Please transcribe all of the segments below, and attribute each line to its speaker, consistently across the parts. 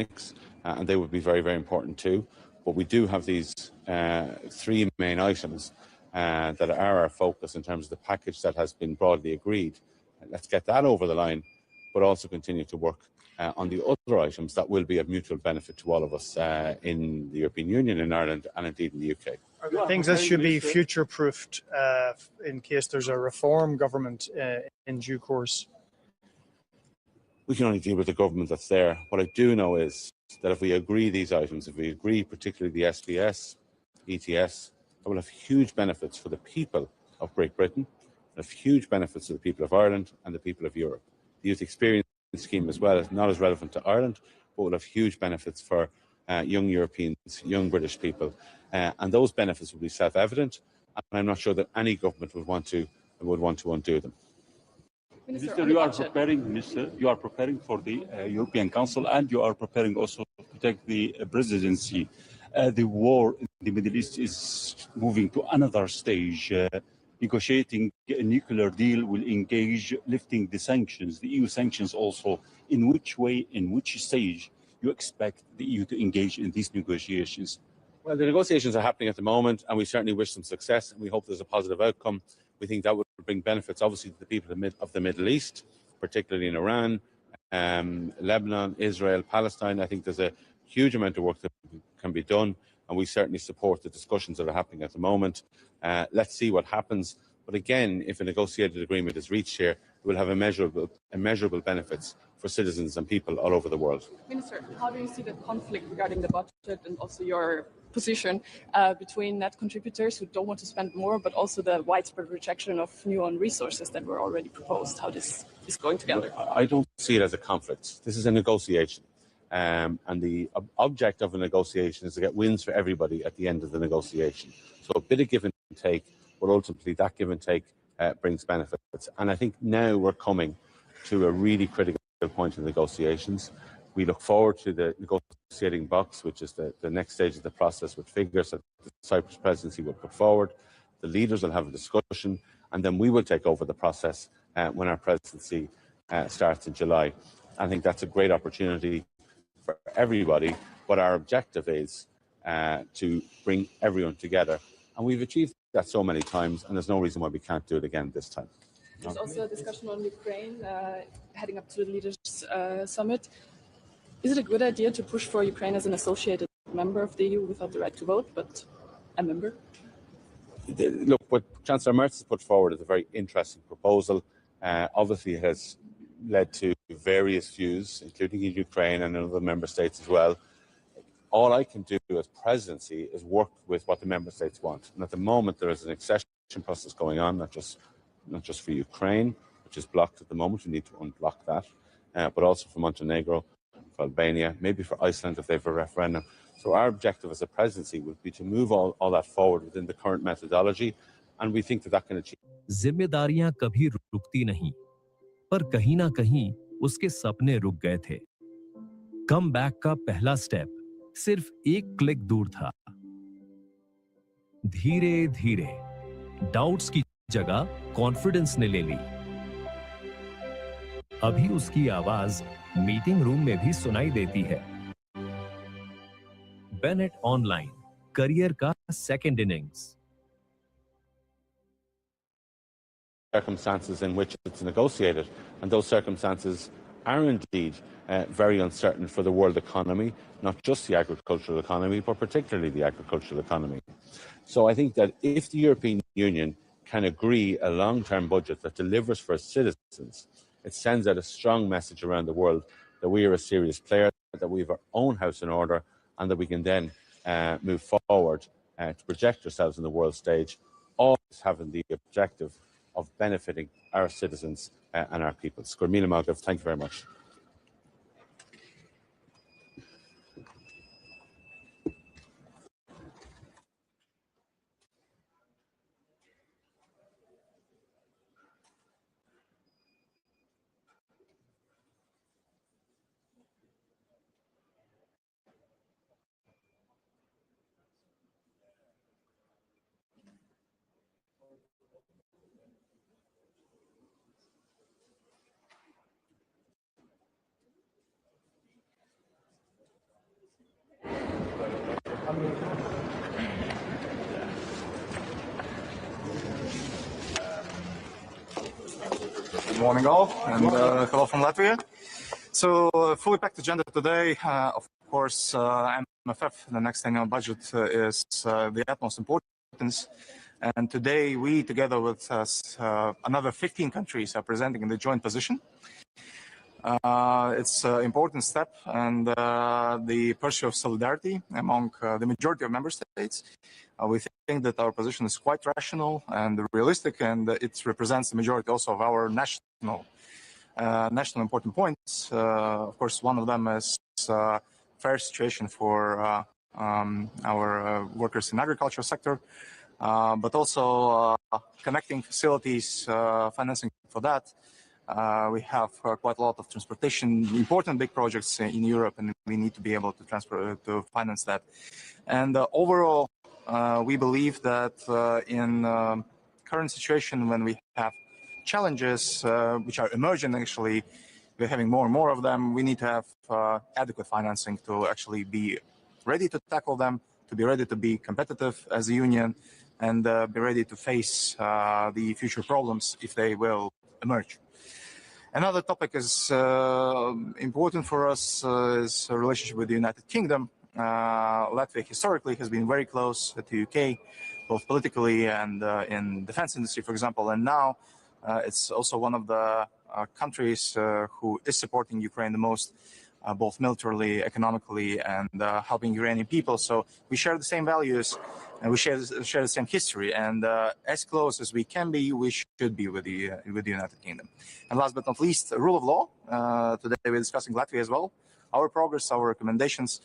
Speaker 1: mix, and they would be very, very important too. But we do have these three main items that are our focus in terms of the package that has been broadly agreed. Let's get that over the line, but also continue to work on the other items that will be of mutual benefit to all of us in the European Union, in Ireland, and indeed in the UK.
Speaker 2: Are there things that should be future-proofed in case there's a reform government in due course?
Speaker 1: We can only deal with the government that's there. What I do know is that if we agree these items, if we agree particularly the SPS, ETS, that will have huge benefits for the people of Great Britain, have huge benefits to the people of Ireland and the people of Europe. The youth experience scheme as well is not as relevant to Ireland, but will have huge benefits for young Europeans, young British people. And those benefits will be self-evident, and I'm not sure that any government would want to undo them.
Speaker 3: Minister, you are preparing for the European Council, and you are preparing also to take the presidency. The war in the Middle East is moving to another stage. Negotiating a nuclear deal will engage lifting the sanctions, the EU sanctions also. In which way, in which stage you expect the EU to engage in these negotiations?
Speaker 1: Well, the negotiations are happening at the moment, and we certainly wish them success, and we hope there's a positive outcome. We think that would bring benefits, obviously, to the people of the Middle East, particularly in Iran, Lebanon, Israel, Palestine. I think there's a huge amount of work that can be done, and we certainly support the discussions that are happening at the moment. Let's see what happens. But again, if a negotiated agreement is reached here, it will have immeasurable benefits for citizens and people all over the world.
Speaker 4: Minister, how do you see the conflict regarding the budget and also your position between net contributors who don't want to spend more, but also the widespread rejection of new own resources that were already proposed? How this is going together?
Speaker 1: I don't see it as a conflict. This is a negotiation. And the object of a negotiation is to get wins for everybody at the end of the negotiation. So a bit of give and take, but ultimately that give and take brings benefits. And I think now we're coming to a really critical point in negotiations. We look forward to the negotiating box, which is the next stage of the process with figures that the Cyprus presidency will put forward. The leaders will have a discussion, and then we will take over the process when our presidency starts in July. I think that's a great opportunity for everybody, but our objective is to bring everyone together. And we've achieved that so many times, and there's no reason why we can't do it again this time.
Speaker 4: There's also a discussion on Ukraine heading up to the Leaders' Summit. Is it a good idea to push for Ukraine as an associated member of the EU without the right to vote, but a member?
Speaker 1: Look, what Chancellor Merz has put forward is a very interesting proposal. Obviously, it has led to various views, including in Ukraine and in other member states as well. All I can do as presidency is work with what the member states want. And at the moment, there is an accession process going on, not just for Ukraine, which is blocked at the moment. We need to unblock that, but also for Montenegro, for Albania, maybe for Iceland if they have a referendum. So our objective as a presidency would be to move all that forward within the current methodology, and we think that can achieve.
Speaker 5: जिम्मेदारियां कभी रुकती नहीं, पर कहीं ना कहीं उसके सपने रुक गए थे। कम बैक का पहला स्टेप सिर्फ एक क्लिक दूर था। धीरे धीरे डाउट्स की जगह कॉन्फिडेंस ने ले ली। अभी उसकी आवाज मीटिंग रूम में भी सुनाई देती है। बेनेट ऑनलाइन, करियर का second innings.
Speaker 1: Circumstances in which it's negotiated, and those circumstances are indeed very uncertain for the world economy, not just the agricultural economy, but particularly the agricultural economy. So I think that if the European Union can agree a long-term budget that delivers for its citizens, it sends out a strong message around the world that we are a serious player, that we have our own house in order, and that we can then move forward to project ourselves on the world stage, always having the objective of benefiting our citizens and our people. Skurmina Malgav, thank you very much.
Speaker 6: Good morning all, and hello from Latvia. So, fully packed agenda today. Of course, MFF, the next annual budget, is the utmost importance. And today, we, together with another 15 countries, are presenting the joint position. It's an important step, and the pursuit of solidarity among the majority of member states. We think that our position is quite rational and realistic, and it represents the majority also of our national important points. Of course, one of them is fair situation for our workers in agricultural sector, but also connecting facilities, financing for that. We have quite a lot of transportation, important big projects in Europe, and we need to be able to finance that. And overall, we believe that in current situation, when we have challenges which are emerging, actually, we're having more and more of them, we need to have adequate financing to actually be ready to tackle them, to be ready to be competitive as a union, and be ready to face the future problems if they will emerge. Another topic is important for us is a relationship with the United Kingdom. Latvia historically has been very close to UK, both politically and in defense industry, for example. And now it's also one of the countries who is supporting Ukraine the most, both militarily, economically, and helping Ukrainian people. So we share the same values, and we share the same history. And as close as we can be, we should be with the United Kingdom. And last but not least, the rule of law. Today we're discussing Latvia as well. Our progress, our recommendations.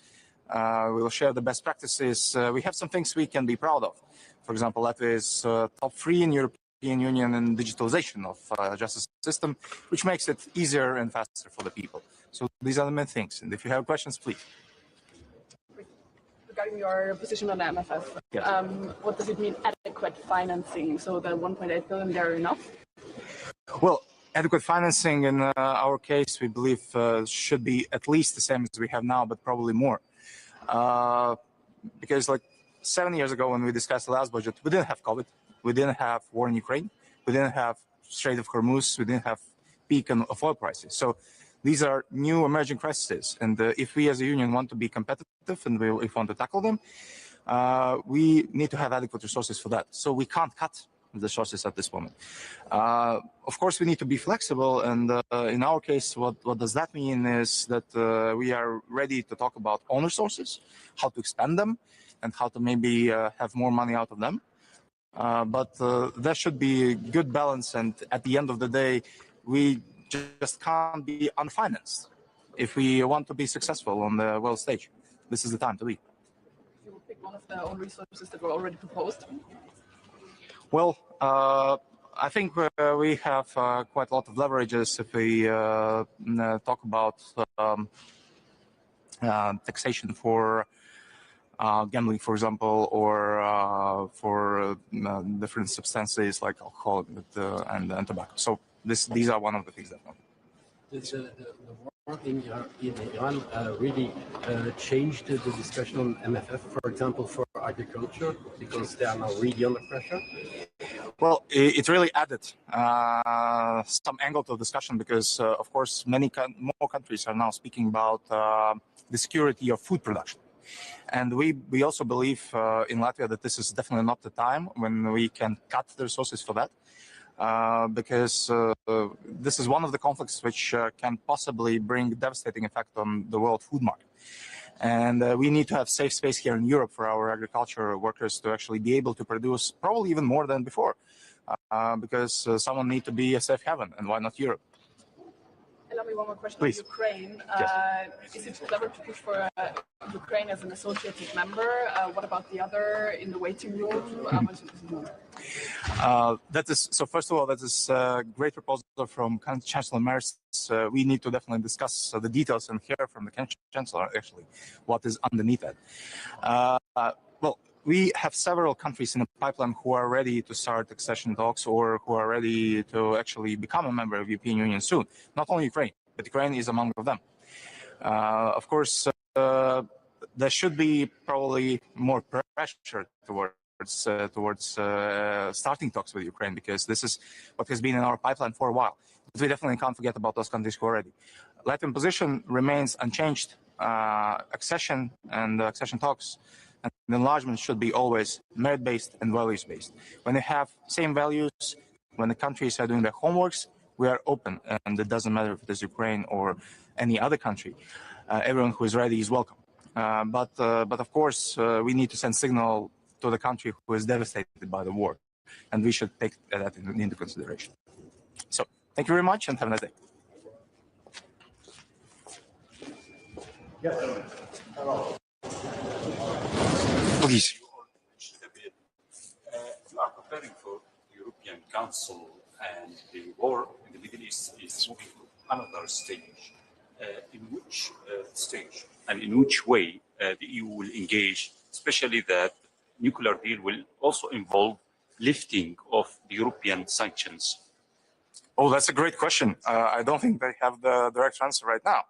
Speaker 6: We will share the best practices. We have some things we can be proud of. For example, Latvia is top 3 in European Union in digitalization of justice system, which makes it easier and faster for the people. So these are the main things. And if you have questions, please.
Speaker 4: Regarding your position on the MFF,
Speaker 6: yes.
Speaker 4: What does it mean, adequate financing? So the 1.8 billion, they're enough?
Speaker 6: Well, adequate financing in our case, we believe should be at least the same as we have now, but probably more. Because like 7 years ago when we discussed the last budget, we didn't have COVID, we didn't have war in Ukraine, we didn't have Strait of Hormuz, we didn't have peak of oil prices. So these are new emerging crises. And if we as a union want to be competitive and if we want to tackle them, we need to have adequate resources for that. So we can't cut the resources at this moment. Of course, we need to be flexible. And in our case, what does that mean is that we are ready to talk about own resources, how to expand them, and how to maybe have more money out of them. But there should be good balance. And at the end of the day, we just can't be unfinanced if we want to be successful on the world stage. This is the time to be.
Speaker 4: You will pick one of the own resources that were already proposed?
Speaker 6: Well, I think we have quite a lot of leverages if we talk about taxation for gambling, for example, or for different substances like alcohol and tobacco. So these are one of the things that.
Speaker 7: The war in Iran really changed the discussion on MFF, for example, for agriculture, because they are now really under pressure?
Speaker 6: Well, it really added some angle to the discussion because, of course, more countries are now speaking about the security of food production. And we also believe in Latvia that this is definitely not the time when we can cut the resources for that. Because this is one of the conflicts which can possibly bring devastating effect on the world food market. And we need to have safe space here in Europe for our agriculture workers to actually be able to produce probably even more than before. Because someone needs to be a safe haven, and why not Europe?
Speaker 4: Allow me one more question
Speaker 6: Please.
Speaker 4: on Ukraine.
Speaker 6: Yes.
Speaker 4: Is it clever to push for Ukraine as an associated member? What about the other in the waiting room?
Speaker 6: That is so. First of all, that is a great proposal from Chancellor Merz. We need to definitely discuss the details and hear from the Chancellor actually what is underneath that. Well, we have several countries in the pipeline who are ready to start accession talks or who are ready to actually become a member of the European Union soon. Not only Ukraine, but Ukraine is among them. Of course, there should be probably more pressure towards starting talks with Ukraine, because this is what has been in our pipeline for a while. But we definitely can't forget about those countries who are ready. Latvian position remains unchanged. Accession and accession talks and enlargement should be always merit-based and values-based. When they have same values, when the countries are doing their homeworks, we are open, and it doesn't matter if it is Ukraine or any other country. Everyone who is ready is welcome. But of course, we need to send signal to the country who is devastated by the war, and we should take that into consideration. So, thank you very much, and have a nice day. Yes. Hello. Please.
Speaker 3: You are preparing for the European Council, and the war in the Middle East is moving to another stage. In which stage and in which way the EU will engage, especially that nuclear deal will also involve lifting of the European sanctions?
Speaker 6: Oh, that's a great question. I don't think they have the direct answer right now,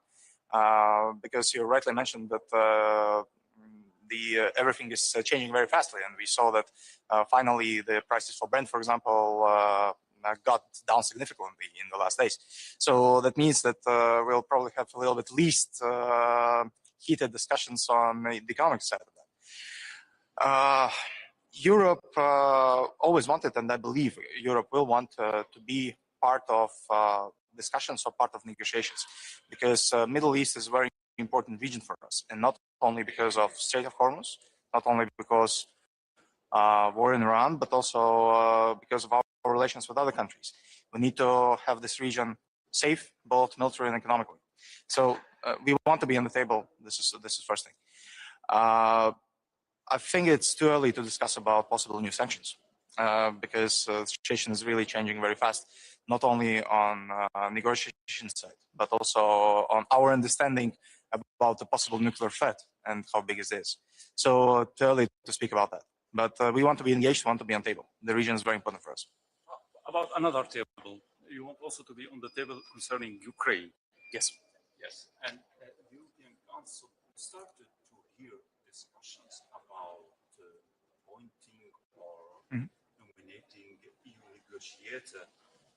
Speaker 6: because you rightly mentioned that everything is changing very fastly, and we saw that finally the prices for Brent, for example, got down significantly in the last days. So that means that we'll probably have a little bit least heated discussions on the economic side of that. Europe always wanted, and I believe Europe will want to be part of discussions or part of negotiations, because Middle East is a very important region for us, and not only because of Strait of Hormuz, not only because war in Iran, but also because of our relations with other countries. We need to have this region safe, both military and economically. So we want to be on the table. This is first thing. I think it's too early to discuss about possible new sanctions, because the situation is really changing very fast, not only on negotiation side, but also on our understanding about the possible nuclear threat and how big is this. So too early to speak about that. But we want to be engaged, want to be on the table. The region is very important for us.
Speaker 3: About another table, you want also to be on the table concerning Ukraine.
Speaker 6: Yes.
Speaker 3: Yes. And the European Council started to hear discussions about appointing or nominating EU negotiator.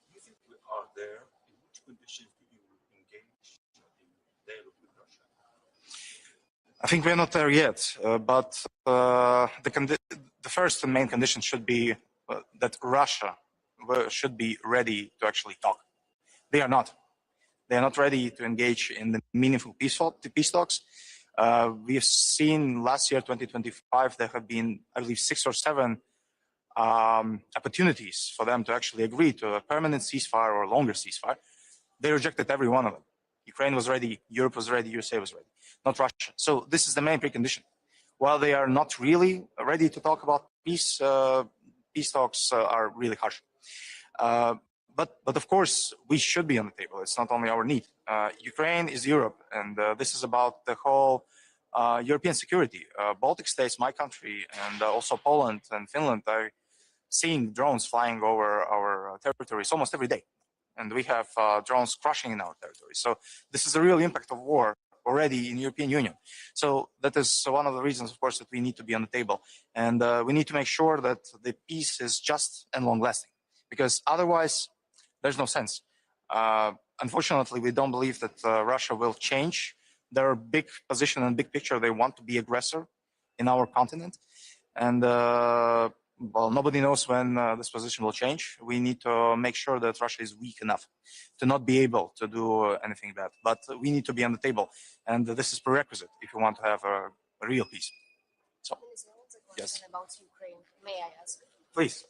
Speaker 3: Do you think we are there? In which conditions do you engage in dialogue with Russia?
Speaker 6: I think we're not there yet, but the first and main condition should be that Russia should be ready to actually talk. They are not. They are not ready to engage in the meaningful peace talks. We have seen last year, 2025, there have been, I believe, 6 or 7 opportunities for them to actually agree to a permanent ceasefire or a longer ceasefire. They rejected every one of them. Ukraine was ready, Europe was ready, USA was ready, not Russia. So this is the main precondition. While they are not really ready to talk about peace, peace talks are really harsh. But of course, we should be on the table. It's not only our need. Ukraine is Europe, and this is about the whole European security. Baltic states, my country, and also Poland and Finland are seeing drones flying over our territories almost every day. And we have drones crashing in our territory. So this is the real impact of war already in European Union. So that is one of the reasons, of course, that we need to be on the table. And we need to make sure that the peace is just and long-lasting, because otherwise there's no sense. Unfortunately, we don't believe that Russia will change their big position and big picture. They want to be aggressor in our continent. And well, nobody knows when this position will change. We need to make sure that Russia is weak enough to not be able to do anything bad. But we need to be on the table. And this is prerequisite if you want to have a real peace. So, yes.
Speaker 8: About Ukraine, may I ask?
Speaker 6: Please.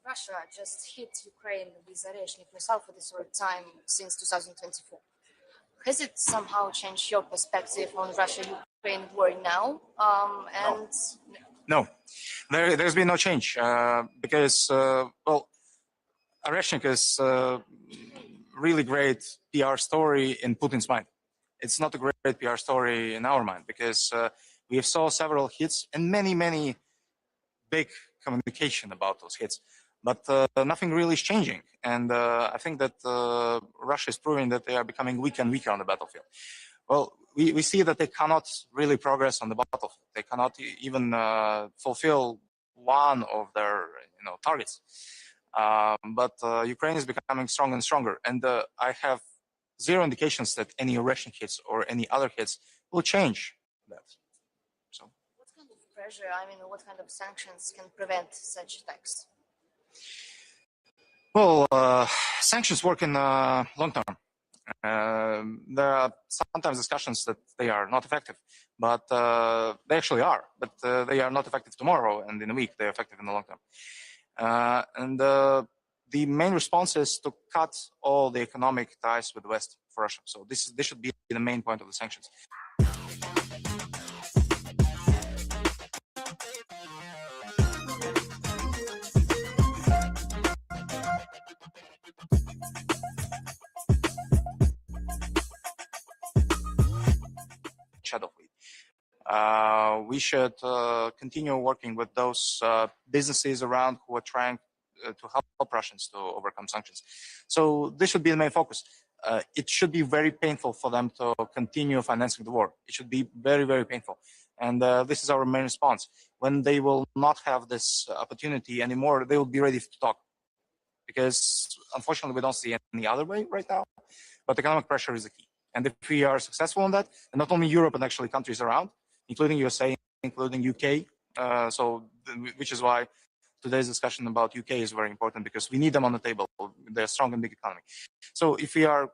Speaker 8: Russia just hit Ukraine with Zareshnik missile for the third time since 2024. Has it somehow changed your perspective on Russia-Ukraine war now?
Speaker 6: No, there's been no change because, well, Areshnik is a really great PR story in Putin's mind. It's not a great PR story in our mind, because we have saw several hits and many big communication about those hits, but nothing really is changing. And I think that Russia is proving that they are becoming weaker and weaker on the battlefield. Well, we see that they cannot really progress on the battlefield. They cannot even fulfill one of their targets. But Ukraine is becoming stronger and stronger, and I have zero indications that any Russian hits or any other hits will change that. So,
Speaker 8: what kind of pressure? I mean, what kind of sanctions can prevent such attacks?
Speaker 6: Well, sanctions work in long term. There are sometimes discussions that they are not effective, but they actually are. But they are not effective tomorrow, and in a week they are effective in the long term. And the main response is to cut all the economic ties with the West for Russia. So this should be the main point of the sanctions. Shadow fleet. We should continue working with those businesses around who are trying to help Russians to overcome sanctions. So this should be the main focus. It should be very painful for them to continue financing the war. It should be very, very painful. And this is our main response. When they will not have this opportunity anymore, they will be ready to talk. Because unfortunately, we don't see any other way right now. But economic pressure is the key. And if we are successful in that, and not only Europe, but actually countries around, including USA, including UK, which is why today's discussion about UK is very important, because we need them on the table. They're a strong and big economy. So if we are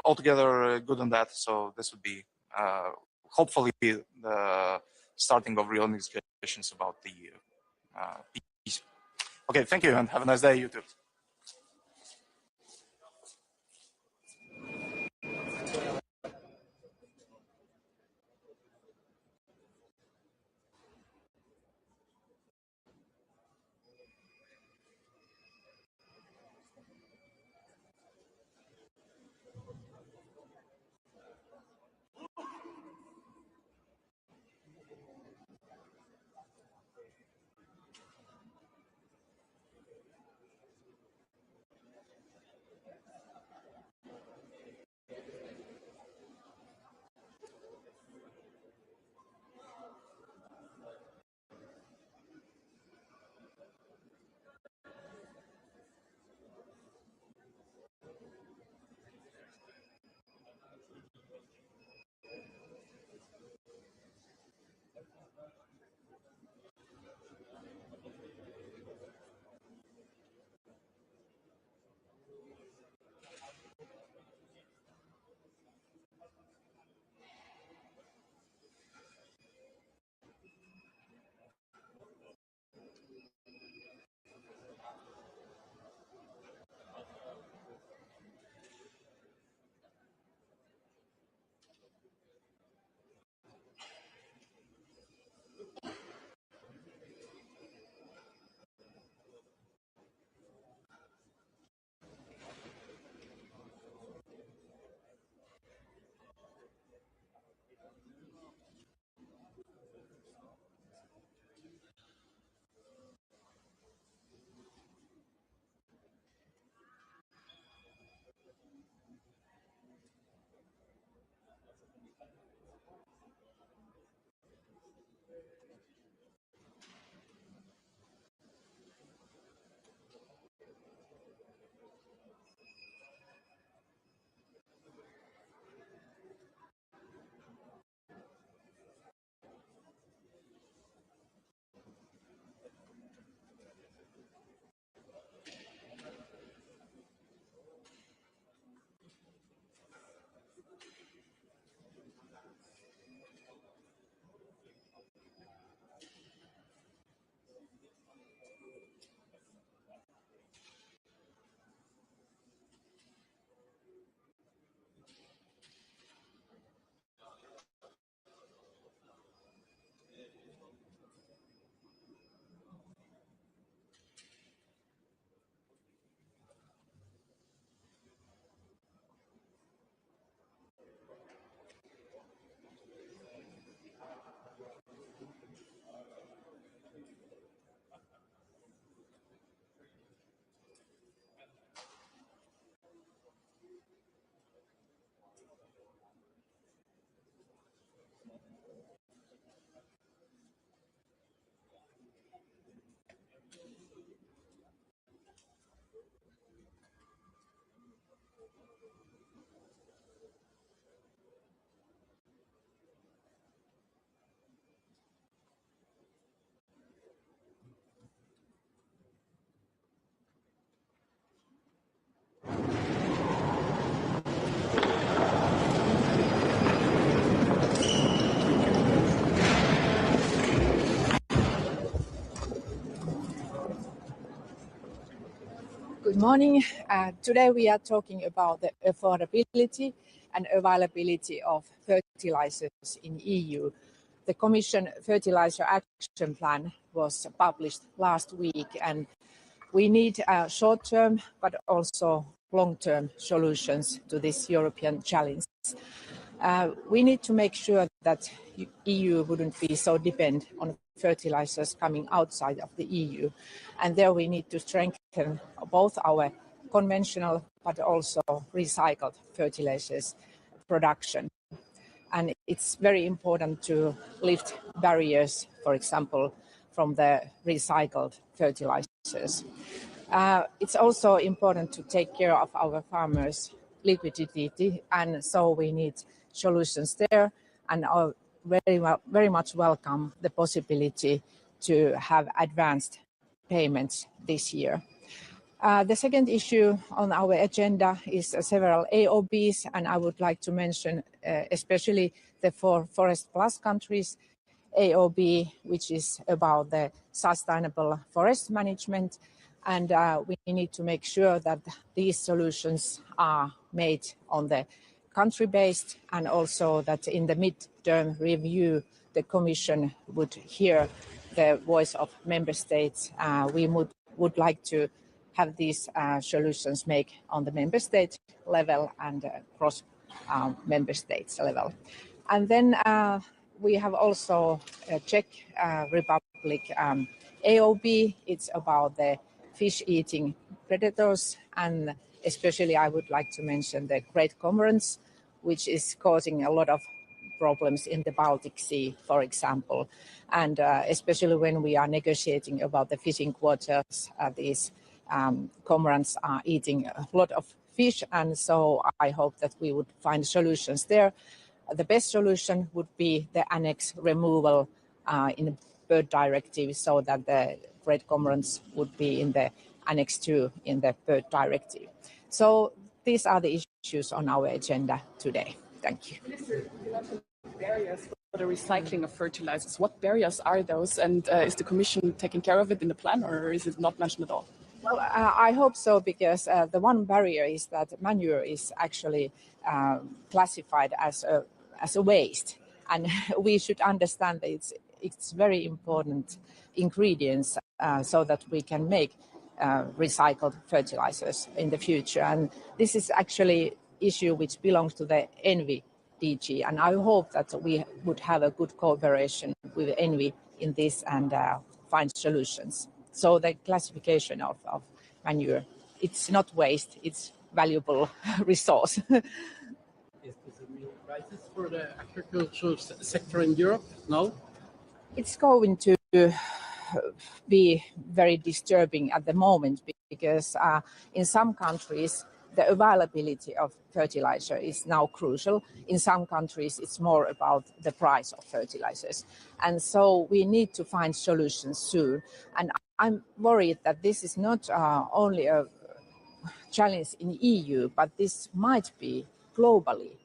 Speaker 6: altogether good on that, so this would be hopefully the starting of real negotiations about the peace. Okay, thank you, and have a nice day, you too.
Speaker 9: Good morning. Today we are talking about the affordability and availability of fertilizers in EU. The Commission Fertilizer Action Plan was published last week, and we need short-term but also long-term solutions to this European challenge. We need to make sure that EU wouldn't be so dependent on fertilizers coming outside of the EU. And there we need to strengthen both our conventional but also recycled fertilizers production. And it's very important to lift barriers, for example, from the recycled fertilizers. It's also important to take care of our farmers' liquidity, and so we need solutions there, and I very much welcome the possibility to have advanced payments this year. The second issue on our agenda is several AOBs, and I would like to mention especially the Forest Plus countries AOB, which is about the sustainable forest management. And we need to make sure that these solutions are made on the country-based, and also that in the mid-term review, the Commission would hear the voice of member states. We would like to have these solutions made on the member state level and across member states level. And then we have also a Czech Republic AOB. It's about the fish-eating predators, and especially I would like to mention the great cormorants, which is causing a lot of problems in the Baltic Sea, for example. And especially when we are negotiating about the fishing quotas, these cormorants are eating a lot of fish, and so I hope that we would find solutions there. The best solution would be the annex removal in the bird directive, so that the great cormorants would be in the Annex 2 in the bird directive. So these are the issues on our agenda today. Thank you.
Speaker 4: Barriers for the recycling of fertilizers. What barriers are those, and is the Commission taking care of it in the plan, or is it not mentioned at all?
Speaker 9: Well, I hope so, because the one barrier is that manure is actually classified as a waste, and we should understand that it's very important ingredients so that we can make recycled fertilizers in the future. And this is actually issue which belongs to the ENVI DG, and I hope that we would have a good cooperation with ENVI in this and find solutions. So the classification of manure, it's not waste, it's valuable resource.
Speaker 7: Is this a real crisis for the agricultural sector in Europe? No?
Speaker 9: It's going to be very disturbing at the moment, because in some countries the availability of fertilizer is now crucial. In some countries it's more about the price of fertilizers, and so we need to find solutions soon. And I'm worried that this is not only a challenge in EU, but this might be globally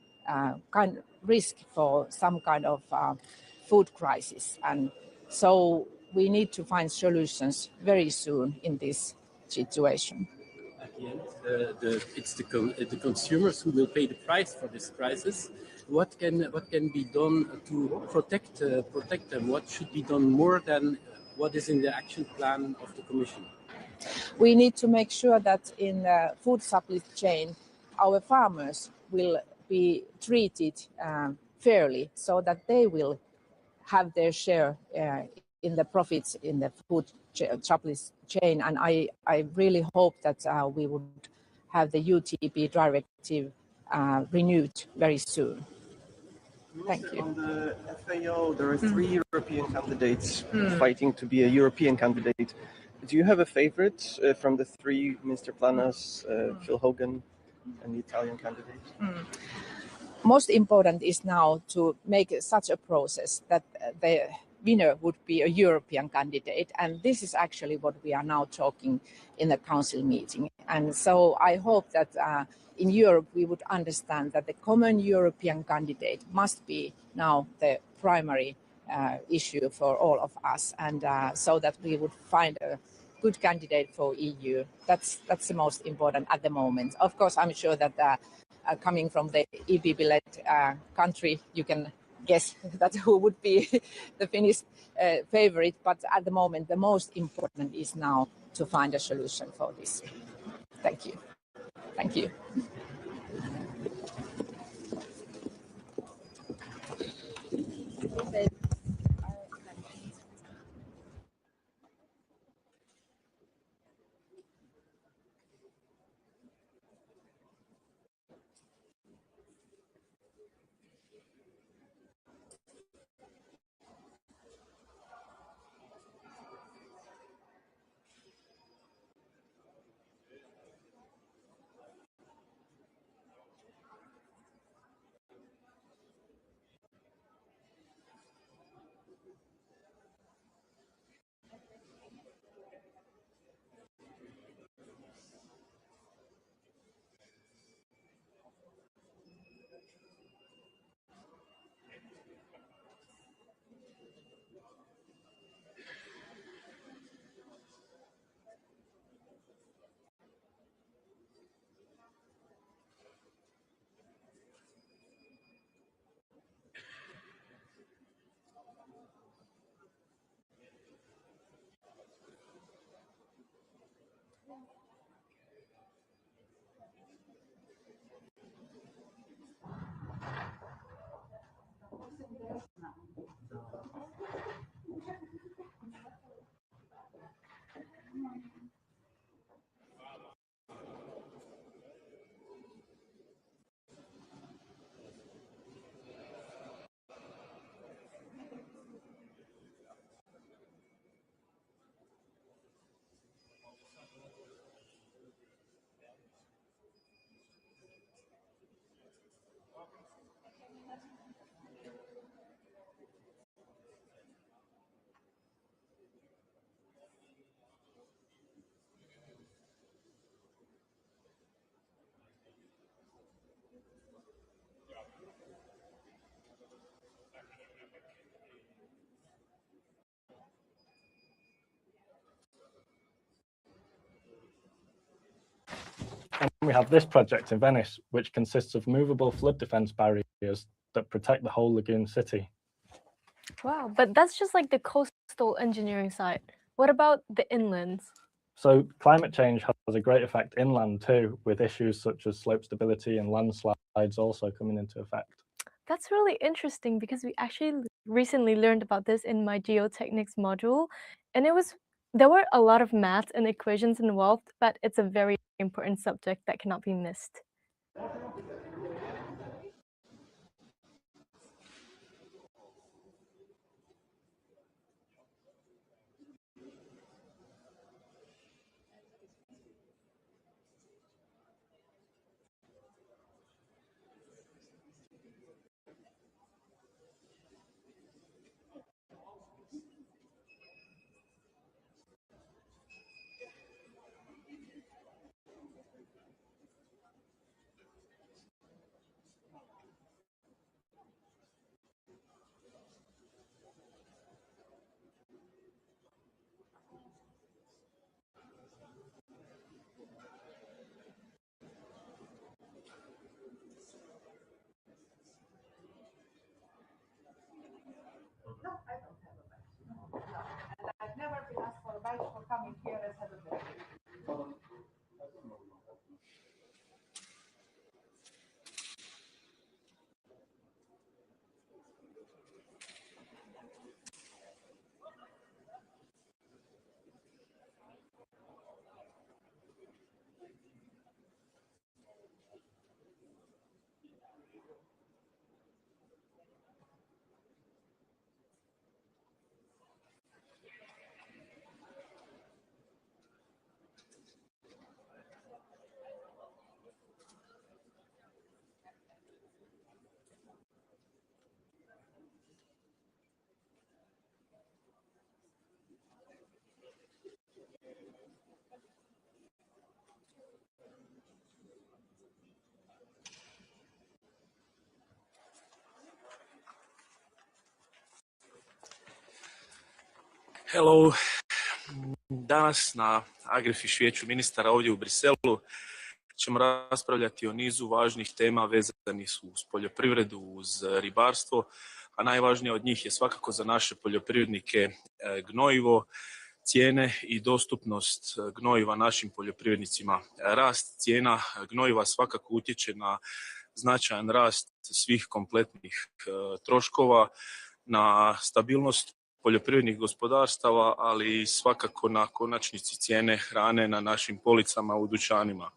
Speaker 9: kind of risk for some kind of food crisis, and so we need to find solutions very soon in this situation.
Speaker 7: At the end, it's the consumers who will pay the price for this crisis. What can be done to protect them? What should be done more than what is in the action plan of the Commission?
Speaker 9: We need to make sure that in the food supply chain, our farmers will be treated fairly, so that they will have their share in the profits in the food supply chain. And I really hope that we would have the UTP directive renewed very soon. Thank you.
Speaker 10: On the FAO, there are 3 European candidates fighting to be a European candidate. Do you have a favorite from the 3 Minister Planas, Phil Hogan and the Italian candidate?
Speaker 9: Most important is now to make such a process that the winner would be a European candidate, and this is actually what we are now talking in the Council meeting. And so I hope that in Europe we would understand that the common European candidate must be now the primary issue for all of us, and so that we would find a good candidate for EU. That's the most important at the moment. Of course, I'm sure that coming from the EPP-led country, you can guess that who would be the Finnish favorite. But at the moment, the most important is now to find a solution for this. Thank you. Thank you.
Speaker 11: And we have this project in Venice, which consists of movable flood defense barriers that protect the whole lagoon city.
Speaker 12: Wow, but that's just like the coastal engineering side. What about the inlands?
Speaker 11: So climate change has a great effect inland too, with issues such as slope stability and landslides also coming into effect.
Speaker 12: That's really interesting because we actually recently learned about this in my geotechnics module, and there were a lot of math and equations involved, but it's a very important subject that cannot be missed.
Speaker 9: No, I don't have a badge. No. And I've never been asked for a badge for coming here as head of the
Speaker 13: Hello, Danas na Agrifish vijeću ministara ovdje u Briselu ćemo raspravljati o nizu važnih tema vezanih uz poljoprivredu, uz ribarstvo, a najvažnija od njih je svakako za naše poljoprivrednike gnojivo, cijene i dostupnost gnojiva našim poljoprivrednicima. Rast cijena gnojiva svakako utječe na značajan rast svih kompletnih troškova, na stabilnost poljoprivrednih gospodarstava, ali i svakako na konačnici cijene hrane na našim policama u dućanima.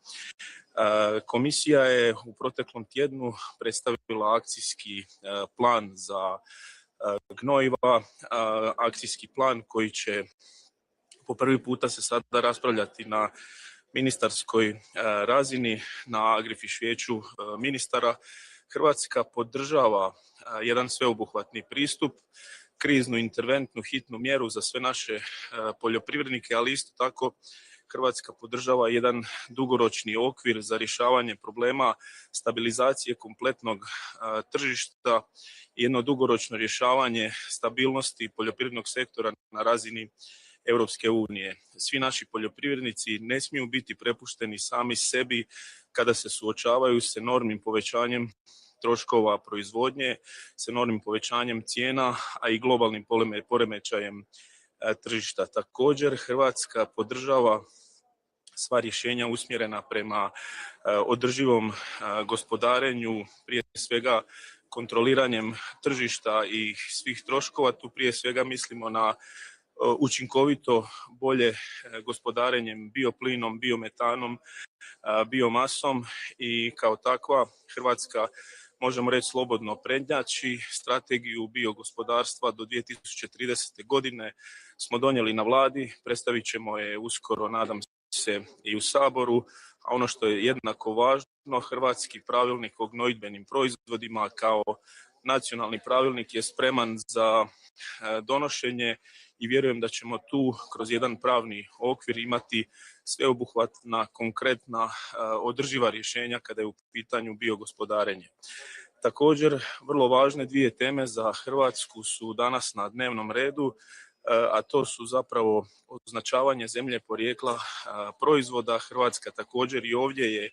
Speaker 13: Komisija je u proteklom tjednu predstavila akcijski plan za gnojiva, akcijski plan koji će po prvi puta se sada raspravljati na ministarskoj razini, na Agrifish vijeću ministara. Hrvatska podržava jedan sveobuhvatni pristup, kriznu, interventnu, hitnu mjeru za sve naše poljoprivrednike, ali isto tako Hrvatska podržava jedan dugoročni okvir za rješavanje problema stabilizacije kompletnog tržišta i jedno dugoročno rješavanje stabilnosti poljoprivrednog sektora na razini Europske unije. Svi naši poljoprivrednici ne smiju biti prepušteni sami sebi kada se suočavaju s enormnim povećanjem troškova proizvodnje, s enormnim povećanjem cijena, a i globalnim poremećajem tržišta. Također Hrvatska podržava sva rješenja usmjerena prema održivom gospodarenju, prije svega kontroliranjem tržišta i svih troškova. Tu prije svega mislimo na učinkovito bolje gospodarenjem bioplinom, biometanom, biomasom i kao takva Hrvatska, možemo reći slobodno, prednjači. Strategiju biogospodarstva do 2030. godine smo donijeli na vladi, predstavit ćemo je uskoro, nadam se, i u Saboru, a ono što je jednako važno, hrvatski pravilnik o gnojidbenim proizvodima kao nacionalni pravilnik je spreman za donošenje i vjerujem da ćemo tu kroz jedan pravni okvir imati sveobuhvatna, konkretna, održiva rješenja kada je u pitanju biogospodarenje. Također, vrlo važne dvije teme za Hrvatsku su danas na dnevnom redu, a to su zapravo označavanje zemlje porijekla proizvoda. Hrvatska također i ovdje je,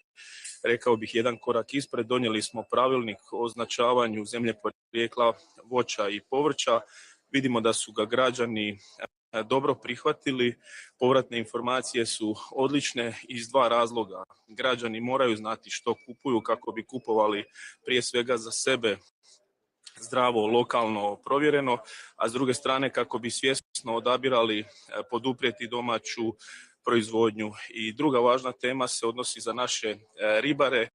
Speaker 13: rekao bih, jedan korak ispred. Donijeli smo pravilnik o označavanju zemlje porijekla voća i povrća. Vidimo da su ga građani dobro prihvatili. Povratne informacije su odlične iz dva razloga. Građani moraju znati što kupuju kako bi kupovali prije svega za sebe zdravo, lokalno, provjereno, a s druge strane kako bi svjesno odabirali poduprijeti domaću proizvodnju. I druga važna tema se odnosi za naše ribare.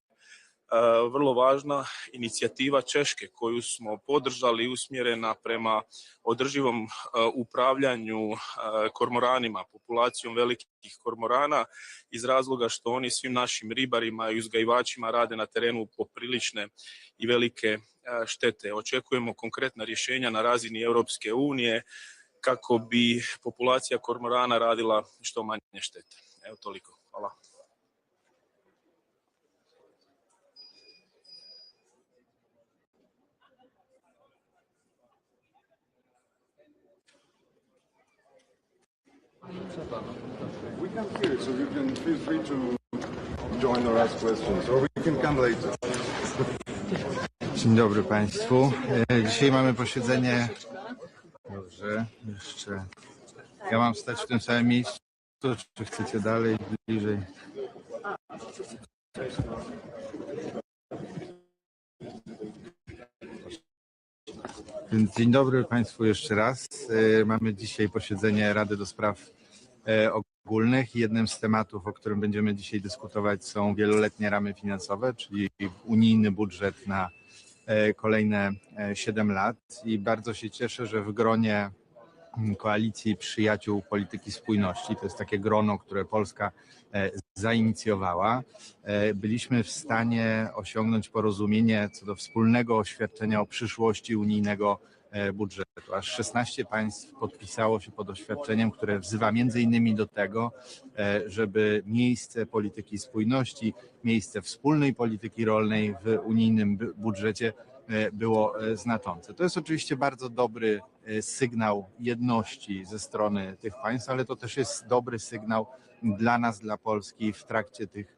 Speaker 13: Vrlo važna inicijativa Češke koju smo podržali, usmjerena prema održivom upravljanju kormoranima, populacijom velikih kormorana, iz razloga što oni svim našim ribarima i uzgajivačima rade na terenu poprilične i velike štete. Očekujemo konkretna rješenja na razini Europske unije kako bi populacija kormorana radila što manje štete. Evo toliko. Hvala.
Speaker 14: We come here, so you can feel free to join or ask questions, or we can come later.
Speaker 15: Dzień dobry Państwu. Dzisiaj mamy posiedzenie. Dobrze, jeszcze. Ja mam stać w tym samym miejscu, czy chcecie dalej, bliżej? Więc dzień dobry Państwu jeszcze raz. Mamy dzisiaj posiedzenie Rady do Spraw Ogólnych. Jednym z tematów, o którym będziemy dzisiaj dyskutować, są wieloletnie ramy finansowe, czyli unijny budżet na kolejne 7 lat. I bardzo się cieszę, że w gronie Koalicji Przyjaciół Polityki Spójności, to jest takie grono, które Polska zainicjowała, byliśmy w stanie osiągnąć porozumienie co do wspólnego oświadczenia o przyszłości unijnego budżetu. Aż 16 państw podpisało się pod oświadczeniem, które wzywa między innymi do tego, żeby miejsce polityki spójności, miejsce wspólnej polityki rolnej w unijnym budżecie było znaczące. To jest oczywiście bardzo dobry sygnał jedności ze strony tych państw, ale to też jest dobry sygnał dla nas, dla Polski w trakcie tych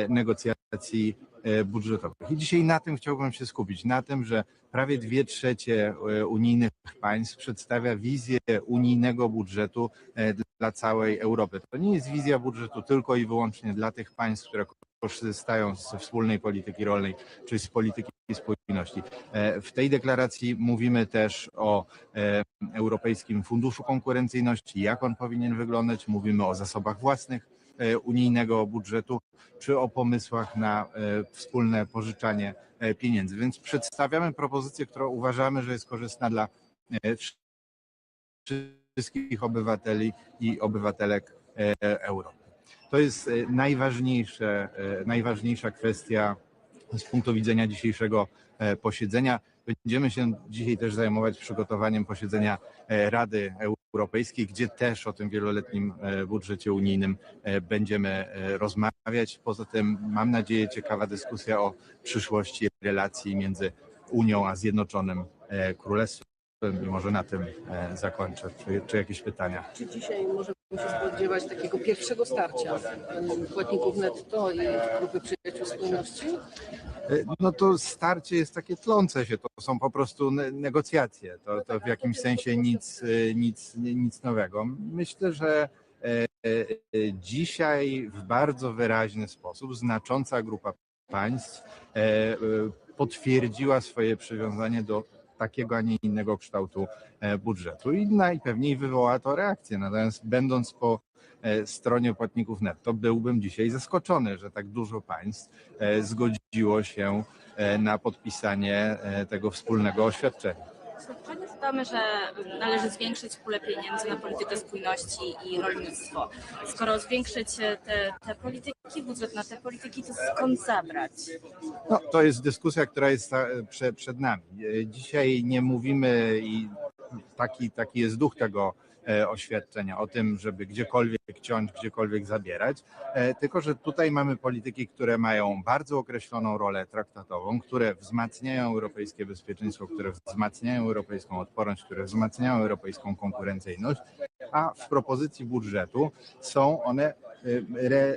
Speaker 15: negocjacji budżetowych. I dzisiaj na tym chciałbym się skupić, na tym, że prawie 2/3 unijnych państw przedstawia wizję unijnego budżetu dla całej Europy. To nie jest wizja budżetu tylko i wyłącznie dla tych państw, które korzystają ze wspólnej polityki rolnej czy z polityki spójności. W tej deklaracji mówimy też o Europejskim Funduszu Konkurencyjności, jak on powinien wyglądać, mówimy o zasobach własnych unijnego budżetu, czy o pomysłach na wspólne pożyczanie pieniędzy. Więc przedstawiamy propozycję, która uważamy, że jest korzystna dla wszystkich obywateli i obywatelek Europy. To jest najważniejsza kwestia z punktu widzenia dzisiejszego posiedzenia. Będziemy się dzisiaj też zajmować przygotowaniem posiedzenia Rady Europejskiej, gdzie też o tym wieloletnim budżecie unijnym będziemy rozmawiać. Poza tym mam nadzieję ciekawa dyskusja o przyszłości relacji między Unią a Zjednoczonym Królestwem. I może na tym zakończę. Czy jakieś pytania?
Speaker 16: Czy dzisiaj możemy się spodziewać takiego pierwszego starcia płatników netto i grupy przyjaciół spójności?
Speaker 15: No to starcie jest takie tlące się, to są po prostu negocjacje, to w jakimś sensie nic nowego. Myślę, że dzisiaj w bardzo wyraźny sposób znacząca grupa państw potwierdziła swoje przywiązanie do takiego, a nie innego kształtu budżetu i najpewniej wywoła to reakcję. Natomiast będąc po stronie płatników netto, byłbym dzisiaj zaskoczony, że tak dużo państw zgodziło się na podpisanie tego wspólnego oświadczenia.
Speaker 17: Pamiętamy, że należy zwiększyć pulę pieniędzy na politykę spójności i rolnictwo. Skoro zwiększyć te polityki, budżet na te polityki, to skąd zabrać?
Speaker 15: No, to jest dyskusja, która jest przed nami. Dzisiaj nie mówimy i taki jest duch tego oświadczenia o tym, żeby gdziekolwiek ciąć, gdziekolwiek zabierać, tylko że tutaj mamy polityki, które mają bardzo określoną rolę traktatową, które wzmacniają europejskie bezpieczeństwo, które wzmacniają europejską odporność, które wzmacniają europejską konkurencyjność, a w propozycji budżetu są one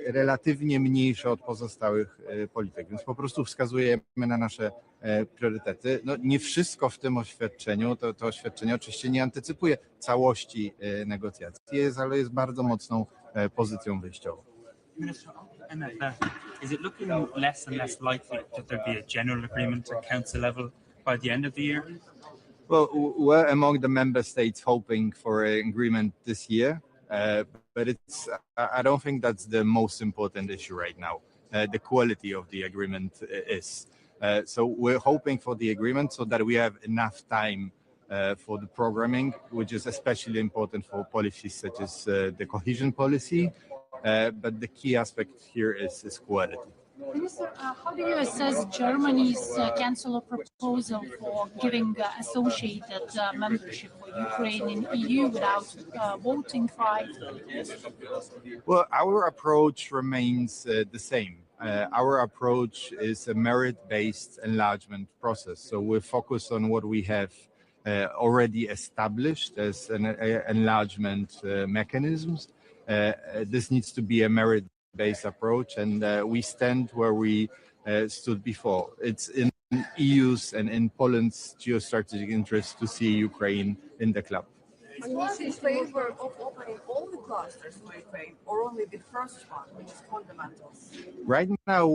Speaker 15: relatywnie mniejsze od pozostałych polityk, więc po prostu wskazujemy na nasze priorytety. No, nie wszystko w tym oświadczeniu, to oświadczenie oczywiście nie antycypuje całości negocjacji, ale jest bardzo mocną pozycją wyjściową.
Speaker 18: Is it looking less and less likely that there be a general agreement at council level by the end of the year?
Speaker 15: Well, we're among the member states hoping for an agreement this year, but I don't think that's the most important issue right now. The quality of the agreement is. So we're hoping for the agreement so that we have enough time for the programming, which is especially important for policies such as the cohesion policy. But the key aspect here is quality.
Speaker 19: Minister, how do you assess Germany's Council proposal for giving associated membership for Ukraine in EU without voting right?
Speaker 15: Well, our approach remains the same. Our approach is a merit-based enlargement process. So we focus on what we have already established as enlargement mechanisms. This needs to be a merit-based approach, and we stand where we stood before. It's in EU's and in Poland's geostrategic interest to see Ukraine in the club.
Speaker 16: Are you in favor of opening all the clusters for Ukraine or only the first one, which is fundamentals?
Speaker 15: Right now,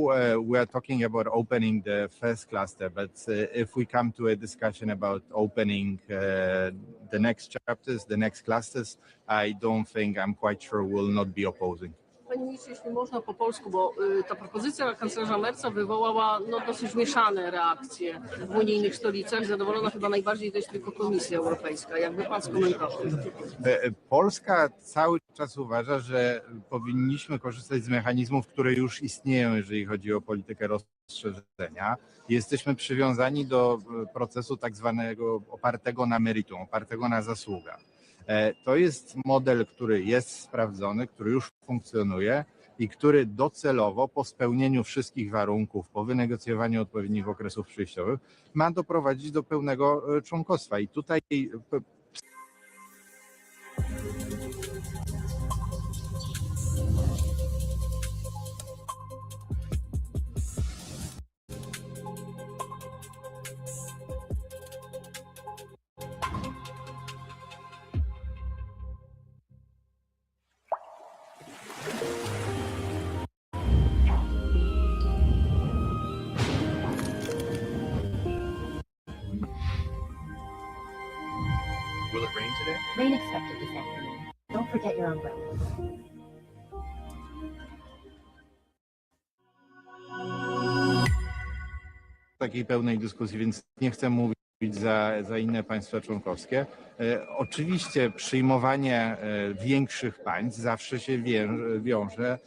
Speaker 15: we are talking about opening the first cluster, but if we come to a discussion about opening the next chapters, the next clusters, I don't think, I'm quite sure we'll not be opposing.
Speaker 16: Panie ministrze, jeśli można po polsku, bo ta propozycja kanclerza Merza wywołała dosyć mieszane reakcje w unijnych stolicach. Zadowolona chyba najbardziej to jest tylko Komisja Europejska. Jakby pan skomentował?
Speaker 15: Polska cały czas uważa, że powinniśmy korzystać z mechanizmów, które już istnieją, jeżeli chodzi o politykę rozszerzenia. Jesteśmy przywiązani do procesu tak zwanego opartego na meritum, opartego na zasługach. To jest model, który jest sprawdzony, który już funkcjonuje i który docelowo po spełnieniu wszystkich warunków, po wynegocjowaniu odpowiednich okresów przejściowych ma doprowadzić do pełnego członkostwa. I tutaj
Speaker 20: Will it rain today?
Speaker 21: Rain expected this afternoon. Don't forget your umbrella.
Speaker 15: takiej pełnej dyskusji, więc nie chcę mówić za inne państwa członkowskie. Oczywiście przyjmowanie większych państw zawsze się wiąże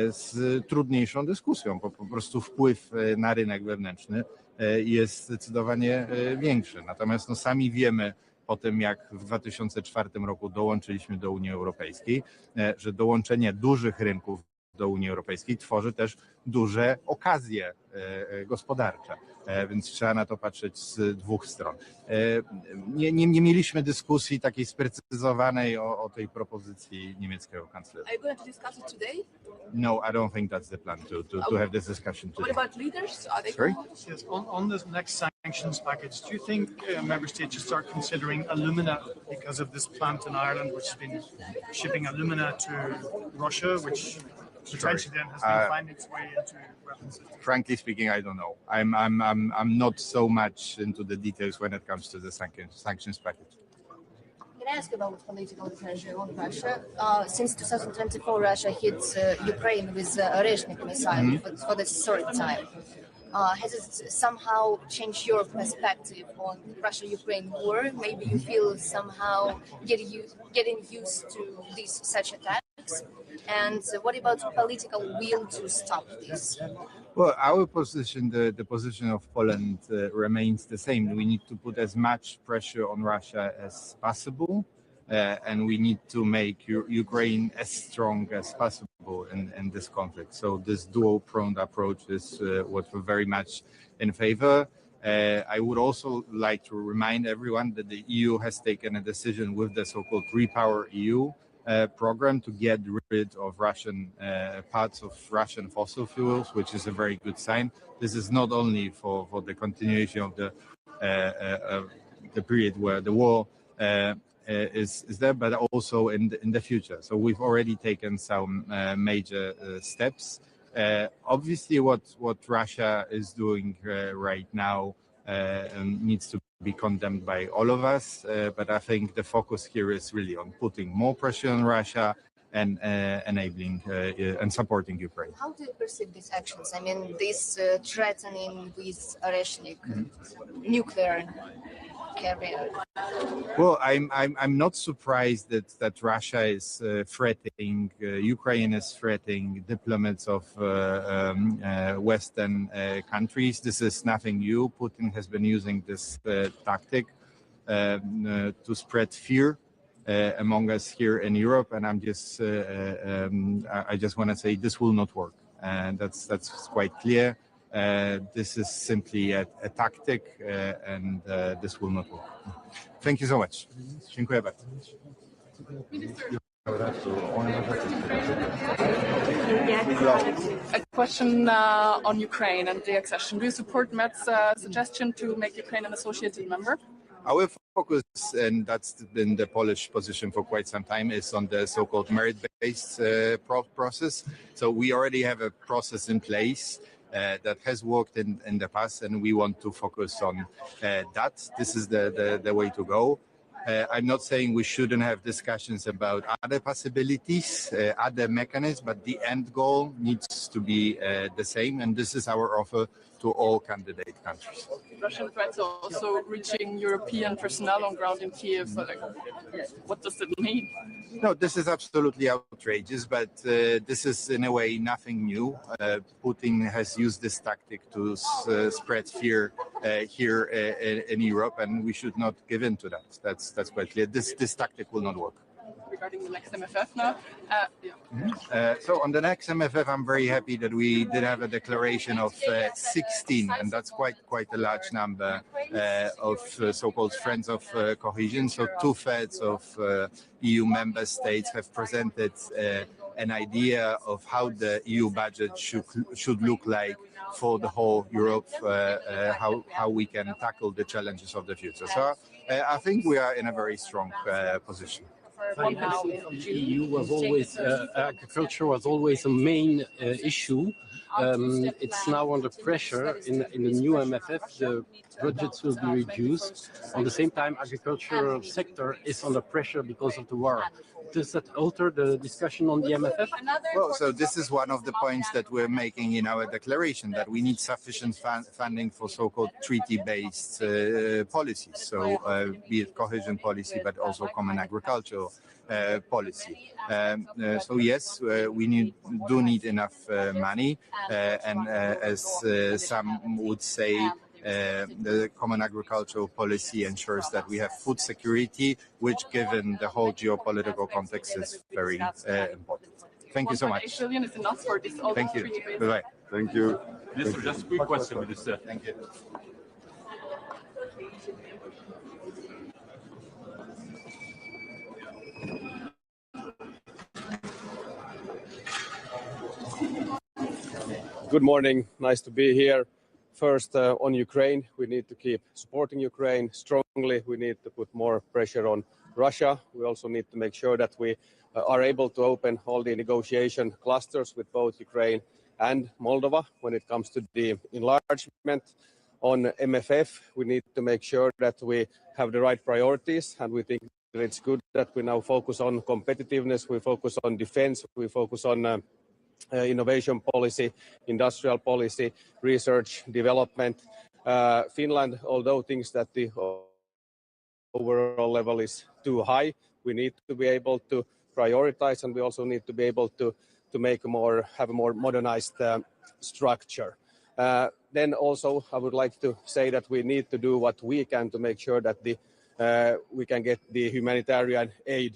Speaker 15: z trudniejszą dyskusją, bo po prostu wpływ na rynek wewnętrzny jest zdecydowanie większy. Natomiast no, sami wiemy po tym, jak w 2004 roku dołączyliśmy do Unii Europejskiej, że dołączenie dużych rynków do Unii Europejskiej tworzy też duże okazje gospodarcze, więc trzeba na to patrzeć z dwóch stron. Nie mieliśmy dyskusji takiej sprecyzowanej o tej propozycji niemieckiego kanclerza.
Speaker 4: Are you going to discuss it today?
Speaker 15: No, I don't think that's the plan to have this discussion today.
Speaker 4: What about leaders? Are they
Speaker 15: Sorry?
Speaker 2: Yes, on this next sanctions package, do you think member states should start considering alumina because of this plant in Ireland, which has been shipping alumina to Russia, which potentially then has been finding its way into weapon systems?
Speaker 15: Frankly speaking, I don't know. I'm not so much into the details when it comes to the sanctions package.
Speaker 8: Can I ask about political pressure on Russia? Since 2024, Russia hit Ukraine with Oreshnik missile for the third time. Has it somehow changed your perspective on Russia-Ukraine war? Maybe you feel somehow getting used to these such attacks? And what about political will to stop this?
Speaker 15: Well, our position, the position of Poland remains the same. We need to put as much pressure on Russia as possible, and we need to make Ukraine as strong as possible in this conflict. So this dual-pronged approach is what we're very much in favor. I would also like to remind everyone that the EU has taken a decision with the so-called Repower EU program to get rid of Russian parts of Russian fossil fuels, which is a very good sign. This is not only for the continuation of the period where the war is there, but also in the future. So we've already taken some major steps. Obviously, what Russia is doing right now needs to be condemned by all of us, but I think the focus here is really on putting more pressure on Russia and enabling and supporting Ukraine.
Speaker 8: How do you perceive these actions? I mean, this threatening with Oreshnik nuclear carrier.
Speaker 15: Well, I'm not surprised that Russia is threatening, Ukraine is threatening diplomats of Western countries. This is nothing new. Putin has been using this tactic to spread fear among us here in Europe, and I just want to say this will not work, and that's quite clear. This is simply a tactic, and this will not work. Thank you so much. Dziękuję bardzo.
Speaker 4: A question on Ukraine and the accession. Do you support Matt's suggestion to make Ukraine an associated member?
Speaker 15: Our focus, and that's been the Polish position for quite some time, is on the so-called merit-based process. So we already have a process in place that has worked in the past, and we want to focus on that. This is the way to go. I'm not saying we shouldn't have discussions about other possibilities, other mechanisms, but the end goal needs to be the same, and this is our offer to all candidate countries.
Speaker 4: Russian threats are also reaching European personnel on ground in Kiev. So, like, what does it mean?
Speaker 15: No, this is absolutely outrageous, but this is in a way nothing new. Putin has used this tactic to spread fear here in Europe, and we should not give in to that. That's quite clear. This tactic will not work.
Speaker 4: regarding the next MFF now.
Speaker 15: So on the next MFF, I'm very happy that we did have a declaration of 16, and that's quite a large number of so-called friends of cohesion. So 2/3 of EU member states have presented an idea of how the EU budget should look like for the whole Europe, how we can tackle the challenges of the future. So I think we are in a very strong position.
Speaker 7: EU was always agriculture was always a main issue. It's now under pressure in the new MFF. The budgets will be reduced. At the same time, agricultural sector is under pressure because of the war. Does that alter the discussion on the MFF?
Speaker 15: Well, so this is one of the points that we're making in our declaration, that we need sufficient funding for so-called treaty-based policies. So be it cohesion policy, but also common agricultural policy. So yes, we do need enough money, and as some would say, the common agricultural policy ensures that we have food security, which, given the whole geopolitical context, is very important. Thank you so much.
Speaker 4: 1.8 billion is enough for this.
Speaker 15: Thank you. Bye-bye.
Speaker 14: Thank you.
Speaker 3: Minister, just a quick question, Minister.
Speaker 15: Thank you.
Speaker 5: Good morning. Nice to be here. First, on Ukraine, we need to keep supporting Ukraine strongly. We need to put more pressure on Russia. We also need to make sure that we are able to open all the negotiation clusters with both Ukraine and Moldova when it comes to the enlargement. On MFF, we need to make sure that we have the right priorities, and we think that it's good that we now focus on competitiveness, we focus on defense, we focus on innovation policy, industrial policy, research, development. Finland, although thinks that the overall level is too high, we need to be able to prioritize, and we also need to be able to have a more modernized structure. Then also, I would like to say that we need to do what we can to make sure that we can get the humanitarian aid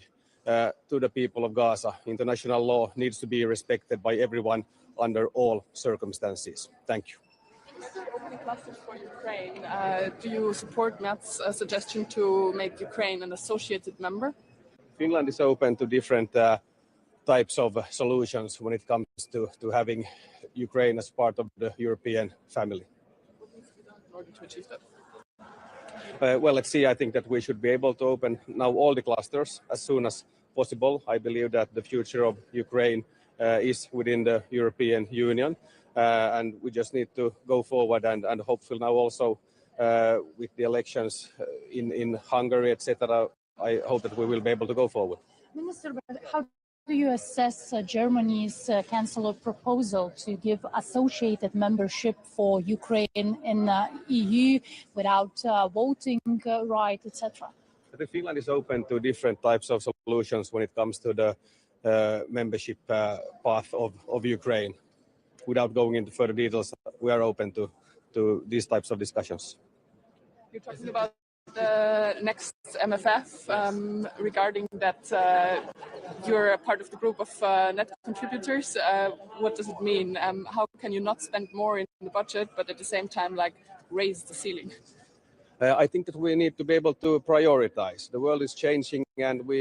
Speaker 5: to the people of Gaza. International law needs to be respected by everyone under all circumstances. Thank you.
Speaker 4: Clusters for Ukraine. Do you support Matt's suggestion to make Ukraine an associated member?
Speaker 5: Finland is open to different types of solutions when it comes to having Ukraine as part of the European family.
Speaker 4: What needs to be done in order to achieve that?
Speaker 5: Well, let's see. I think that we should be able to open now all the clusters as soon as possible. I believe that the future of Ukraine is within the European Union, and we just need to go forward and hopefully now also with the elections in Hungary, etc. I hope that we will be able to go forward.
Speaker 19: Minister, how do you assess Germany's Chancellor proposal to give associated membership for Ukraine in EU without voting right, etc.?
Speaker 5: I think Finland is open to different types of solutions when it comes to the membership path of Ukraine. Without going into further details, we are open to these types of discussions.
Speaker 4: You're talking about the next MFF regarding that you're a part of the group of net contributors. What does it mean? How can you not spend more in the budget, but at the same time, raise the ceiling?
Speaker 5: I think that we need to be able to prioritize. The world is changing, and we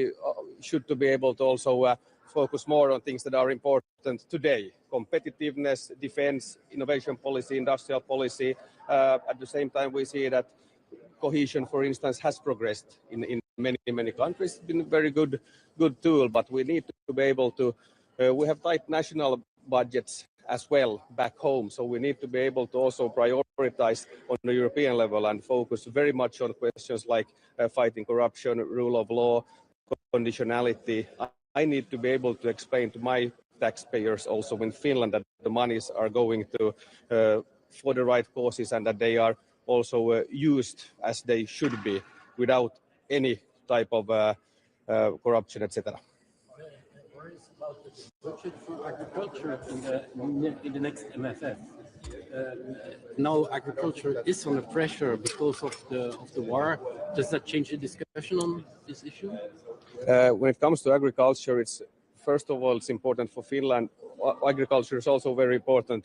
Speaker 5: should to be able to also focus more on things that are important today. Competitiveness, defense, innovation policy, industrial policy. At the same time, we see that cohesion, for instance, has progressed in many countries. It's been a very good tool, but we need to be able to, we have tight national budgets as well back home. So we need to be able to also prioritize on the European level and focus very much on questions like fighting corruption, rule of law, conditionality. I need to be able to explain to my taxpayers also in Finland that the monies are going to for the right causes and that they are also used as they should be without any type of corruption, etc.
Speaker 7: Worries about the budget for agriculture in the next MFF. now agriculture is under pressure because of the war. Does that change the discussion on this issue?
Speaker 5: When it comes to agriculture, it's first of all, it's important for Finland. Agriculture is also very important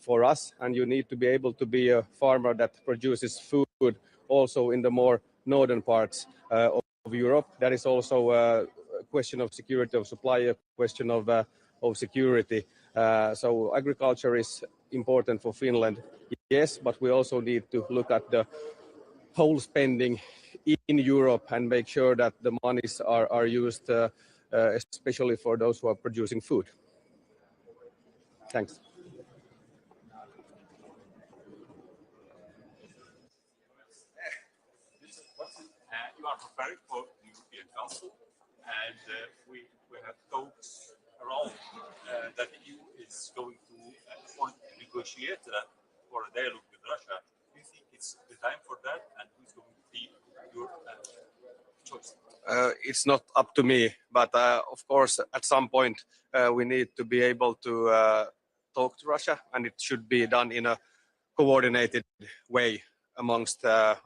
Speaker 5: for us, and you need to be able to be a farmer that produces food also in the more northern parts of Europe. That is also a question of security of supply, a question of security. So agriculture is important for Finland, yes, but we also need to look at the whole spending in Europe and make sure that the monies are used, especially for those who are producing food. Thanks.
Speaker 3: You are preparing for the European Council, and we have talks around that the EU is going to negotiate for a dialogue with Russia. Do you think it's the time for that, and who's going to be your choice?
Speaker 5: It's not up to me, but of course, at some point, we need to be able to talk to Russia, and it should be done in a coordinated way amongst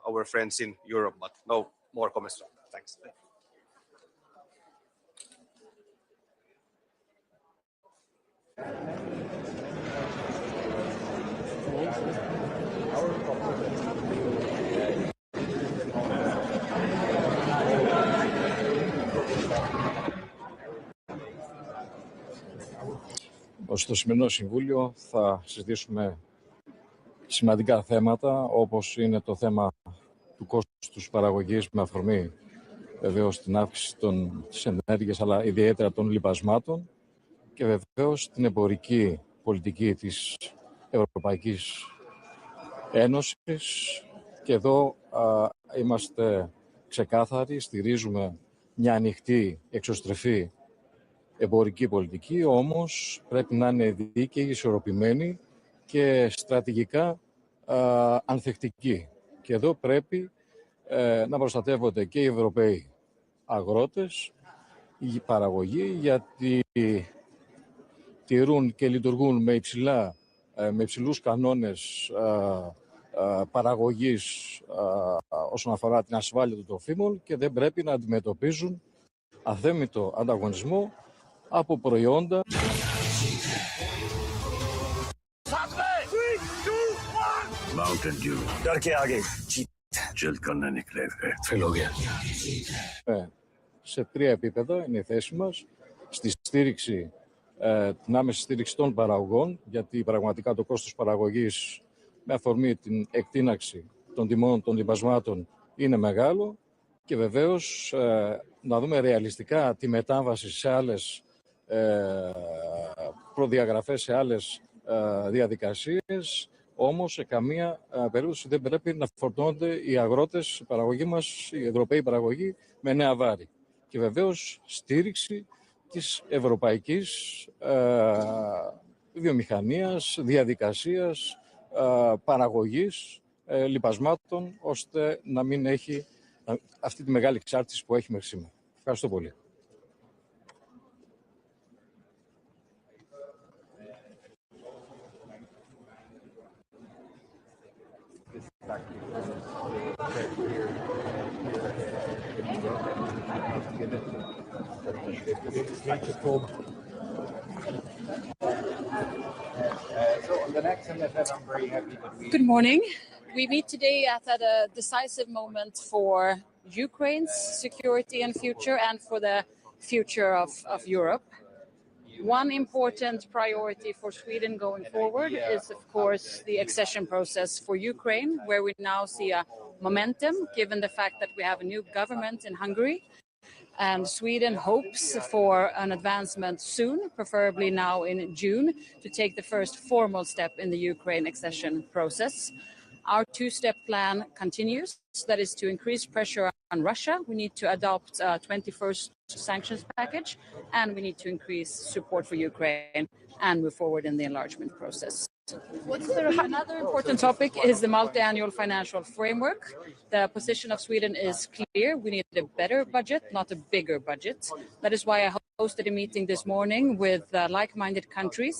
Speaker 5: our friends in Europe, but no more comments on that. Thanks.
Speaker 1: Στο σημερινό Συμβούλιο θα συζητήσουμε σημαντικά θέματα, όπως είναι το θέμα του κόστους παραγωγής με αφορμή βεβαίως την αύξηση της ενέργειας, αλλά ιδιαίτερα των λιπασμάτων, και βεβαίως την εμπορική πολιτική της Ευρωπαϊκής Ένωσης. Και εδώ είμαστε ξεκάθαροι, στηρίζουμε μια ανοιχτή, εξωστρεφή εμπορική πολιτική, όμως πρέπει να είναι δίκαιη, ισορροπημένη και στρατηγικά ανθεκτική. Και εδώ πρέπει να προστατεύονται και οι Ευρωπαίοι αγρότες, η παραγωγή, γιατί τηρούν και λειτουργούν με υψηλούς κανόνες παραγωγής όσον αφορά την ασφάλεια των τροφίμων και δεν πρέπει να αντιμετωπίζουν αθέμητο ανταγωνισμό από προϊόντα.
Speaker 22: Mountain Dew. डर के आगे जल्द करना निकले fail हो गया.
Speaker 1: Σε τρία επίπεδα είναι η θέση μας: στη στήριξη, την άμεση στήριξη των παραγωγών, γιατί πραγματικά το κόστος παραγωγής με αφορμή την εκτείναξη των τιμών των λιπασμάτων είναι μεγάλο, και βεβαίως να δούμε ρεαλιστικά τη μετάβαση σε άλλες προδιαγραφές, σε άλλες διαδικασίες. Όμως σε καμία περίπτωση δεν πρέπει να φορτώνονται οι αγρότες, η παραγωγή μας, η ευρωπαίοι παραγωγή, με νέα βάρη. Και βεβαίως στήριξη της ευρωπαϊκής βιομηχανίας, διαδικασίας, παραγωγής λιπασμάτων, ώστε να μην έχει αυτή τη μεγάλη εξάρτηση που έχει μέχρι σήμερα. Ευχαριστώ πολύ.
Speaker 23: Good morning. We meet today at a decisive moment for Ukraine's security and future, and for the future of Europe. One important priority for Sweden going forward is, of course, the accession process for Ukraine, where we now see a momentum, given the fact that we have a new government in Hungary. And Sweden hopes for an advancement soon, preferably now in June, to take the first formal step in the Ukraine accession process. Our two-step plan continues. That is to increase pressure on Russia. We need to adopt a 21st sanctions package, and we need to increase support for Ukraine and move forward in the enlargement process. Another important topic is the multi-annual financial framework. The position of Sweden is clear. We need a better budget, not a bigger budget. That is why I hosted a meeting this morning with like-minded countries,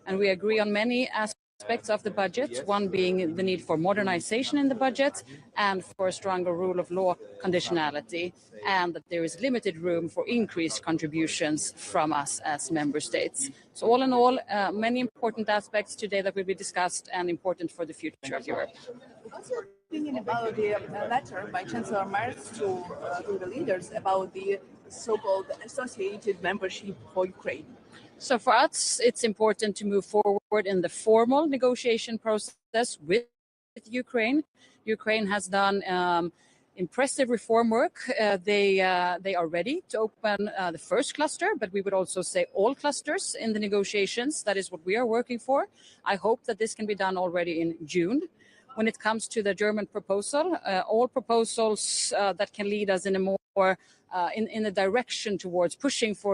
Speaker 23: and we agree on many aspects aspects of the budget, one being the need for modernization in the budget and for a stronger rule of law conditionality, and that there is limited room for increased contributions from us as member states. So all in all, many important aspects today that will be discussed and important for the future of Europe.
Speaker 6: What's your opinion about the letter by Chancellor Merz to the leaders about the so-called associated membership for Ukraine?
Speaker 23: So for us, it's important to move forward in the formal negotiation process with Ukraine. Ukraine has done impressive reform work. They are ready to open the first cluster, but we would also say all clusters in the negotiations. That is what we are working for. I hope that this can be done already in June. When it comes to the German proposal, all proposals that can lead us in a more in a direction towards pushing for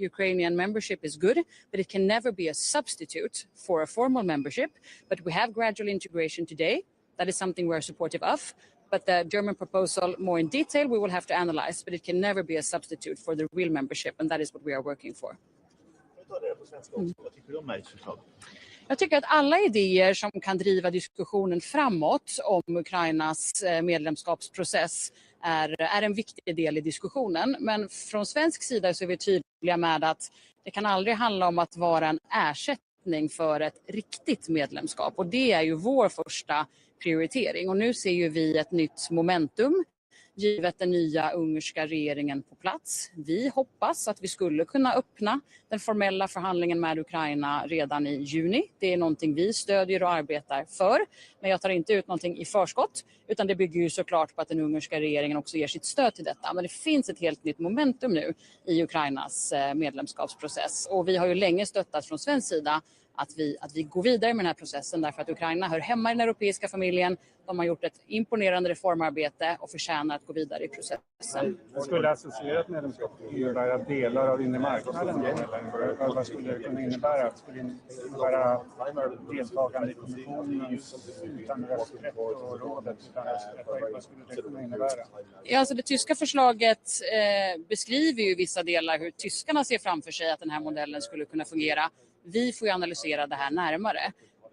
Speaker 23: Ukrainian membership is good, but it can never be a substitute for a formal membership. But we have gradual integration today. That is something we're supportive of. But the German proposal, more in detail, we will have to analyze, but it can never be a substitute for the real membership, and that is what we are working for. Jag tycker att alla idéer som kan driva diskussionen framåt om Ukrainas medlemskapsprocess är en viktig del i diskussionen. Men från svensk sida så är vi tydliga med att det kan aldrig handla om att vara en ersättning för ett riktigt medlemskap. Och det är ju vår första prioritering. Och nu ser ju vi ett nytt momentum givet den nya ungerska regeringen på plats. Vi hoppas att vi skulle kunna öppna den formella förhandlingen med Ukraina redan i juni. Det är någonting vi stödjer och arbetar för. Men jag tar inte ut någonting i förskott, utan det bygger ju såklart på att den ungerska regeringen också ger sitt stöd till detta. Men det finns ett helt nytt momentum nu i Ukrainas medlemskapsprocess. Och vi har ju länge stöttat från svensk sida att vi går vidare med den här processen därför att Ukraina hör hemma i den europeiska familjen. De har gjort ett imponerande reformarbete och förtjänar att gå vidare i processen.
Speaker 10: Skulle associerat medlemskap innebära delar av inre marknaden? Vad skulle det kunna innebära? Skulle det innebära deltagande i kommissionen utan rösträtt och rådet utan rösträtt? Vad skulle det kunna innebära?
Speaker 23: Ja, alltså det tyska förslaget beskriver ju vissa delar hur tyskarna ser framför sig att den här modellen skulle kunna fungera. Vi får ju analysera det här närmare.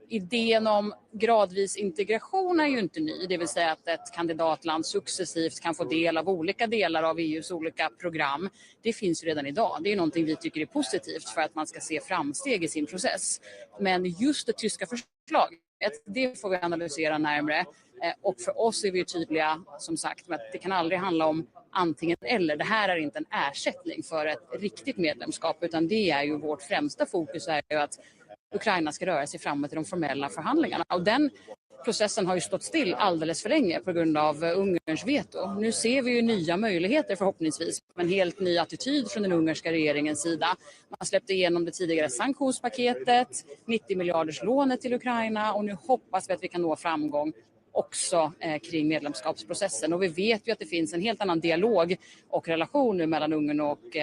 Speaker 23: Idén om gradvis integration är ju inte ny, det vill säga att ett kandidatland successivt kan få del av olika delar av EUs olika program. Det finns ju redan idag. Det är någonting vi tycker är positivt för att man ska se framsteg i sin process. Men just det tyska förslaget, det får vi analysera närmare. Och för oss är vi tydliga, som sagt, med att det kan aldrig handla om antingen eller. Det här är inte en ersättning för ett riktigt medlemskap, utan det är ju vårt främsta fokus är ju att Ukraina ska röra sig framåt i de formella förhandlingarna. Och den processen har ju stått still alldeles för länge på grund av Ungerns veto. Nu ser vi ju nya möjligheter förhoppningsvis. En helt ny attityd från den ungerska regeringens sida. Man släppte igenom det tidigare sanktionspaketet, 90 miljarders lånet till Ukraina och nu hoppas vi att vi kan nå framgång också kring medlemskapsprocessen. Och vi vet ju att det finns en helt annan dialog och relation nu mellan Ungern och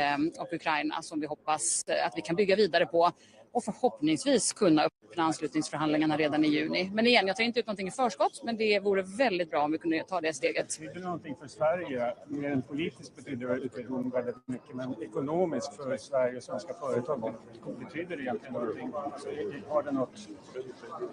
Speaker 23: Ukraina som vi hoppas att vi kan bygga vidare på och förhoppningsvis kunna öppna anslutningsförhandlingarna redan i juni. Men igen, jag tar inte ut någonting i förskott, men det vore väldigt bra om vi kunde ta det steget.
Speaker 10: Betyder någonting för Sverige? Mer än politiskt betyder utvidgning väldigt mycket, men ekonomiskt för Sverige och svenska företag, betyder det egentligen någonting? Har det något,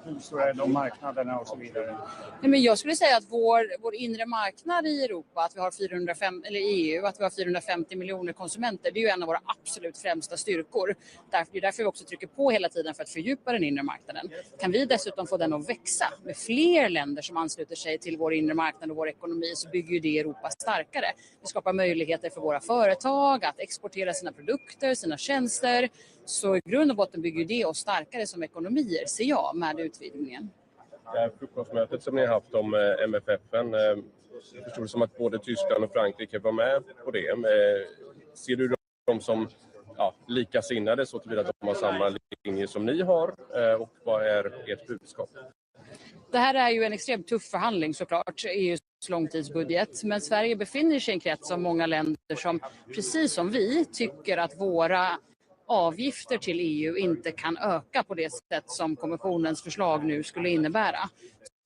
Speaker 10: hur stora är de marknaderna och så vidare?
Speaker 23: Nej, men jag skulle säga att vår inre marknad i Europa, att vi har 450 miljoner konsumenter, det är ju en av våra absolut främsta styrkor. Det är därför vi också trycker på hela tiden för att fördjupa den inre marknaden. Kan vi dessutom få den att växa med fler länder som ansluter sig till vår inre marknad och vår ekonomi, så bygger ju det Europa starkare. Det skapar möjligheter för våra företag att exportera sina produkter, sina tjänster. Så i grund och botten bygger det oss starkare som ekonomier, ser jag, med utvidgningen.
Speaker 11: Det här frukostmötet som ni har haft om MFF:en, jag förstår det som att både Tyskland och Frankrike var med på det. Ser du dem som likasinnade så tillvida att de har samma linje som ni har, och vad är ert budskap?
Speaker 23: Det här är ju en extremt tuff förhandling såklart, EUs långtidsbudget. Men Sverige befinner sig i en krets av många länder som, precis som vi, tycker att våra avgifter till EU inte kan öka på det sätt som kommissionens förslag nu skulle innebära.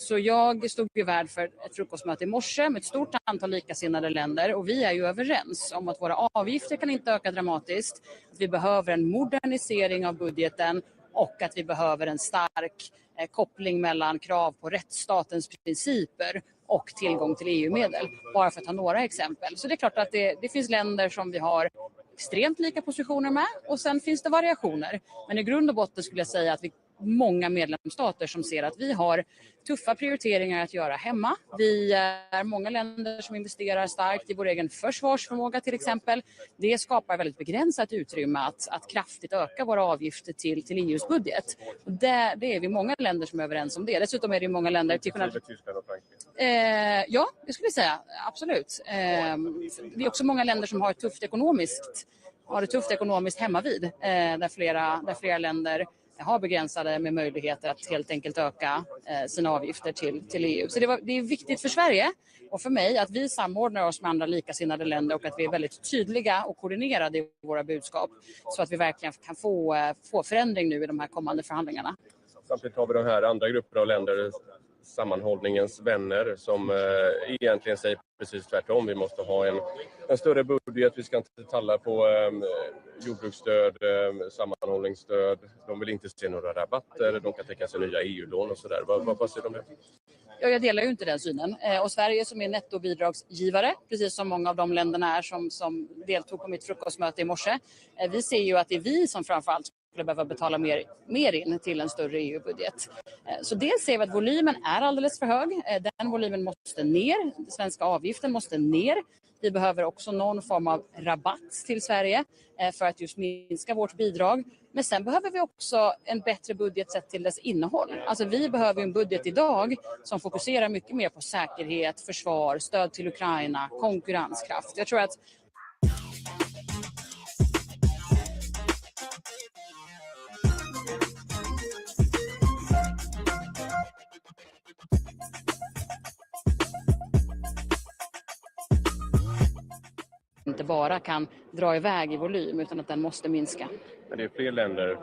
Speaker 23: Så jag stod ju värd för ett frukostmöte i morse med ett stort antal likasinnade länder och vi är ju överens om att våra avgifter kan inte öka dramatiskt, att vi behöver en modernisering av budgeten och att vi behöver en stark koppling mellan krav på rättsstatens principer och tillgång till EU-medel. Bara för att ta några exempel. Så det är klart att det finns länder som vi har extremt lika positioner med och sen finns det variationer. Men i grund och botten skulle jag säga att vi många medlemsstater som ser att vi har tuffa prioriteringar att göra hemma. Vi är många länder som investerar starkt i vår egen försvarsförmåga till exempel. Det skapar väldigt begränsat utrymme att kraftigt öka våra avgifter till EUs budget. Och det är vi många länder som är överens om det. Dessutom är det många länder ja, det skulle jag säga. Absolut. Vi är också många länder som har det tufft ekonomiskt hemmavid. Där flera länder har begränsade med möjligheter att helt enkelt öka sina avgifter till EU. Så det är viktigt för Sverige och för mig att vi samordnar oss med andra likasinnade länder och att vi är väldigt tydliga och koordinerade i våra budskap så att vi verkligen kan få förändring nu i de här kommande förhandlingarna.
Speaker 11: Samtidigt har vi de här andra grupperna av länder, sammanhållningens vänner, som egentligen säger precis tvärtom. Vi måste ha en större budget, vi ska inte talla på jordbruksstöd, sammanhållningsstöd. De vill inte se några rabatter, de kan tänka sig nya EU-lån och sådär. Vad säger de här?
Speaker 23: Ja, jag delar ju inte den synen. Och Sverige som är nettobidragsgivare, precis som många av de länderna är som deltog på mitt frukostmöte i morse. Vi ser ju att det är vi som framförallt skulle behöva betala mer in till en större EU-budget. Så dels ser vi att volymen är alldeles för hög. Den volymen måste ner. Den svenska avgiften måste ner. Vi behöver också någon form av rabatt till Sverige för att just minska vårt bidrag. Men sen behöver vi också en bättre budget sett till dess innehåll. Alltså vi behöver en budget idag som fokuserar mycket mer på säkerhet, försvar, stöd till Ukraina, konkurrenskraft. Jag tror att inte bara kan dra iväg i volym utan att den måste minska.
Speaker 11: Men det är fler länder.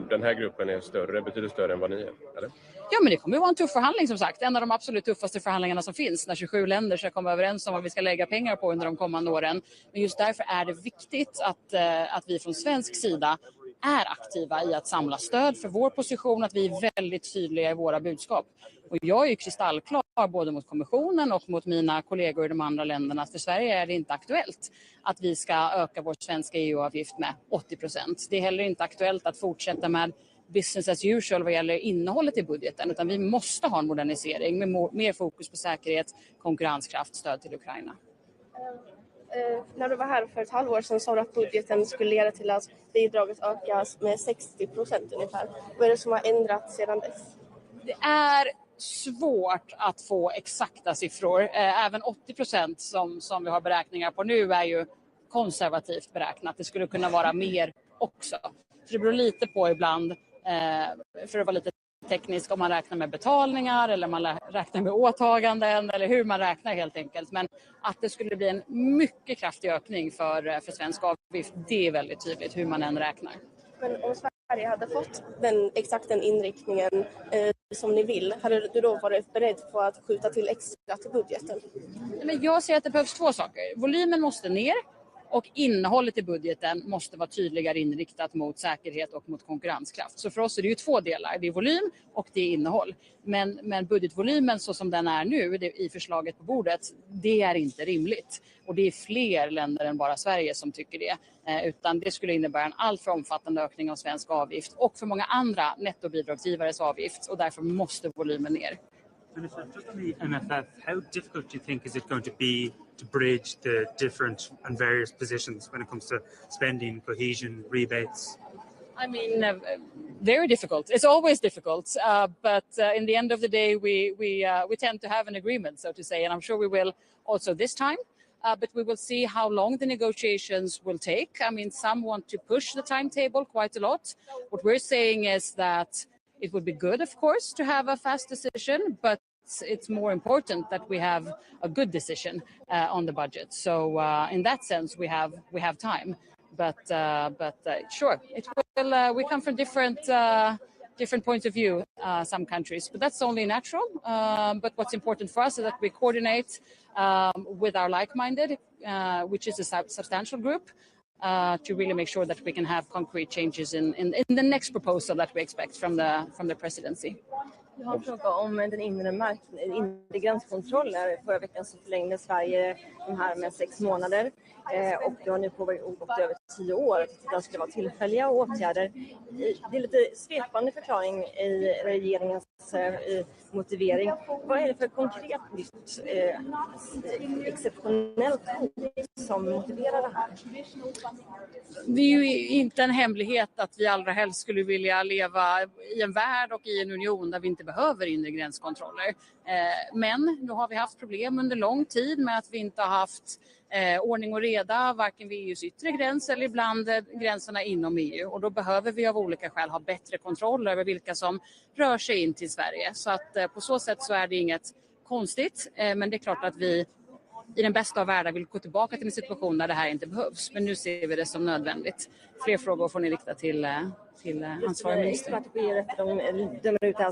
Speaker 11: Den här gruppen är betydligt större än vad ni är, eller?
Speaker 23: Ja, men det kommer att vara en tuff förhandling som sagt. En av de absolut tuffaste förhandlingarna som finns när 27 länder ska komma överens om vad vi ska lägga pengar på under de kommande åren. Men just därför är det viktigt att vi från svensk sida är aktiva i att samla stöd för vår position, att vi är väldigt tydliga i våra budskap. Och jag är ju kristallklar både mot kommissionen och mot mina kollegor i de andra länderna att för Sverige är det inte aktuellt att vi ska öka vår svenska EU-avgift med 80%. Det är heller inte aktuellt att fortsätta med business as usual vad gäller innehållet i budgeten, utan vi måste ha en modernisering med mer fokus på säkerhet, konkurrenskraft, stöd till Ukraina.
Speaker 9: När du var här för ett halvår sedan sa du att budgeten skulle leda till att bidraget ökas med 60% ungefär. Vad är det som har ändrats sedan dess?
Speaker 23: Det är svårt att få exakta siffror. Även 80% som vi har beräkningar på nu är ju konservativt beräknat. Det skulle kunna vara mer också. Så det beror lite på ibland, för att vara lite teknisk, om man räknar med betalningar eller man räknar med åtaganden eller hur man räknar helt enkelt. Men att det skulle bli en mycket kraftig ökning för svensk avgift, det är väldigt tydligt hur man än räknar.
Speaker 9: Men om Sverige hade fått exakt den inriktningen som ni vill, hade du då varit beredd på att skjuta till extra till budgeten?
Speaker 23: Men jag ser att det behövs två saker. Volymen måste ner och innehållet i budgeten måste vara tydligare inriktat mot säkerhet och mot konkurrenskraft. Så för oss är det ju två delar. Det är volym och det är innehåll. Men budgetvolymen så som den är nu i förslaget på bordet, det är inte rimligt. Och det är fler länder än bara Sverige som tycker det. Utan det skulle innebära en alltför omfattande ökning av svensk avgift och för många andra nettobidragsgivares avgift. Och därför måste volymen ner.
Speaker 18: Just on the MFF, how difficult do you think is it going to be to bridge the different and various positions when it comes to spending, cohesion, rebates?
Speaker 23: I mean, very difficult. It's always difficult, but in the end of the day, we tend to have an agreement, so to say, and I'm sure we will also this time. But we will see how long the negotiations will take. I mean, some want to push the timetable quite a lot. What we're saying is that it would be good, of course, to have a fast decision, but it's more important that we have a good decision on the budget. So in that sense, we have time. But sure, it will. We come from different points of view, some countries, but that's only natural. But what's important for us is that we coordinate with our like-minded, which is a substantial group, to really make sure that we can have concrete changes in the next proposal that we expect from the presidency.
Speaker 12: Jag har en fråga om den inre marknaden, inre gränskontroller. Förra veckan så förlängde Sverige de här med 6 månader och det har nu gått över 10 år. Det skulle vara tillfälliga åtgärder. Det är lite svepande förklaring i regeringens motivering. Vad är det för konkret exceptionellt som motiverar det här?
Speaker 23: Det är ju inte en hemlighet att vi allra helst skulle vilja leva i en värld och i en union där vi inte behöver inre gränskontroller. Men nu har vi haft problem under lång tid med att vi inte har haft ordning och reda varken vid EUs yttre gräns eller ibland gränserna inom EU. Och då behöver vi av olika skäl ha bättre kontroll över vilka som rör sig in till Sverige. Så att på så sätt så är det inget konstigt. Men det är klart att vi i den bästa av världar vill gå tillbaka till en situation där det här inte behövs. Men nu ser vi det som nödvändigt. Fler frågor får ni rikta till ansvarig minister.
Speaker 12: Strategier efter de dömer ut det här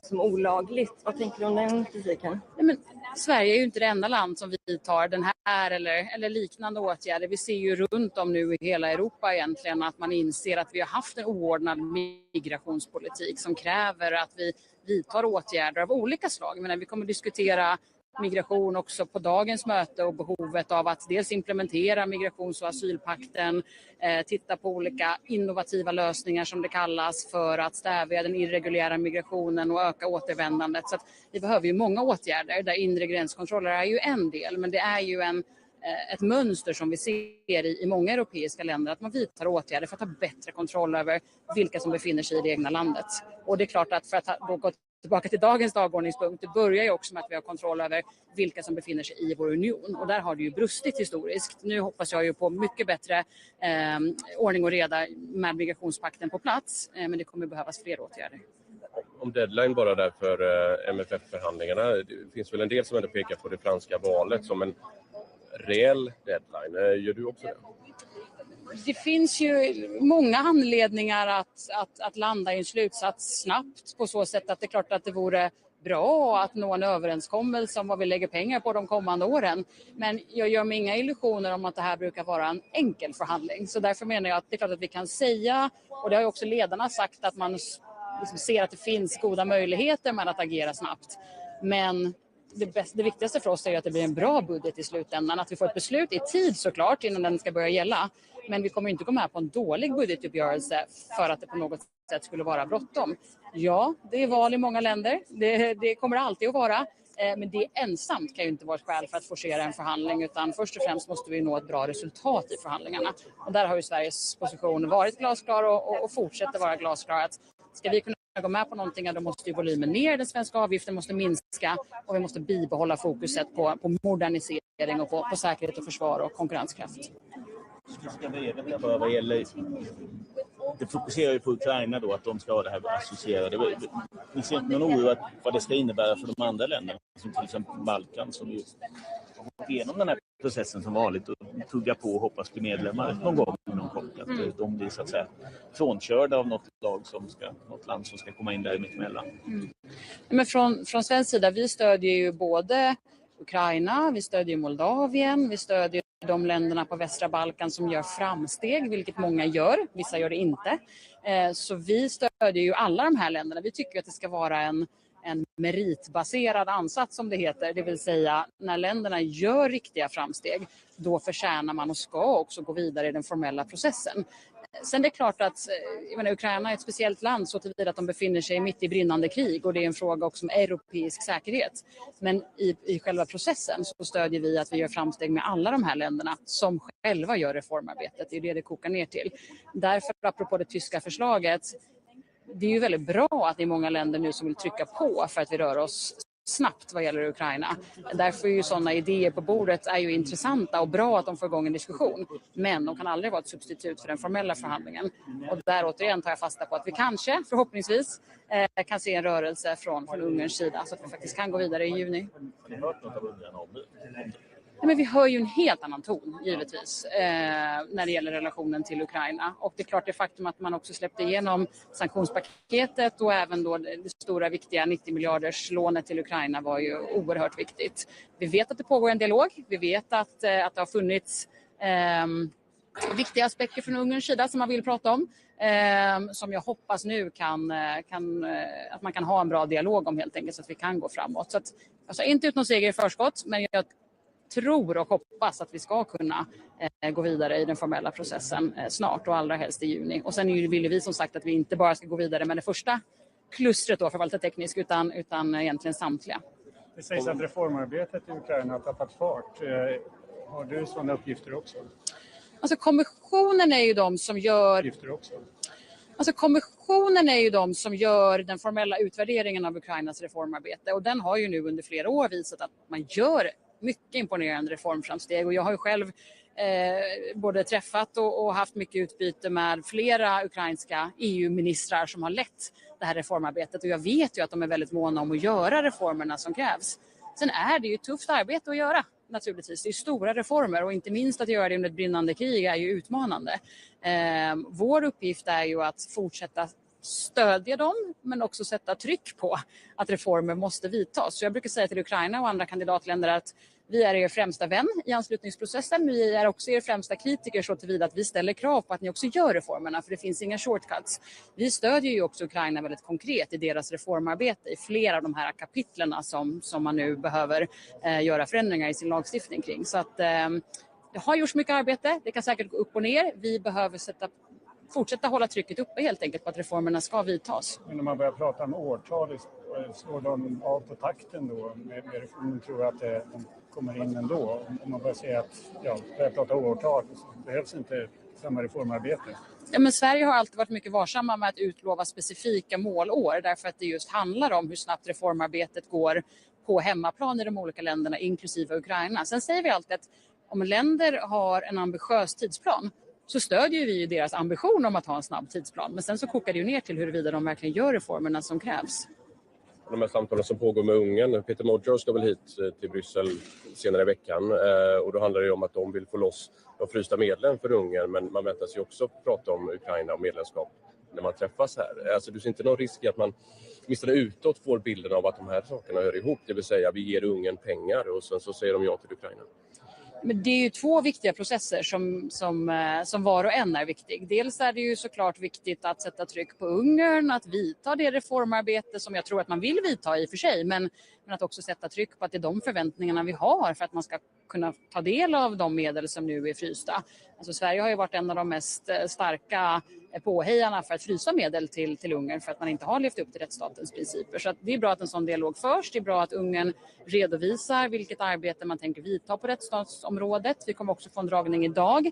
Speaker 12: som olagligt. Vad tänker du om den kritiken?
Speaker 23: Nej, men Sverige är ju inte det enda land som vidtar den här eller liknande åtgärder. Vi ser ju runt om nu i hela Europa egentligen att man inser att vi har haft en oordnad migrationspolitik som kräver att vi vidtar åtgärder av olika slag. Men vi kommer att diskutera migration också på dagens möte och behovet av att dels implementera migrations- och asylpakten, titta på olika innovativa lösningar som det kallas för att stävja den irreguljära migrationen och öka återvändandet. Så att vi behöver ju många åtgärder där inre gränskontroller är ju en del, men det är ju ett mönster som vi ser i många europeiska länder att man vidtar åtgärder för att ha bättre kontroll över vilka som befinner sig i det egna landet. Och det är klart att för att då gå tillbaka till dagens dagordningspunkt, det börjar ju också med att vi har kontroll över vilka som befinner sig i vår union. Och där har det ju brustit historiskt. Nu hoppas jag ju på mycket bättre ordning och reda med migrationspakten på plats. Men det kommer behövas fler åtgärder.
Speaker 11: Om deadline bara där för MFF-förhandlingarna. Det finns väl en del som ändå pekar på det franska valet som en reell deadline. Gör du också det?
Speaker 23: Det finns ju många anledningar att landa i en slutsats snabbt på så sätt att det är klart att det vore bra att nå en överenskommelse om vad vi lägger pengar på de kommande åren. Men jag gör mig inga illusioner om att det här brukar vara en enkel förhandling. Så därför menar jag att det är klart att vi kan säga, och det har ju också ledarna sagt, att man liksom ser att det finns goda möjligheter med att agera snabbt. Men det viktigaste för oss är att det blir en bra budget i slutändan. Att vi får ett beslut i tid såklart innan den ska börja gälla. Men vi kommer inte gå med på en dålig budgetuppgörelse för att det på något sätt skulle vara bråttom. Ja, det är val i många länder. Det kommer alltid att vara. Men det ensamt kan ju inte vara ett skäl för att forcera en förhandling. Utan först och främst måste vi nå ett bra resultat i förhandlingarna. Och där har ju Sveriges position varit glasklar och fortsätter vara glasklar. Att ska vi kunna gå med på någonting, då måste ju volymen ner, den svenska avgiften måste minska och vi måste bibehålla fokuset på modernisering och på säkerhet och försvar och konkurrenskraft.
Speaker 13: Vad gäller, det fokuserar ju på Ukraina då, att de ska ha det här associerade. Ni ser inte någon oro vad det ska innebära för de andra länderna, som till exempel Balkan, som ju har gått igenom den här processen som vanligt och tugga på och hoppas bli medlemmar någon gång inom kort. Att de blir så att säga frånkörda av något land som ska komma in där mittemellan.
Speaker 23: Men från svensk sida, vi stödjer ju både Ukraina, vi stödjer Moldavien, vi stödjer de länderna på västra Balkan som gör framsteg, vilket många gör, vissa gör det inte. Så vi stödjer ju alla de här länderna. Vi tycker att det ska vara en meritbaserad ansats som det heter. Det vill säga när länderna gör riktiga framsteg, då förtjänar man och ska också gå vidare i den formella processen. Sen det är klart att Ukraina är ett speciellt land så tillvida att de befinner sig mitt i brinnande krig och det är en fråga också om europeisk säkerhet. Men i själva processen så stödjer vi att vi gör framsteg med alla de här länderna som själva gör reformarbetet. Det är det kokar ner till. Därför, apropå det tyska förslaget, det är ju väldigt bra att det är många länder nu som vill trycka på för att vi rör oss snabbt vad gäller Ukraina. Därför är ju sådana idéer på bordet är ju intressanta och bra att de får igång en diskussion. Men de kan aldrig vara ett substitut för den formella förhandlingen. Och där återigen tar jag fasta på att vi kanske, förhoppningsvis, kan se en rörelse från Ungerns sida så att vi faktiskt kan gå vidare i juni.
Speaker 13: Har ni hört något av ungrarna om det?
Speaker 23: Men vi hör ju en helt annan ton, givetvis, när det gäller relationen till Ukraina. Och det är klart det faktum att man också släppte igenom sanktionspaketet och även då det stora viktiga 90 miljarders lånet till Ukraina var ju oerhört viktigt. Vi vet att det pågår en dialog. Vi vet att det har funnits viktiga aspekter från Ungerns sida som man vill prata om. Som jag hoppas nu att man kan ha en bra dialog om helt enkelt så att vi kan gå framåt. Så att, alltså inte ut någon seger i förskott, men jag tror och hoppas att vi ska kunna gå vidare i den formella processen snart och allra helst i juni. Och sen vill vi som sagt att vi inte bara ska gå vidare med det första klustret då för att vara lite teknisk utan egentligen samtliga.
Speaker 10: Det sägs att reformarbetet i Ukraina har tappat fart. Har du sådana uppgifter också?
Speaker 23: Alltså kommissionen är ju de som gör... kommissionen är ju de som gör den formella utvärderingen av Ukrainas reformarbete och den har ju nu under flera år visat att man gör mycket imponerande reformframsteg och jag har ju själv både träffat och haft mycket utbyte med flera ukrainska EU-ministrar som har lett det här reformarbetet och jag vet ju att de är väldigt måna om att göra reformerna som krävs. Sen är det ju ett tufft arbete att göra. Naturligtvis, det är stora reformer och inte minst att göra det under ett brinnande krig är ju utmanande. Vår uppgift är ju att fortsätta stödja dem men också sätta tryck på att reformer måste vidtas. Så jag brukar säga till Ukraina och andra kandidatländer att vi är er främsta vän i anslutningsprocessen. Vi är också er främsta kritiker så tillvida att vi ställer krav på att ni också gör reformerna för det finns inga shortcuts. Vi stödjer ju också Ukraina väldigt konkret i deras reformarbete i flera av de här kapitlerna som man nu behöver göra förändringar i sin lagstiftning kring. Så att det har gjorts mycket arbete, det kan säkert gå upp och ner. Vi behöver fortsätta hålla trycket uppe helt enkelt på att reformerna ska vidtas.
Speaker 10: Men om man börjar prata om årtal, slår de av på takten då? Med reformen tror jag att de kommer in ändå. Om man börjar säga att börjar prata årtal så behövs inte samma reformarbete.
Speaker 23: Ja, men Sverige har alltid varit mycket varsamma med att utlova specifika målår därför att det just handlar om hur snabbt reformarbetet går på hemmaplan i de olika länderna inklusive Ukraina. Sen säger vi alltid att om länder har en ambitiös tidsplan så stödjer vi ju deras ambition om att ha en snabb tidsplan. Men sen så kokar det ju ner till huruvida de verkligen gör reformerna som krävs.
Speaker 11: De här samtalen som pågår med Ungern, Peter Modjor ska väl hit till Bryssel senare i veckan och då handlar det om att de vill få loss de frysta medlen för Ungern men man väntar sig också prata om Ukraina och medlemskap när man träffas här. Alltså du ser inte någon risk i att man åtminstone utåt får bilden av att de här sakerna hör ihop, det vill säga vi ger Ungern pengar och sen så säger de ja till Ukraina.
Speaker 23: Men det är ju två viktiga processer som var och en är viktig. Dels är det ju såklart viktigt att sätta tryck på Ungern, att vidta det reformarbete som jag tror att man vill vidta i och för sig. Men att också sätta tryck på att det är de förväntningarna vi har för att man ska kunna ta del av de medel som nu är frysta. Alltså Sverige har ju varit en av de mest starka påhejarna för att frysa medel till Ungern för att man inte har levt upp till rättsstatens principer. Så att det är bra att en sån dialog förs. Det är bra att Ungern redovisar vilket arbete man tänker vidta på rättsstatsområdet. Vi kommer också få en dragning idag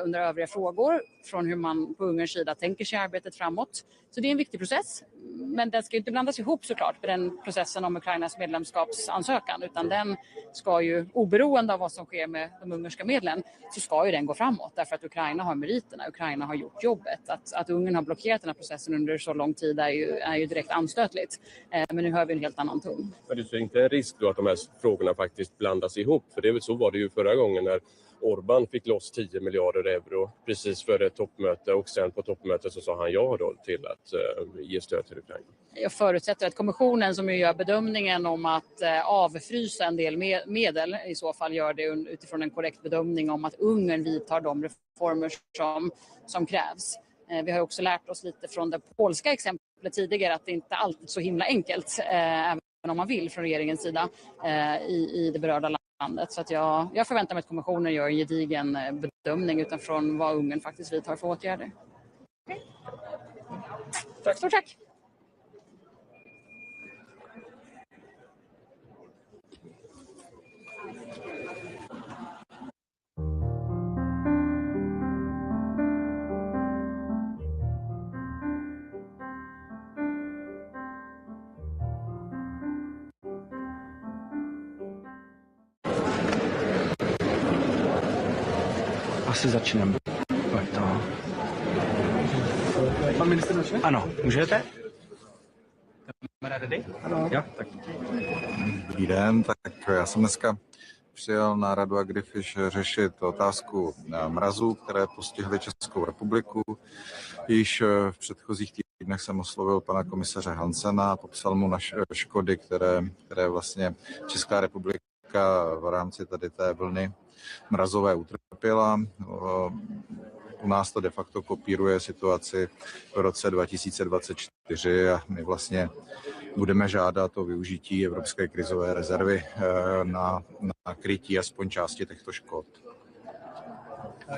Speaker 23: under övriga frågor från hur man på Ungerns sida tänker sig arbetet framåt. Så det är en viktig process. Men den ska inte blandas ihop såklart med den processen om Ukrainas medlemskapsansökan utan den ska ju oberoende av vad som sker med de ungerska medlen så ska ju den gå framåt därför att Ukraina har meriterna, Ukraina har gjort jobbet. Att Ungern har blockerat den här processen under så lång tid är ju direkt anstötligt. Men nu hör vi en helt annan ton.
Speaker 11: Men du ser inte en risk då att de här frågorna faktiskt blandas ihop? För det är väl så var det ju förra gången när Orbán fick loss 10 miljarder euro precis före ett toppmöte och sen på toppmötet så sa han ja då till att ge stöd till Ukraina.
Speaker 23: Jag förutsätter att kommissionen som ju gör bedömningen om att avfrysa en del medel i så fall gör det utifrån en korrekt bedömning om att Ungern vidtar de reformer som krävs. Vi har också lärt oss lite från det polska exemplet tidigare att det inte alltid är så himla enkelt även om man vill från regeringens sida i det berörda landet. Så att jag förväntar mig att kommissionen gör en gedigen bedömning utifrån vad Ungern faktiskt vidtar för åtgärder.
Speaker 11: Tack.
Speaker 23: Stort tack!
Speaker 16: Asi začneme. Pojď to. Pan ministr začne? Ano, můžete? Ano. Jo, tak.
Speaker 15: Dobrý den, tak já jsem dneska přijel na Radu Agrifish řešit otázku mrazů, které postihly Českou republiku. Již v předchozích týdnech jsem oslovil pana komisaře Hansena, popsal mu naše škody, které vlastně Česká republika v rámci tady té vlny mrazové utrpěla. U nás to de facto kopíruje situaci v roce 2024 a my vlastně budeme žádat o využití Evropské krizové rezervy na krytí aspoň části těchto škod.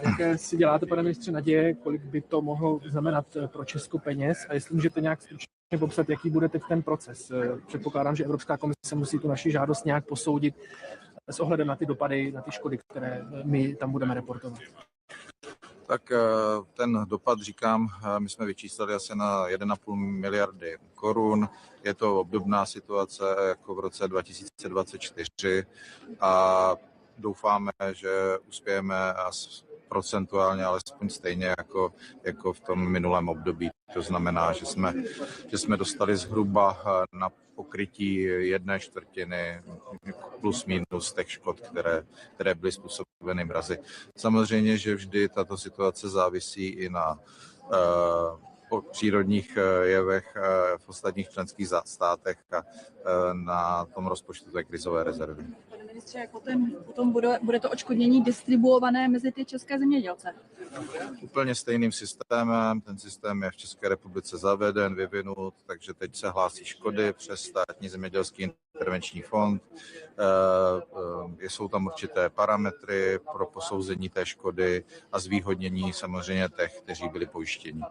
Speaker 17: Jaké si děláte, pane ministře, naděje, kolik by to mohlo znamenat pro Česko peněz a jestli můžete nějak stručně popsat, jaký bude teď ten proces? Předpokládám, že Evropská komise musí tu naši žádost nějak posoudit s ohledem na ty dopady, na ty škody, které my tam budeme reportovat.
Speaker 15: Tak ten dopad, říkám, my jsme vyčíslili asi na 1,5 miliardy korun. Je to obdobná situace jako v roce 2024 a doufáme, že uspějeme procentuálně alespoň stejně jako v tom minulém období. To znamená, že jsme dostali zhruba na pokrytí 1/4 plus minus těch škod, které byly způsobeny mrazy. Samozřejmě, že vždy tato situace závisí i na přírodních jevech v ostatních členských státech a na tom rozpočtu té krizové rezervy.
Speaker 6: Pane ministře, jak potom bude to odškodnění distribuované mezi ty české zemědělce?
Speaker 15: Úplně stejným systémem. Ten systém je v České republice zaveden, vyvinut, takže teď se hlásí škody přes Státní zemědělský intervenční fond. Jsou tam určité parametry pro posouzení té škody a zvýhodnění samozřejmě těch, kteří byli pojištěni.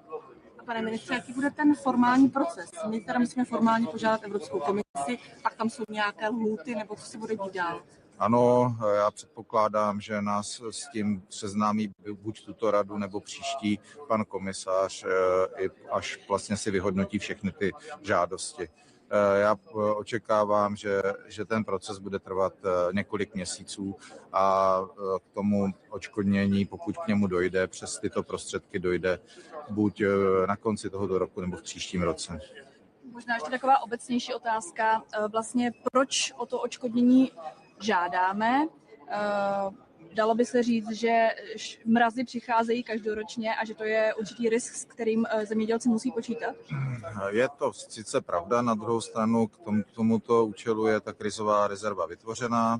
Speaker 6: Pane ministře, jaký bude ten formální proces? My teda musíme formálně požádat Evropskou komisi, pak tam jsou nějaké lhůty, nebo co se bude dít dál?
Speaker 15: Ano, já předpokládám, že nás s tím seznámí buď tuto radu, nebo příští pan komisař, až vlastně si vyhodnotí všechny ty žádosti. Já očekávám, že ten proces bude trvat několik měsíců a k tomu odškodnění, pokud k němu dojde, přes tyto prostředky dojde buď na konci tohoto roku nebo v příštím roce.
Speaker 6: Možná ještě taková obecnější otázka. Vlastně proč o to odškodnění žádáme? Dalo by se říct, že mrazy přicházejí každoročně a že to je určitý risk, s kterým zemědělci musí počítat?
Speaker 15: Je to sice pravda, na druhou stranu k tomuto účelu je ta krizová rezerva vytvořená,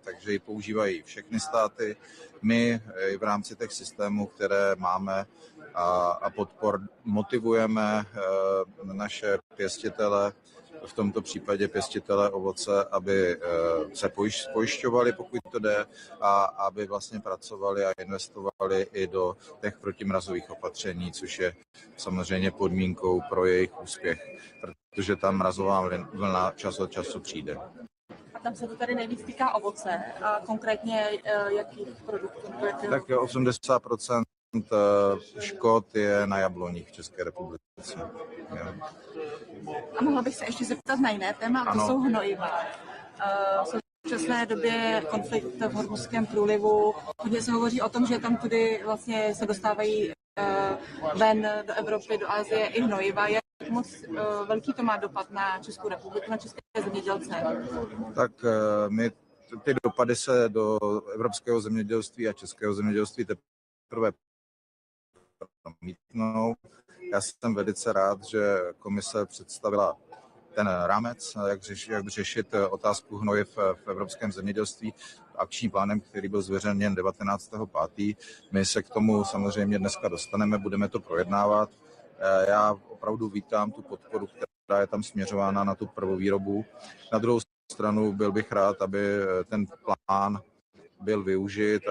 Speaker 15: takže ji používají všechny státy. My i v rámci těch systémů, které máme a podpor, motivujeme naše pěstitele, v tomto případě pěstitele ovoce, aby se pojišťovali, pokud to jde, a aby vlastně pracovali a investovali i do těch protimrazových opatření, což je samozřejmě podmínkou pro jejich úspěch, protože ta mrazová vlna čas od času přijde.
Speaker 6: A tam se to tady nejvíc týká ovoce a konkrétně jakých produktů?
Speaker 15: Tak 80% škod je na jabloních v České republice.
Speaker 6: A mohla bych se ještě zeptat na jiné téma, a to jsou hnojiva. V současné době konflikt v Hormuzském průlivu, hodně se hovoří o tom, že tam tudy vlastně se dostávají ven do Evropy, do Asie i hnojiva. Jak moc velký to má dopad na Českou republiku, na české zemědělce?
Speaker 15: Tak my ty dopady se do evropského zemědělství a českého zemědělství teprve promítnou. Já jsem velice rád, že komise představila ten rámec, jak řešit otázku hnojiv v evropském zemědělství akčním plánem, který byl zveřejněn 19.5. My se k tomu samozřejmě dneska dostaneme, budeme to projednávat. Já opravdu vítám tu podporu, která je tam směřována na tu prvovýrobu. Na druhou stranu byl bych rád, aby ten plán byl využit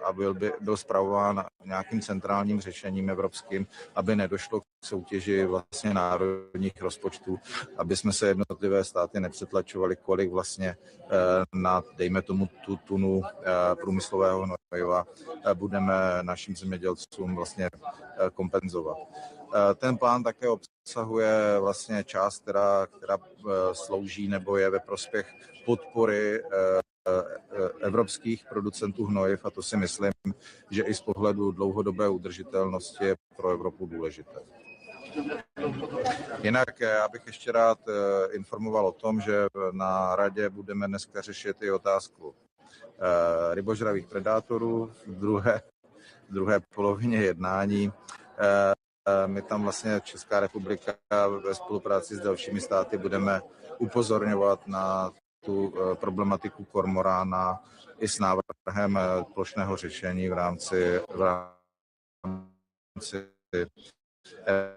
Speaker 15: a byl spravován nějakým centrálním řešením evropským, aby nedošlo k soutěži vlastně národních rozpočtů, aby jsme se jednotlivé státy nepřetlačovali, kolik vlastně na, dejme tomu, tu tunu průmyslového hnojiva budeme našim zemědělcům vlastně kompenzovat. Ten plán také obsahuje vlastně část, která slouží nebo je ve prospěch podpory evropských producentů hnojiv, a to si myslím, že i z pohledu dlouhodobé udržitelnosti je pro Evropu důležité. Jinak já bych ještě rád informoval o tom, že na radě budeme dneska řešit i otázku rybožravých predátorů v druhé polovině jednání. My tam vlastně Česká republika ve spolupráci s dalšími státy budeme upozorňovat na tu problematiku kormorána i s návrhem plošného řešení v rámci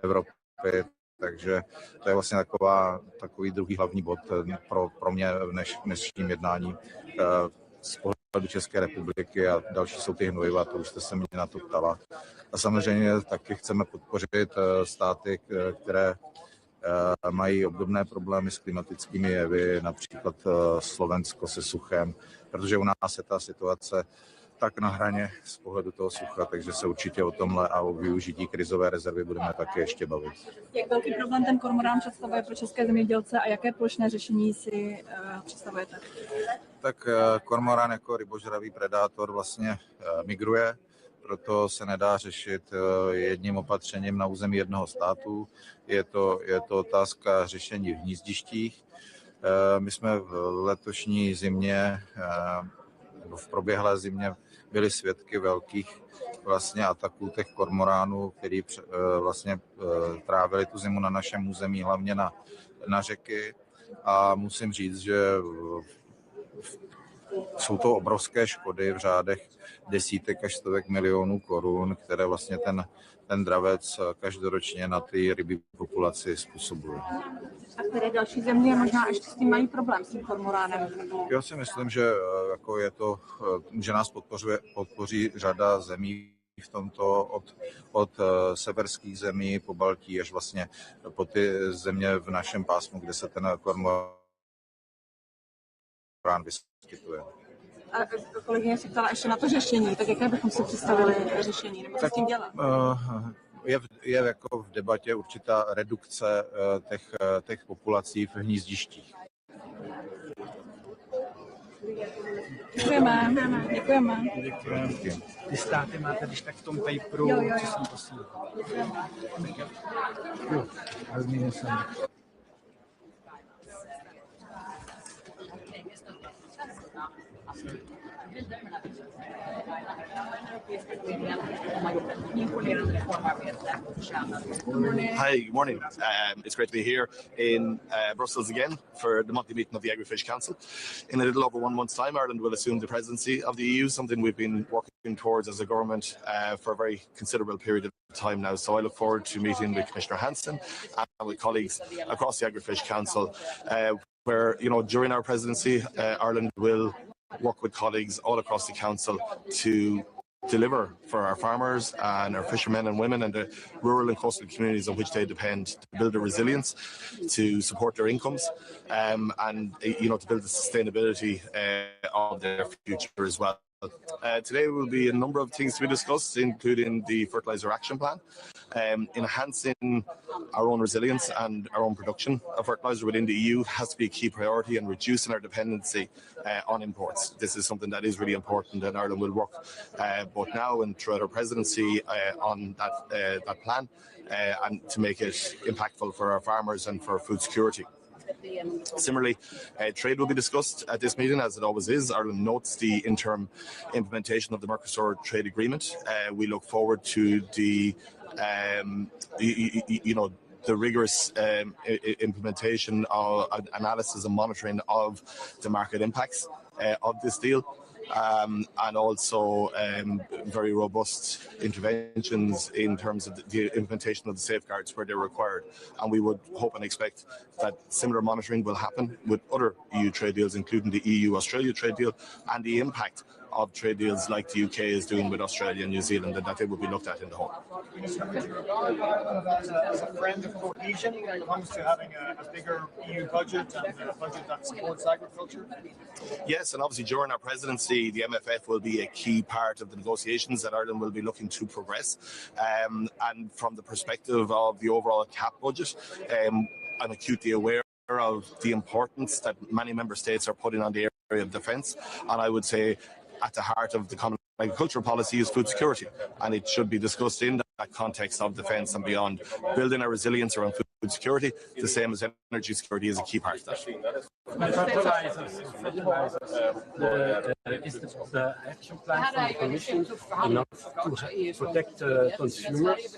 Speaker 15: Evropy. Takže to je vlastně takový druhý hlavní bod pro mě v dnešním jednání z pohledu České republiky, a další jsou ty hnojiva, to už jste se mě na to ptala. A samozřejmě taky chceme podpořit státy, které mají obdobné problémy s klimatickými jevy, například Slovensko se suchem, protože u nás je ta situace tak na hraně z pohledu toho sucha, takže se určitě o tomhle a o využití krizové rezervy budeme také ještě bavit.
Speaker 6: Jak velký problém ten kormorán představuje pro české zemědělce a jaké plošné řešení si představujete?
Speaker 15: Tak kormorán jako rybožravý predátor vlastně migruje, proto se nedá řešit jedním opatřením na území jednoho státu. Je to otázka řešení v hnízdištích. My jsme v letošní zimě, nebo v proběhlé zimě, byli svědky velkých vlastně ataků těch kormoránů, který vlastně trávili tu zimu na našem území, hlavně na řeky. A musím říct, že jsou to obrovské škody v řádech desítek až stovek milionů korun, které vlastně ten dravec každoročně na ty rybí populaci způsobuje.
Speaker 6: A které další země možná ještě s tím mají problém, s tím kormoránem?
Speaker 15: Já si myslím, že že nás podpoří řada zemí v tomto, od severských zemí po Baltí až vlastně po ty země v našem pásmu, kde se ten kormorán vyskytuje.
Speaker 6: A kolegyně se ptala ještě na to řešení, tak jaké bychom si představili řešení, nebo co s tím dělat?
Speaker 15: Je jako v debatě určitá redukce těch populací v hnízdištích.
Speaker 6: Děkujeme.
Speaker 16: Ty státy máte když tak v tom paperu, co jsem posílal. Rozumím se.
Speaker 2: Hi, good morning. It's great to be here in Brussels again for the monthly meeting of the Agri-Fish Council. In a little over 1 month's time, Ireland will assume the presidency of the EU, something we've been working towards as a government for a very considerable period of time now. So I look forward to meeting with Commissioner Hansen and with colleagues across the Agri-Fish Council, where, during our presidency, Ireland will work with colleagues all across the council to deliver for our farmers and our fishermen and women and the rural and coastal communities on which they depend, to build a resilience, to support their incomes, and to build the sustainability of their future as well. Today will be a number of things to be discussed, including the Fertiliser Action Plan, enhancing our own resilience and our own production of fertiliser within the EU has to be a key priority, and reducing our dependency on imports. This is something that is really important, and Ireland will work both now and throughout our presidency on that plan and to make it impactful for our farmers and for food security. Similarly, trade will be discussed at this meeting, as it always is. Ireland notes the interim implementation of the Mercosur trade agreement. We look forward to the rigorous implementation of analysis and monitoring of the market impacts of this deal. And also very robust interventions in terms of the implementation of the safeguards where they're required. And we would hope and expect that similar monitoring will happen with other EU trade deals, including the EU-Australia trade deal, and the impact of trade deals like the UK is doing with Australia and New Zealand, and that they will be looked at in the whole.
Speaker 10: As a friend of cohesion when it comes to having a bigger EU budget and a budget that supports agriculture?
Speaker 2: Yes, and obviously during our presidency, the MFF will be a key part of the negotiations that Ireland will be looking to progress. And from the perspective of the overall CAP budget, I'm acutely aware of the importance that many member states are putting on the area of defence, and I would say at the heart of the common agricultural policy is food security, and it should be discussed in that context of defence and beyond. Building our resilience around food security, the same as energy security, is a key part of that.
Speaker 7: Is the action plan from the Commission enough to protect consumers?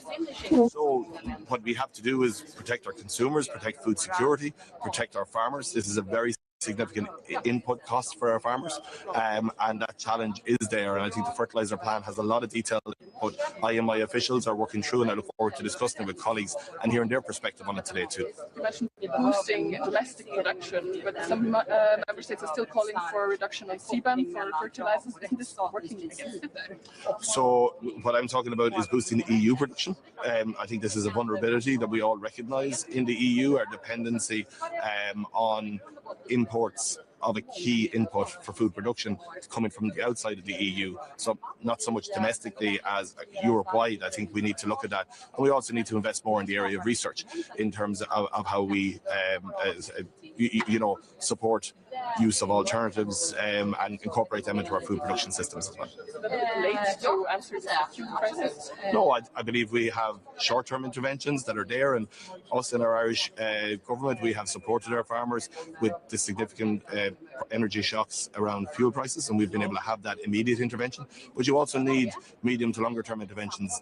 Speaker 2: So what we have to do is protect our consumers, protect food security, protect our farmers. This is a very significant input costs for our farmers, and that challenge is there. And I think the fertiliser plan has a lot of detail. But I and my officials are working through, and I look forward to discussing it with colleagues and hearing their perspective on it today too.
Speaker 4: You mentioned boosting domestic production, but some member states are still calling for a reduction on CBAM for fertilizers. Isn't this working against it?
Speaker 2: So what I'm talking about is boosting the EU production. I think this is a vulnerability that we all recognise in the EU, our dependency on imports of a key input for food production coming from the outside of the EU. So not so much domestically as Europe-wide. I think we need to look at that. And we also need to invest more in the area of research in terms of how we support use of alternatives and incorporate them into our food production systems as well. No, I believe we have short-term interventions that are there, and us in our Irish government, we have supported our farmers with the significant energy shocks around fuel prices, and we've been able to have that immediate intervention. But you also need medium to longer term interventions.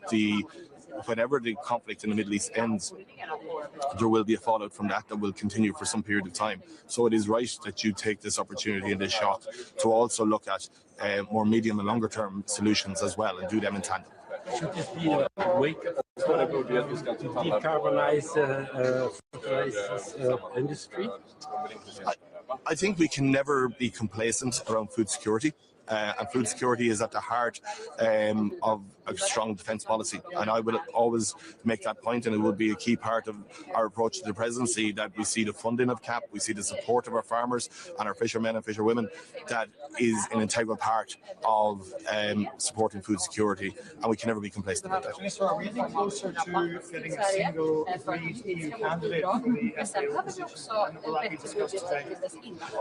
Speaker 2: Whenever the conflict in the Middle East ends, there will be a fallout from that will continue for some period of time. So it is right that you take this opportunity and this shock to also look at more medium and longer term solutions as well, and do them in tandem.
Speaker 7: Should this be a wake up to decarbonize industry?
Speaker 2: I think we can never be complacent around food security. And food security is at the heart of a strong defence policy. And I will always make that point, and it will be a key part of our approach to the presidency, that we see the funding of CAP, we see the support of our farmers and our fishermen and fisherwomen. That is an integral part of supporting food security, and we can never be complacent about that.
Speaker 16: Minister, are we getting closer to getting a single agreed EU candidate for the FAO position? And will that be discussed today?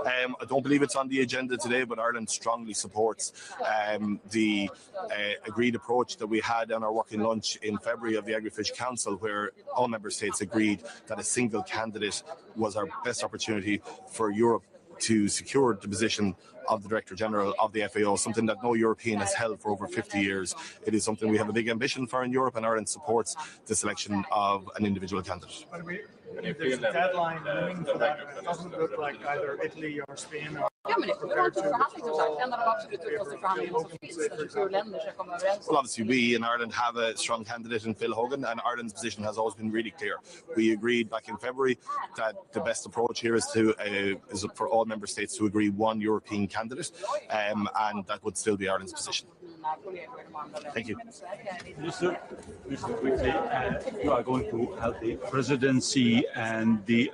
Speaker 2: I don't believe it's on the agenda today, but Ireland strongly supports the agreed approach that we had on our working lunch in February of the Agri-Fish Council, where all member states agreed that a single candidate was our best opportunity for Europe to secure the position of the Director General of the FAO, something that no European has held for over 50 years. It is something we have a big ambition for in Europe, and Ireland supports the selection of an individual candidate.
Speaker 10: If there's a deadline looming for that, it doesn't look like either Italy or Spain are prepared to
Speaker 2: Well, obviously we in Ireland have a strong candidate in Phil Hogan, and Ireland's position has always been really clear. We agreed back in February that the best approach here is for all member states to agree one European candidate, and that would still be Ireland's position. Thank you.
Speaker 3: Minister, quickly, you are going to have the presidency, and the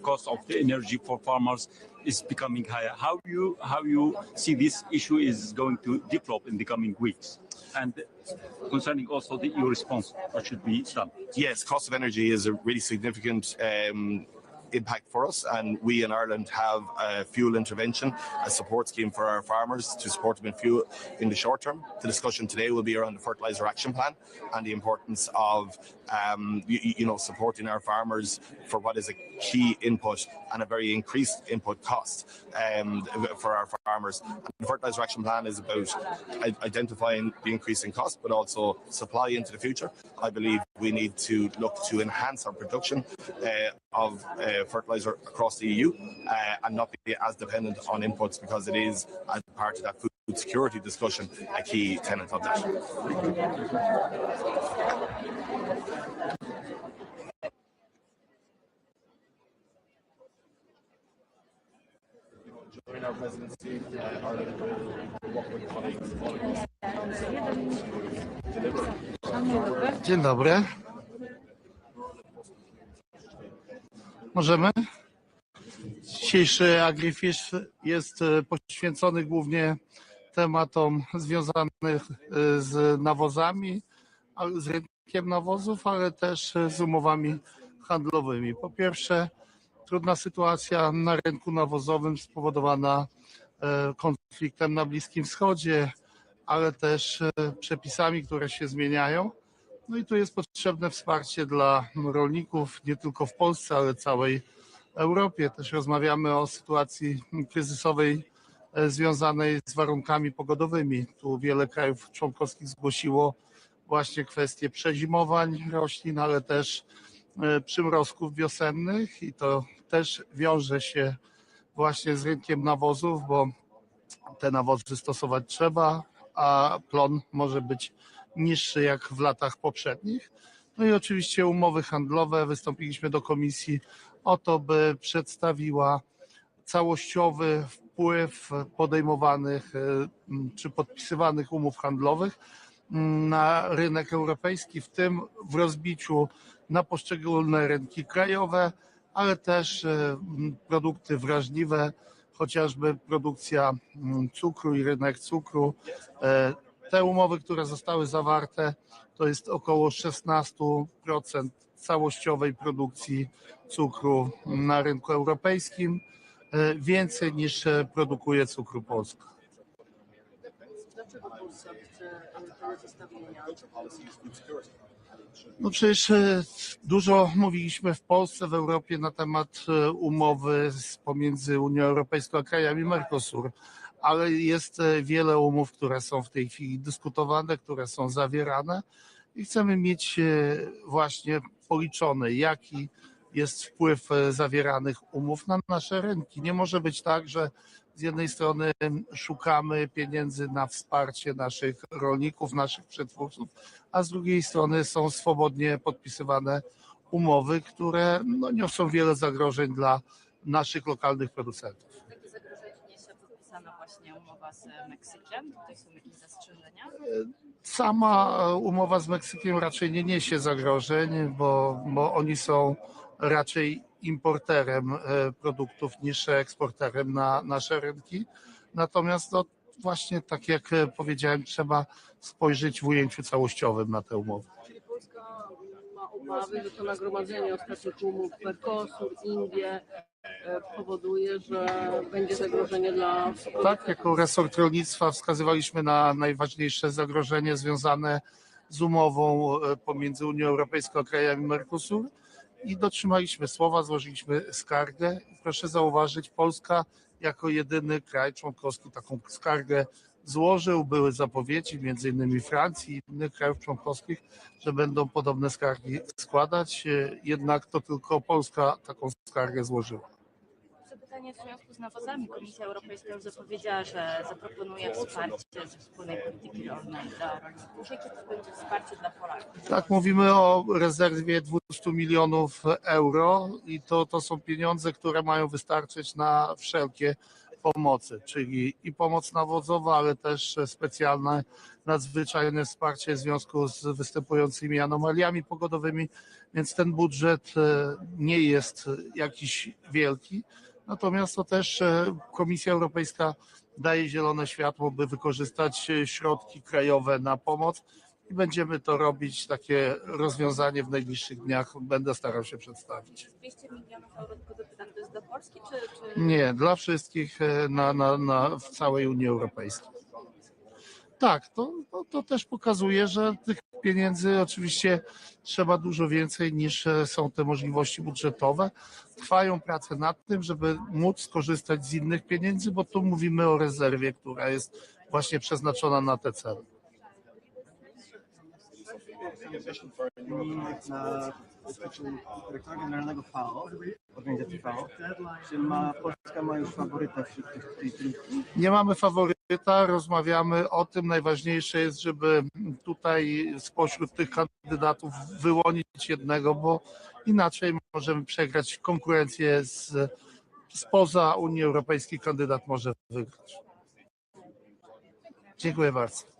Speaker 3: cost of the energy for farmers is becoming higher. How you see this issue is going to develop in the coming weeks? And concerning also the EU response, what should be done?
Speaker 2: Yes, cost of energy is a really significant impact for us, and we in Ireland have a fuel intervention, a support scheme for our farmers to support them in fuel in the short term. The discussion today will be around the fertiliser action plan and the importance of supporting our farmers for what is a key input and a very increased input cost for our farmers. And the fertiliser action plan is about identifying the increase in cost, but also supply into the future. I believe we need to look to enhance our production of fertiliser across the EU and not be as dependent on inputs, because it is, as part of that food security discussion, a key tenet of that. During our presidency, Ireland will work with colleagues all across the deliver.
Speaker 8: Dzień dobry. Możemy? Dzisiejszy Agri-Fish jest poświęcony głównie tematom związanych z nawozami, z rynkiem nawozów, ale też z umowami handlowymi. Po pierwsze, trudna sytuacja na rynku nawozowym spowodowana konfliktem na Bliskim Wschodzie, ale też przepisami, które się zmieniają. No i tu jest potrzebne wsparcie dla rolników nie tylko w Polsce, ale całej Europie. Też rozmawiamy o sytuacji kryzysowej związanej z warunkami pogodowymi. Tu wiele krajów członkowskich zgłosiło właśnie kwestie przezimowań roślin, ale też przymrozków wiosennych, i to też wiąże się właśnie z rynkiem nawozów, bo te nawozy stosować trzeba, a plon może być niższy jak w latach poprzednich. No i oczywiście umowy handlowe. Wystąpiliśmy do Komisji o to, by przedstawiła całościowy wpływ podejmowanych czy podpisywanych umów handlowych na rynek europejski, w tym w rozbiciu na poszczególne rynki krajowe, ale też produkty wrażliwe, chociażby produkcja cukru i rynek cukru. Te umowy, które zostały zawarte, to jest około 16% całościowej produkcji cukru na rynku europejskim, więcej niż produkuje cukru Polska.
Speaker 14: Dlaczego Polska chce tego zestawienia?
Speaker 8: No przecież dużo mówiliśmy w Polsce, w Europie na temat umowy pomiędzy Unią Europejską a krajami Mercosur, ale jest wiele umów, które są w tej chwili dyskutowane, które są zawierane i chcemy mieć właśnie policzone, jaki jest wpływ zawieranych umów na nasze rynki. Nie może być tak, że z jednej strony szukamy pieniędzy na wsparcie naszych rolników, naszych przetwórców, a z drugiej strony są swobodnie podpisywane umowy, które niosą wiele zagrożeń dla naszych lokalnych producentów.
Speaker 20: Jakie zagrożenie niesie podpisana właśnie umowa z Meksykiem? Tutaj są jakieś zastrzeżenia?
Speaker 8: Sama umowa z Meksykiem raczej nie niesie zagrożeń, bo oni są raczej importerem produktów niż eksporterem na nasze rynki. Natomiast właśnie tak jak powiedziałem, trzeba spojrzeć w ujęciu całościowym na tę umowę.
Speaker 14: Czyli Polska ma obawy, że to nagromadzenie ostatnich umów Mercosur, Indie powoduje, że będzie zagrożenie dla...
Speaker 8: Tak, jako resort rolnictwa wskazywaliśmy na najważniejsze zagrożenie związane z umową pomiędzy Unią Europejską a krajami Mercosur i dotrzymaliśmy słowa, złożyliśmy skargę. Proszę zauważyć, Polska jako jedyny kraj członkowski taką skargę złożył. Były zapowiedzi między innymi Francji i innych krajów członkowskich, że będą podobne skargi składać, jednak to tylko Polska taką skargę złożyła.
Speaker 20: Pytanie w związku z nawozami. Komisja Europejska już zapowiedziała, że zaproponuje wsparcie ze wspólnej polityki rolnej dla rolników. Jakie to będzie wsparcie dla Polaków?
Speaker 8: Tak, mówimy o rezerwie 200 milionów euro i to są pieniądze, które mają wystarczyć na wszelkie pomocy, czyli i pomoc nawozowa, ale też specjalne, nadzwyczajne wsparcie w związku z występującymi anomaliami pogodowymi, więc ten budżet nie jest jakiś wielki. Natomiast to też Komisja Europejska daje zielone światło, by wykorzystać środki krajowe na pomoc i będziemy to robić, takie rozwiązanie w najbliższych dniach będę starał się przedstawić.
Speaker 20: 200 milionów euro, tylko dopytam, to jest dla Polski czy...
Speaker 8: Nie, dla wszystkich w całej Unii Europejskiej. Tak, to też pokazuje, że tych pieniędzy oczywiście trzeba dużo więcej niż są te możliwości budżetowe. Trwają prace nad tym, żeby móc skorzystać z innych pieniędzy, bo tu mówimy o rezerwie, która jest właśnie przeznaczona na te cele.
Speaker 21: Na dyrektora generalnego FAO, organizacji FAO, czy Polska ma już faworyta wśród tych
Speaker 8: Nie mamy faworyta, rozmawiamy o tym. Najważniejsze jest, żeby tutaj spośród tych kandydatów wyłonić jednego, bo inaczej możemy przegrać konkurencję spoza Unii Europejskiej. Kandydat może wygrać. Dziękuję bardzo.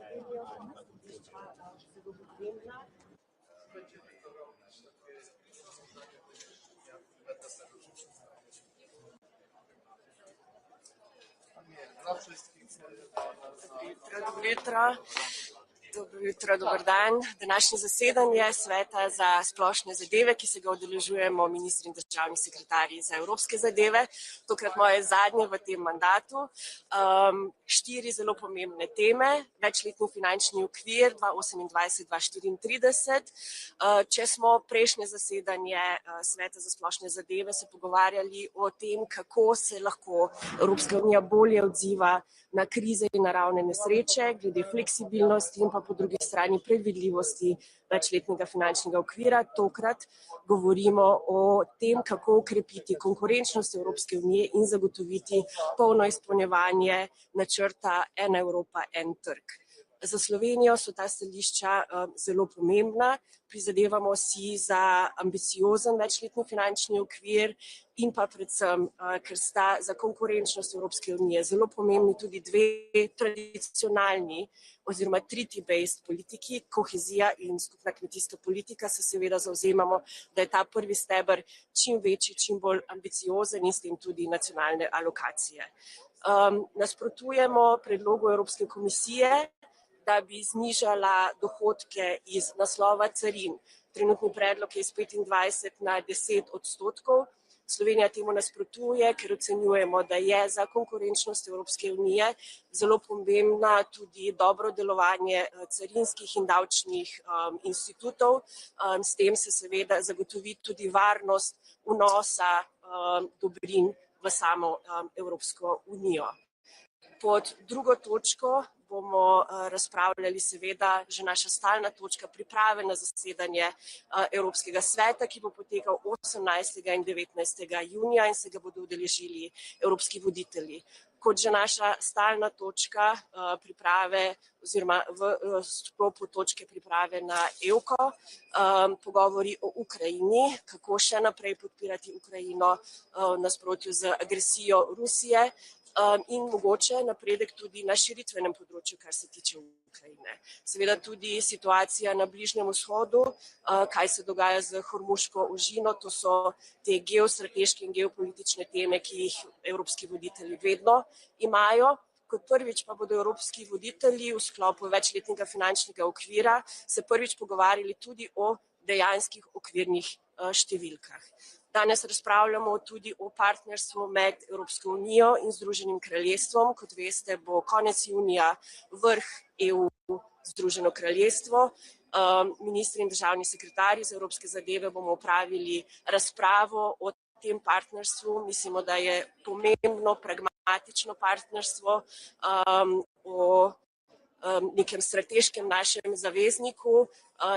Speaker 24: Dobro jutro, dober dan. Današnje zasedanje Sveta za splošne zadeve, ki se ga udeležujemo ministri in državni sekretarji za evropske zadeve, tokrat moje zadnje v tem mandatu. 4 zelo pomembne teme, večletni finančni okvir 2028-2034. Če smo prejšnje zasedanje Sveta za splošne zadeve se pogovarjali o tem, kako se lahko Evropska unija bolje odziva na krize in naravne nesreče, glede fleksibilnosti in pa po drugi strani predvidljivosti večletnega finančnega okvira. Tokrat govorimo o tem, kako okrepiti konkurenčnost Evropske unije in zagotoviti polno izpolnjevanje načrta Ena Evropa, en trg. Za Slovenijo so ta stališča zelo pomembna. Prizadevamo si za ambiciozen večletni finančni okvir in pa predvsem, ker sta za konkurenčnost Evropske unije zelo pomembni tudi dve tradicionalni oziroma treaty-based politiki, kohezija in skupna kmetijska politika, se seveda zavzemamo, da je ta prvi steber čim večji, čim bolj ambiciozen in s tem tudi nacionalne alokacije. Nasprotujemo predlogu Evropske komisije, da bi znižala dohodke iz naslova carin. Trenutni predlog je iz 25 na 10%. Slovenija temu nasprotuje, ker ocenjujemo, da je za konkurenčnost Evropske unije zelo pomembna tudi dobro delovanje carinskih in davčnih institutov. S tem se seveda zagotovi tudi varnost vnosa dobrin v samo Evropsko unijo. Pod drugo točko bomo razpravljali seveda že naša stalna točka priprave na zasedanje Evropskega sveta, ki bo potekal 18. in 19. junija in se ga bodo udeležili evropski voditelji. Kot že naša stalna točka priprave oziroma v sklopu točke priprave na EUKO, pogovori o Ukrajini, kako še naprej podpirati Ukrajino v nasprotju z agresijo Rusije, in mogoče napredek tudi na širitvenem področju, kar se tiče Ukrajine. Seveda tudi situacija na Bližnjem vzhodu, kaj se dogaja z Hormuško ožino, to so te geostrateške in geopolitične teme, ki jih evropski voditelji vedno imajo. Kot prvič pa bodo evropski voditelji v sklopu večletnega finančnega okvira se prvič pogovarjali tudi o dejanskih okvirnih številkah. Danes razpravljamo tudi o partnerstvu med Evropsko unijo in Združenim kraljestvom. Kot veste, bo konec junija vrh EU Združeno kraljestvo. Ministri in državni sekretarji za evropske zadeve bomo opravili razpravo o tem partnerstvu. Mislimo, da je pomembno, pragmatično partnerstvo o nekem strateškem našem zavezniku.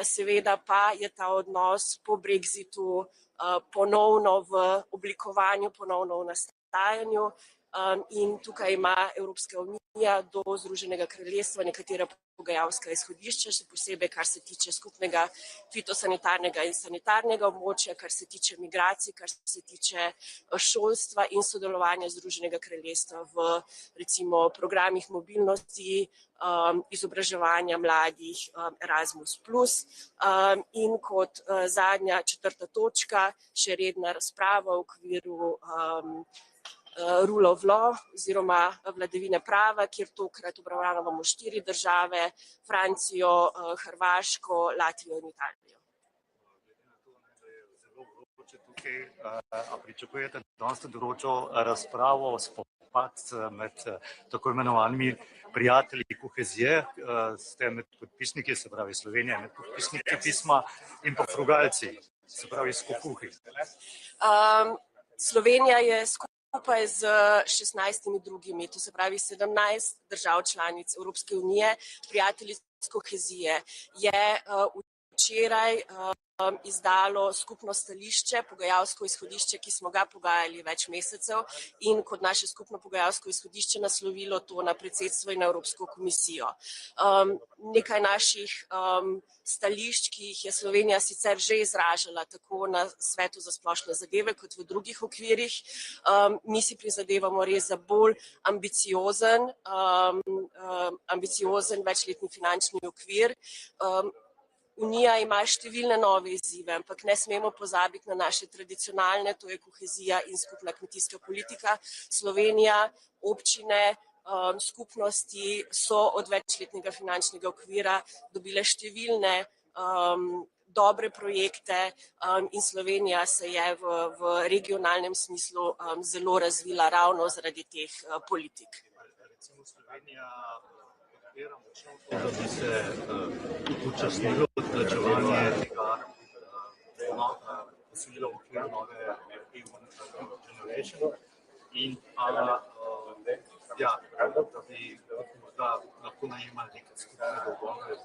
Speaker 24: Seveda pa je ta odnos po Brexitu ponovno v oblikovanju, ponovno v nastajanju in tukaj ima Evropska unija do Združenega kraljestva nekatera pogajalska izhodišča, še posebej kar se tiče skupnega fitosanitarnega in sanitarnega območja, kar se tiče migracij, kar se tiče šolstva in sodelovanja Združenega kraljestva v recimo programih mobilnosti, izobraževanja mladih, Erasmus+. In kot zadnja četrta točka, še redna razprava v okviru rule of law oziroma vladavine prava, kjer tokrat obravnavamo 4 države, Francijo, Hrvaško, Latvijo in Italijo.
Speaker 1: A pričakujete dosti določo razpravo, spopad med tako imenovanimi prijatelji kohezije, ste med podpisniki, se pravi Slovenija, med podpisniki pisma in pa frugalci, se pravi skopuhi?
Speaker 24: Slovenija je skupaj z 16 drugimi, to se pravi 17 držav članic Evropske unije, prijateljic kohezije, je včeraj izdalo skupno stališče, pogajalsko izhodišče, ki smo ga pogajali več mesecev in kot naše skupno pogajalsko izhodišče naslovilo to na predsedstvo in na Evropsko komisijo. Nekaj naših stališč, ki jih je Slovenija sicer že izražala tako na Svetu za splošne zadeve kot v drugih okvirih. Mi si prizadevamo res za bolj ambiciozen večletni finančni okvir. Unija ima številne nove izzive, ampak ne smemo pozabiti na naše tradicionalne, to je kohezija in skupna kmetijska politika. Slovenija, občine, skupnosti so od večletnega finančnega okvira dobile številne dobre projekte in Slovenija se je v regionalnem smislu zelo razvila ravno zaradi teh politik.
Speaker 1: Recimo Slovenija podpira močno to, da bi se upočasnilo odplačevanje tega posojila v okviru nove EU Generation in pa da bi lahko najemali neke skupne dolgove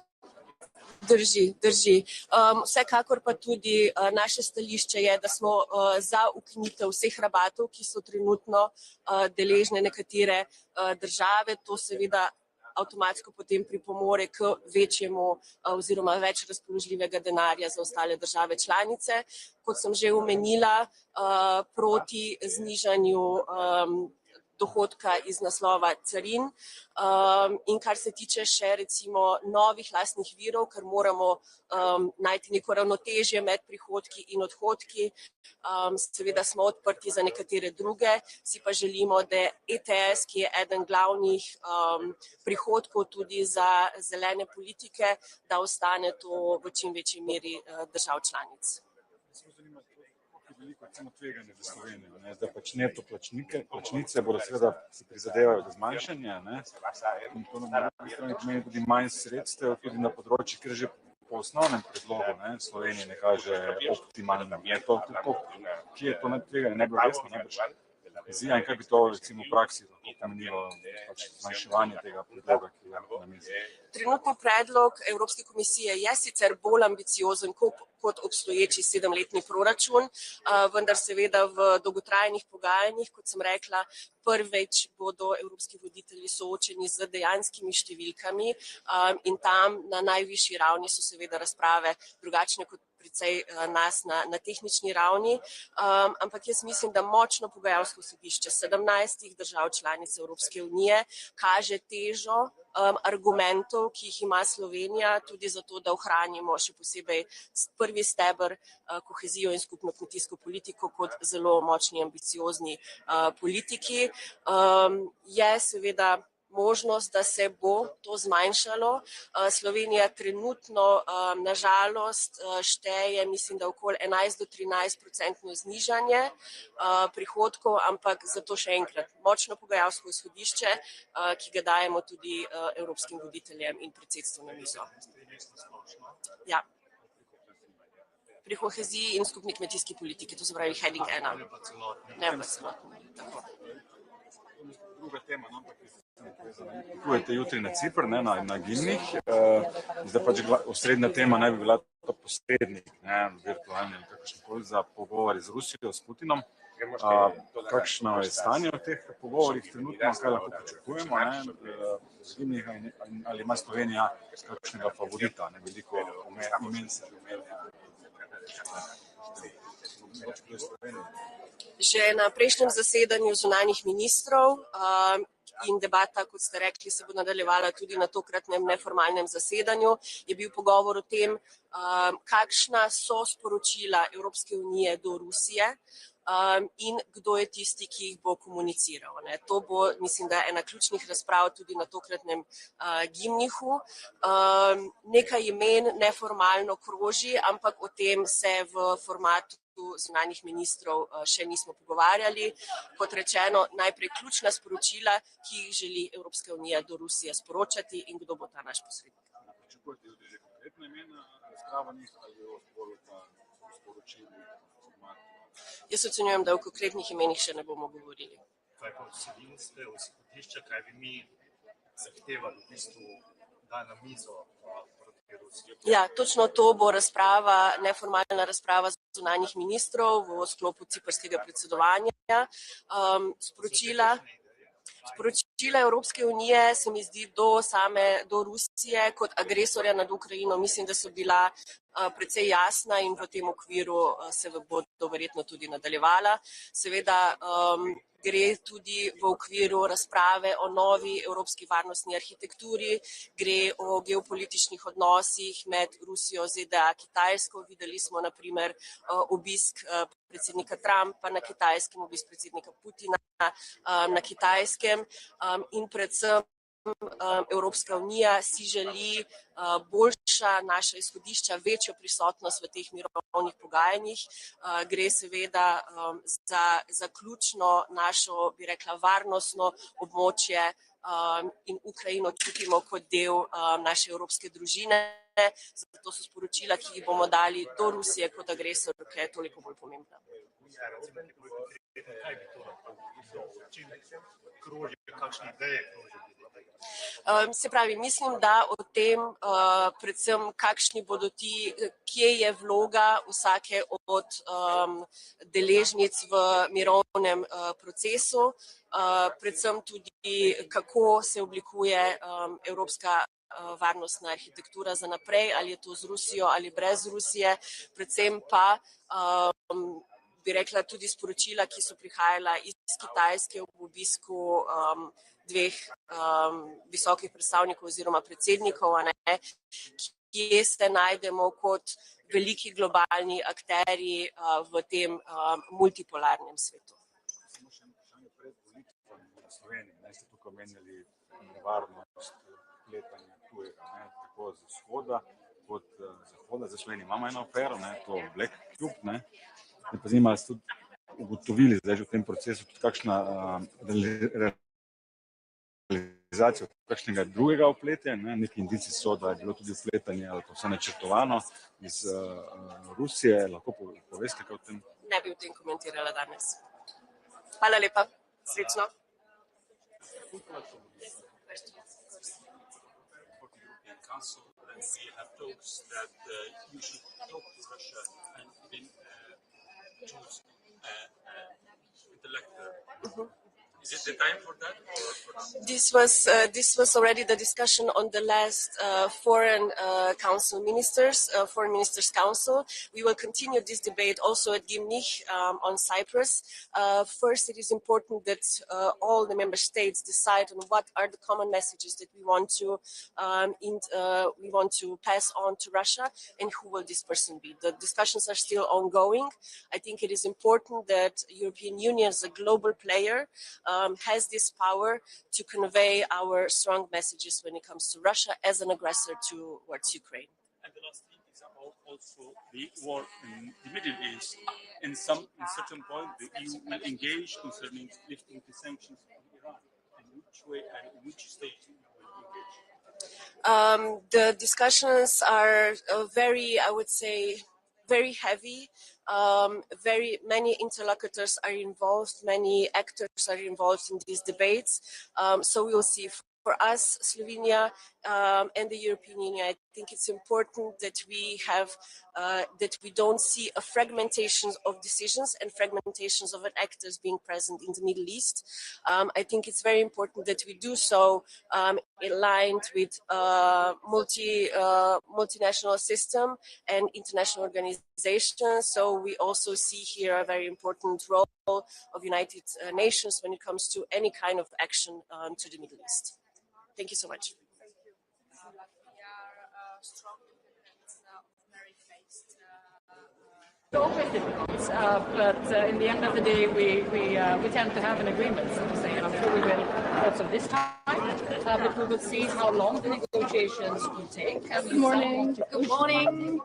Speaker 24: Drži. Vsekakor pa tudi naše stališče je, da smo za ukinitev vseh rabatov, ki so trenutno deležne nekatere države. To seveda avtomatsko potem pripomore k večjemu oziroma več razpoložljivega denarja za ostale države članice. Kot sem že omenila, proti znižanju dohodka iz naslova carin in kar se tiče še recimo novih lastnih virov, ker moramo najti neko ravnotežje med prihodki in odhodki. Seveda smo odprti za nekatere druge, si pa želimo, da ETS, ki je eden glavnih prihodkov tudi za zelene politike, da ostane to v čim večji meri držav članic.
Speaker 5: Veliko tveganje za Slovenijo. Zdaj pač neto plačnice bodo seveda si prizadevajo za zmanjšanje, in to na drugi strani pomeni tudi manj sredstev, tudi na področju, ker že po osnovnem predlogu Slovenije ne kaže optimalno. Kje je to tveganje? Ne bilo resno, najbrž vizija in kaj bi to recimo v praksi pomenilo zmanjševanje tega predloga, ki je na mizi?
Speaker 24: Trenutni predlog Evropske komisije je sicer bolj ambiciozen kot obstoječi 7-letni proračun, vendar seveda v dolgotrajnih pogajanjih, kot sem rekla, prvič bodo evropski voditelji soočeni z dejanskimi številkami in tam na najvišji ravni so seveda razprave drugačne kot precej nas na tehnični ravni, ampak jaz mislim, da močno pogajalsko sodišče 17 držav članic Evropske unije kaže težo argumentov, ki jih ima Slovenija, tudi zato, da ohranimo še posebej prvi steber kohezijo in skupno kmetijsko politiko kot zelo močni, ambiciozni politiki. Je seveda možnost, da se bo to zmanjšalo. Slovenija trenutno nažalost šteje, mislim, da okoli 11 do 13% znižanje prihodkov, ampak zato še enkrat močno pogajalsko izhodišče, ki ga dajemo tudi evropskim voditeljem in predsedstvu na mizo. Ja. Pri koheziji in skupni kmetijski politiki, to se pravi heading 1. Ne pa celotno.
Speaker 5: Druga tema, ampak potujete jutri na Cipr, na Gimnih. Zdaj pač osrednja tema naj bi bila to posrednik, virtualni ali kakršenkoli za pogovori z Rusijo, s Putinom. Kakšno je stanje v teh pogovorih trenutno, kaj lahko pričakujemo z Gimnih, ali ima Slovenija kakšnega favorita, veliko imen se omenja.
Speaker 24: Že na prejšnjem zasedanju zunanjih ministrov in debata, kot ste rekli, se bo nadaljevala tudi na tokratnem neformalnem zasedanju, je bil pogovor o tem, kakšna so sporočila Evropske unije do Rusije in kdo je tisti, ki jih bo komuniciral. To bo, mislim, da ena ključnih razprav tudi na tokratnem Gimnihu. Nekaj imen neformalno kroži, ampak o tem se v formatu zunanjih ministrov še nismo pogovarjali. Kot rečeno, najprej ključna sporočila, ki jih želi Evropska unija do Rusije sporočati in kdo bo ta naš posrednik.
Speaker 5: Pričakujete tudi že konkretna imena razpravanih ali o sporočilih?
Speaker 24: Jaz ocenjujem, da o konkretnih imenih še ne bomo govorili.
Speaker 1: Kaj pa vsebinske izhodišča, kaj bi mi zahtevali v bistvu, da na mizo proti Rusiji?
Speaker 24: Ja, točno to bo razprava, neformalna razprava zunanjih ministrov v sklopu ciprskega predsedovanja. Sporočila Evropske unije se mi zdi do Rusije kot agresorja nad Ukrajino, mislim, da so bila precej jasna in v tem okviru se bodo verjetno tudi nadaljevala. Seveda gre tudi v okviru razprave o novi evropski varnostni arhitekturi, gre o geopolitičnih odnosih med Rusijo, ZDA, Kitajsko. Videli smo na primer obisk predsednika Trumpa na Kitajskem, obisk predsednika Putina na Kitajskem in predvsem Evropska unija si želi boljša naša izhodišča, večjo prisotnost v teh mirovnih pogajanjih. Gre seveda za ključno našo, bi rekla, varnostno območje in Ukrajino čutimo kot del naše evropske družine. Zato so sporočila, ki jih bomo dali do Rusije kot agresorke, toliko bolj pomembna.
Speaker 1: kaj bi to lahko bilo, o čem kroži, kakšne ideje kroži?
Speaker 24: Se pravi, mislim, da o tem, predvsem kakšni bodo kje je vloga vsake od deležnic v mirovnem procesu, predvsem tudi kako se oblikuje evropska varnostna arhitektura za naprej, ali je to z Rusijo ali brez Rusije, predvsem pa bi rekla tudi sporočila, ki so prihajala iz Kitajske ob obisku dveh visokih predstavnikov oziroma predsednikov, kje se najdemo kot veliki globalni akterji v tem multipolarnem svetu.
Speaker 5: Samo še eno pred volitvami v Sloveniji, ste tukaj omenjali nevarnost vpletanja tujega, tako z vzhoda kot zahoda. Za Slovenijo imamo eno afero, to Black Cube, me pa zanima, ali ste tudi ugotovili zdaj že v tem procesu tudi kakšna realizacija kakšnega drugega vpletja, neki indici so, da je bilo tudi vpletanje ali pa vse načrtovano iz Rusije, lahko poveste kaj o tem?
Speaker 24: Ne bi o tem komentirala danes. Hvala lepa, srečno.
Speaker 3: Council, and we have talks that you should talk to Russia and even choose intellectual. Is it the time for that?
Speaker 24: This was already the discussion on the last Foreign Ministers Council. We will continue this debate also at Gimnich on Cyprus. First, it is important that all the member states decide on what are the common messages that we want to pass on to Russia, and who will this person be. The discussions are still ongoing. I think it is important that European Union as a global player has this power to convey our strong messages when it comes to Russia as an aggressor towards Ukraine.
Speaker 3: And the last thing is about also the war in the Middle East. In certain point, the EU will engage concerning lifting the sanctions on Iran. In which way and in which stage will engage?
Speaker 24: The discussions are I would say, very heavy. Very many interlocutors are involved, many actors are involved in these debates. So we will see. For us, Slovenia and the European Union, I think it's important that we don't see a fragmentation of decisions and fragmentations of actors being present in the Middle East. I think it's very important that we do so aligned with multinational system and international organizations. So we also see here a very important role of United Nations when it comes to any kind of action to the Middle East. Thank you so much.
Speaker 4: It's always difficult, but in the end of the day, we tend to have an agreement, so to say, and I'm sure we will also this time. But we will see how long the negotiations will take.
Speaker 9: Good morning. Good morning.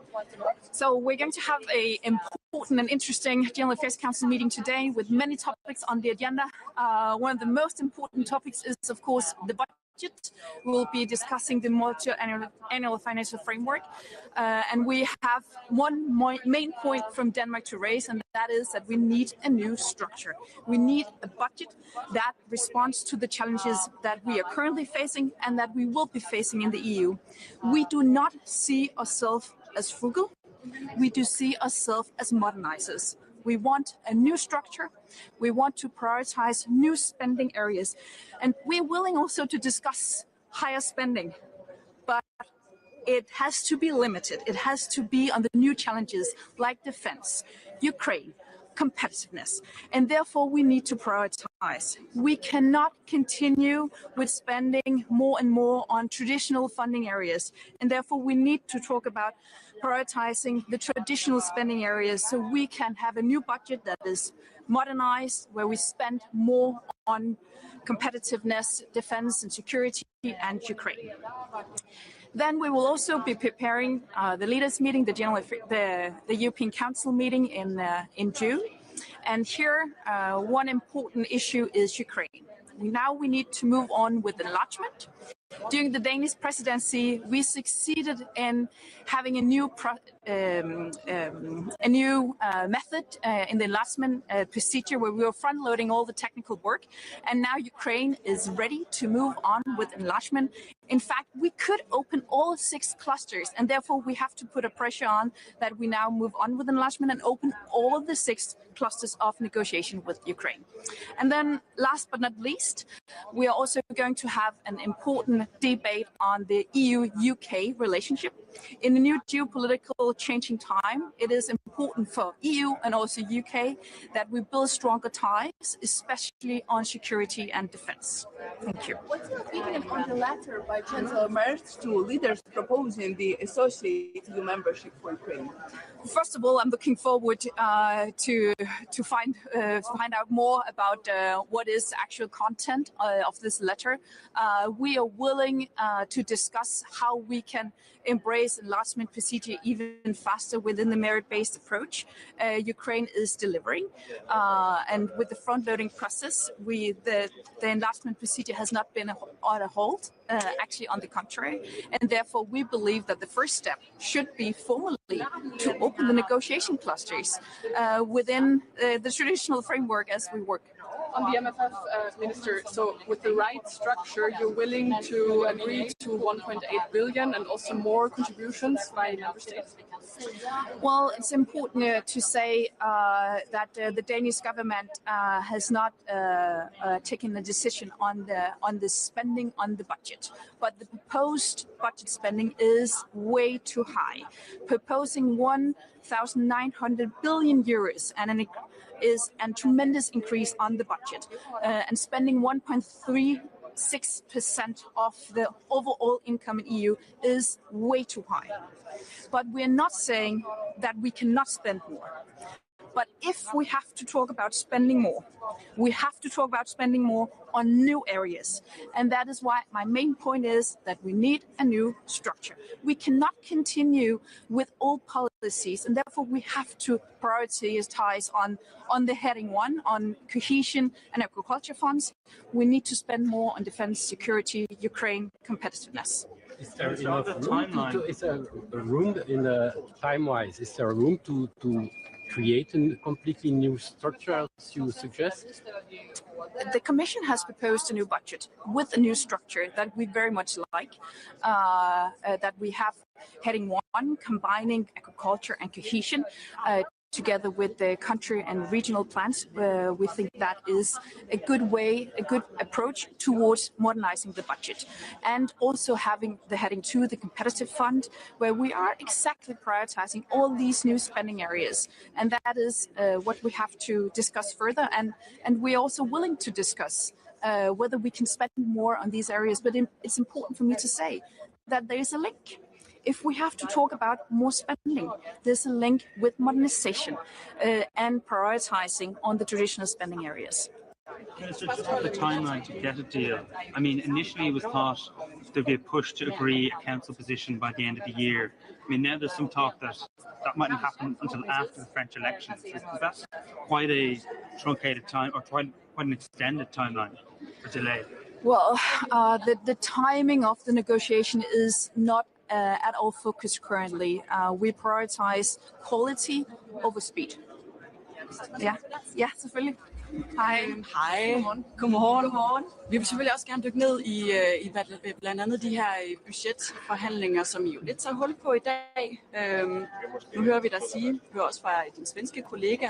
Speaker 9: So we're going to have an important and interesting General Affairs Council meeting today with many topics on the agenda. One of the most important topics is, of course, the budget. We'll be discussing the multi-annual financial framework, and we have one main point from Denmark to raise, and that is that we need a new structure. We need a budget that responds to the challenges that we are currently facing and that we will be facing in the EU. We do not see ourselves as frugal. We do see ourselves as modernizers. We want a new structure. We want to prioritize new spending areas. And we're willing also to discuss higher spending, but it has to be limited. It has to be on the new challenges like defense, Ukraine, competitiveness. And therefore, we need to prioritize. We cannot continue with spending more and more on traditional funding areas. And therefore, we need to talk about prioritizing the traditional spending areas so we can have a new budget that is modernized, where we spend more on competitiveness, defense and security, and Ukraine. Then we will also be preparing the leaders' meeting, the European Council meeting in June. And here, one important issue is Ukraine. Now we need to move on with enlargement. During the Danish presidency, we succeeded in having a new method in the enlargement procedure where we were front-loading all the technical work, and now Ukraine is ready to move on with enlargement. In fact, we could open all 6 clusters, and therefore we have to put a pressure on that we now move on with enlargement and open all of the 6 clusters of negotiation with Ukraine. And then last but not least, we are also going to have an important debate on the EU-UK relationship. In the new geopolitical changing time, it is important for EU and also UK that we build stronger ties, especially on security and defense. Thank you.
Speaker 4: What's your opinion on the letter by Chancellor Merz to leaders proposing the associate EU membership for Ukraine?
Speaker 9: First of all, I'm looking forward to find out more about what is actual content of this letter. We are willing to discuss how we can embrace enlargement procedure even faster within the merit-based approach. Ukraine is delivering, and with the front-loading process, the enlargement procedure has not been on a hold, actually on the contrary, and therefore we believe that the first step should be formally to open the negotiation clusters within the traditional framework as we work.
Speaker 4: On the MFF, Minister, so with the right structure, you're willing to agree to 1.8 billion and also more contributions by member states?
Speaker 9: Well, it's important to say that the Danish government has not taken a decision on the spending on the budget, but the proposed budget spending is way too high. Proposing 1,900 billion euros and is a tremendous increase on the budget, and spending 1.36% of the overall income in EU is way too high. But we're not saying that we cannot spend more. But if we have to talk about spending more, we have to talk about spending more on new areas. And that is why my main point is that we need a new structure. We cannot continue with old policies, and therefore we have to prioritize on the heading 1, on cohesion and agriculture funds. We need to spend more on defense, security, Ukraine, competitiveness.
Speaker 7: Is there enough room is there a room in the time-wise? Is there a room to create a completely new structure, as you suggest?
Speaker 9: The Commission has proposed a new budget with a new structure that we very much like, that we have heading 1, combining agriculture and cohesion, together with the country and regional plans. We think that is a good way, a good approach towards modernizing the budget. And also having the heading 2, the competitive fund, where we are exactly prioritizing all these new spending areas. And that is what we have to discuss further. And we're also willing to discuss whether we can spend more on these areas. But it's important for me to say that there is a link. If we have to talk about more spending, there's a link with modernization and prioritizing on the traditional spending areas.
Speaker 12: Minister, just about the timeline to get a deal. I mean, initially it was thought there'd be a push to agree a council position by the end of the year. I mean, now there's some talk that mightn't happen until after the French elections. Is that quite a truncated time, or quite an extended timeline for delay?
Speaker 9: Well, the timing of the negotiation is not at all focused currently. We prioritize quality over speed. Ja, selvfølgelig.
Speaker 18: Hej. Godmorgen. Vi vil selvfølgelig også gerne dykke ned i blandt andet de her budgetforhandlinger, som I jo lidt tager hul på i dag. Nu hører vi dig sige, hører også fra din svenske kollega,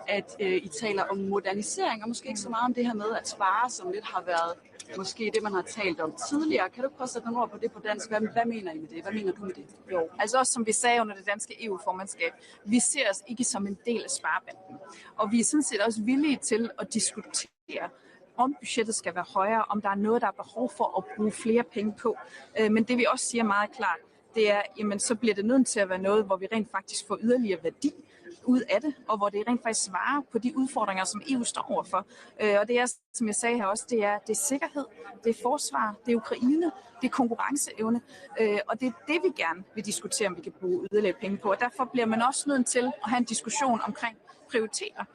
Speaker 18: at I taler om modernisering, og måske ikke så meget om det her med at spare, som lidt har været måske det, man har talt om tidligere. Kan du prøve at sætte nogle ord på det på dansk? Hvad mener I med det? Hvad mener du med det?
Speaker 9: Jo, altså også som vi sagde under det danske EU-formandskab, vi ser os ikke som en del af sparebanden. Og vi er sådan set også villige til at diskutere, om budgettet skal være højere, om der er noget, der er behov for at bruge flere penge på. Men det vi også siger meget klart, det er, jamen så bliver det nødt til at være noget, hvor vi rent faktisk får yderligere værdi ud af det, og hvor det rent faktisk svarer på de udfordringer, som EU står overfor. Og det er, som jeg sagde her også, det er sikkerhed, det er forsvar, det er Ukraine, det er konkurrenceevne, og det er det, vi gerne vil diskutere, om vi kan bruge yderligere penge på. Og derfor bliver man også nødt til at have en diskussion omkring prioritere.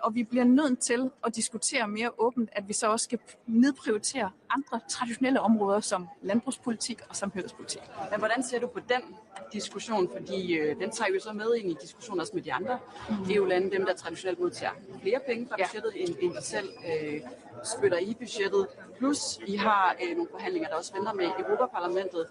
Speaker 9: Og vi bliver nødt til at diskutere mere åbent, at vi så også skal nedprioritere andre traditionelle områder som landbrugspolitik og samhørighedspolitik.
Speaker 18: Men hvordan ser du på den diskussion? Fordi den tager jo så med ind i diskussioner også med de andre EU-lande, dem der traditionelt modtager flere penge fra budgettet, end de selv spytter i budgettet. Plus I har nogle forhandlinger, der også venter med Europaparlamentet.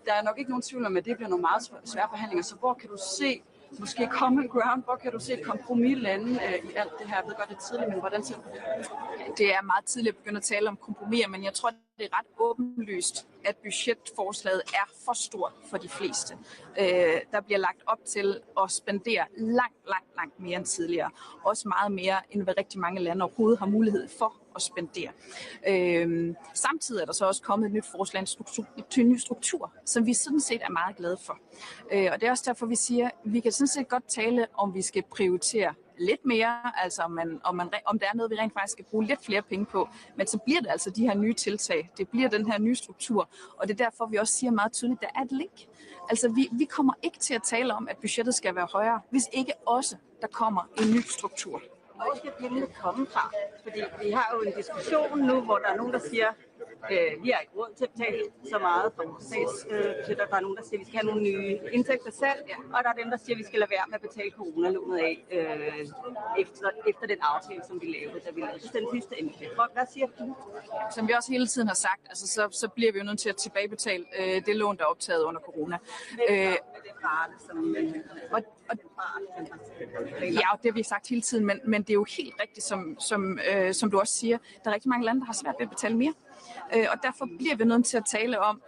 Speaker 18: Der er nok ikke nogen tvivl om, at det bliver nogle meget svære forhandlinger, så hvor kan du se måske common ground, hvor kan du se et kompromis lande i alt det her? Jeg ved godt, det er tidligt, men hvordan ser du det?
Speaker 9: Det er meget tidligt at begynde at tale om kompromiser, men jeg tror, det er ret åbenlyst, at budgetforslaget er for stort for de fleste. Der bliver lagt op til at spendere langt mere end tidligere. Også meget mere, end hvad rigtig mange lande overhovedet har mulighed for at spendere. Samtidig er der så også kommet et nyt forslag til en ny struktur, som vi sådan set er meget glade for. Og det er også derfor, vi siger, at vi kan sådan set godt tale om, vi skal prioritere lidt mere, altså om der er noget, vi rent faktisk skal bruge lidt flere penge på, men så bliver det altså de her nye tiltag, det bliver den her nye struktur, og det er derfor, vi også siger meget tydeligt, at der er et link. Altså vi kommer ikke til at tale om, at budgettet skal være højere, hvis ikke også der kommer en ny struktur.
Speaker 6: Hvor skal pengene komme fra? Fordi vi har jo en diskussion nu, hvor der er nogen, der siger, vi har ikke råd til at betale så meget for statsbudgetter. Der er nogen, der siger, at vi skal have nogle nye indtægter selv, og der er dem, der siger, at vi skal lade være med at betale coronalånet af efter den aftale, som vi lavede, da vi lavede den sidste indtægt. Hvad siger du?
Speaker 9: Som vi også hele tiden har sagt, altså, så bliver vi jo nødt til at tilbagebetale det lån, der er optaget under corona. Ja, det har vi sagt hele tiden, men det er jo helt rigtigt, som du også siger, der er rigtig mange lande, der har svært ved at betale mere. Og derfor bliver vi nødt til at tale om,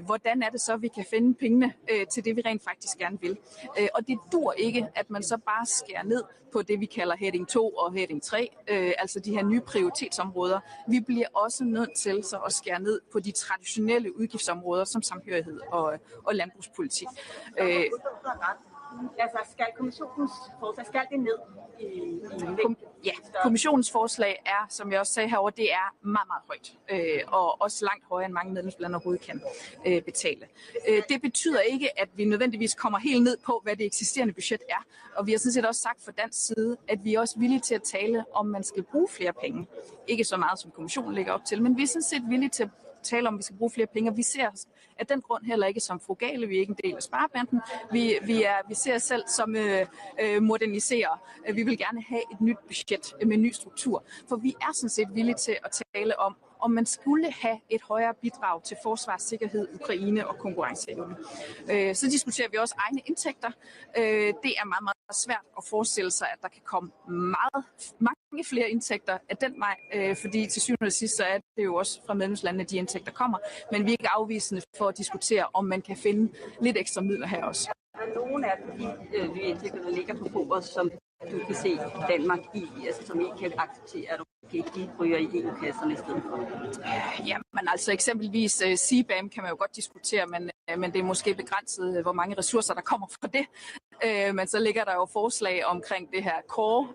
Speaker 9: hvordan er det så, vi kan finde pengene til det, vi rent faktisk gerne vil. Og det dur ikke, at man så bare skærer ned på det, vi kalder heading 2 og heading 3, altså de her nye prioritetsområder. Vi bliver også nødt til så at skære ned på de traditionelle udgiftsområder, som samhørighed og landbrugspolitik.
Speaker 6: Altså, skal kommissionens forslag, skal det ned?
Speaker 9: Ja, kommissionens forslag er, som jeg også sagde herovre, det er meget højt, og også langt højere, end mange medlemslande overhovedet kan betale. Det betyder ikke, at vi nødvendigvis kommer helt ned på, hvad det eksisterende budget er, og vi har sådan set også sagt fra dansk side, at vi er også villige til at tale, om man skal bruge flere penge. Ikke så meget, som kommissionen lægger op til, men vi er sådan set villige til at tale om, at vi skal bruge flere penge, og vi ser af den grund heller ikke som frugale, vi er ikke en del af sparebanden. Vi ser os selv som moderniserer. Vi vil gerne have et nyt budget med en ny struktur, for vi er sådan set villige til at tale om man skulle have et højere bidrag til forsvar, sikkerhed, Ukraine og konkurrenceevne. Så diskuterer vi også egne indtægter. Det er meget svært at forestille sig, at der kan komme mange flere indtægter af den vej, fordi til syvende og sidst så er det jo også fra medlemslandene, de indtægter kommer, men vi er ikke afvisende for at diskutere, om man kan finde lidt ekstra midler her også.
Speaker 6: Nogle af de nye indtægter, der ligger på bordet, som du kan se Danmark i, altså som ikke kan acceptere, at de ryger i EU-kasserne i stedet for?
Speaker 9: Ja, men altså eksempelvis CBAM kan man jo godt diskutere, men det er måske begrænset, hvor mange ressourcer, der kommer fra det. Men så ligger der jo forslag omkring det her core,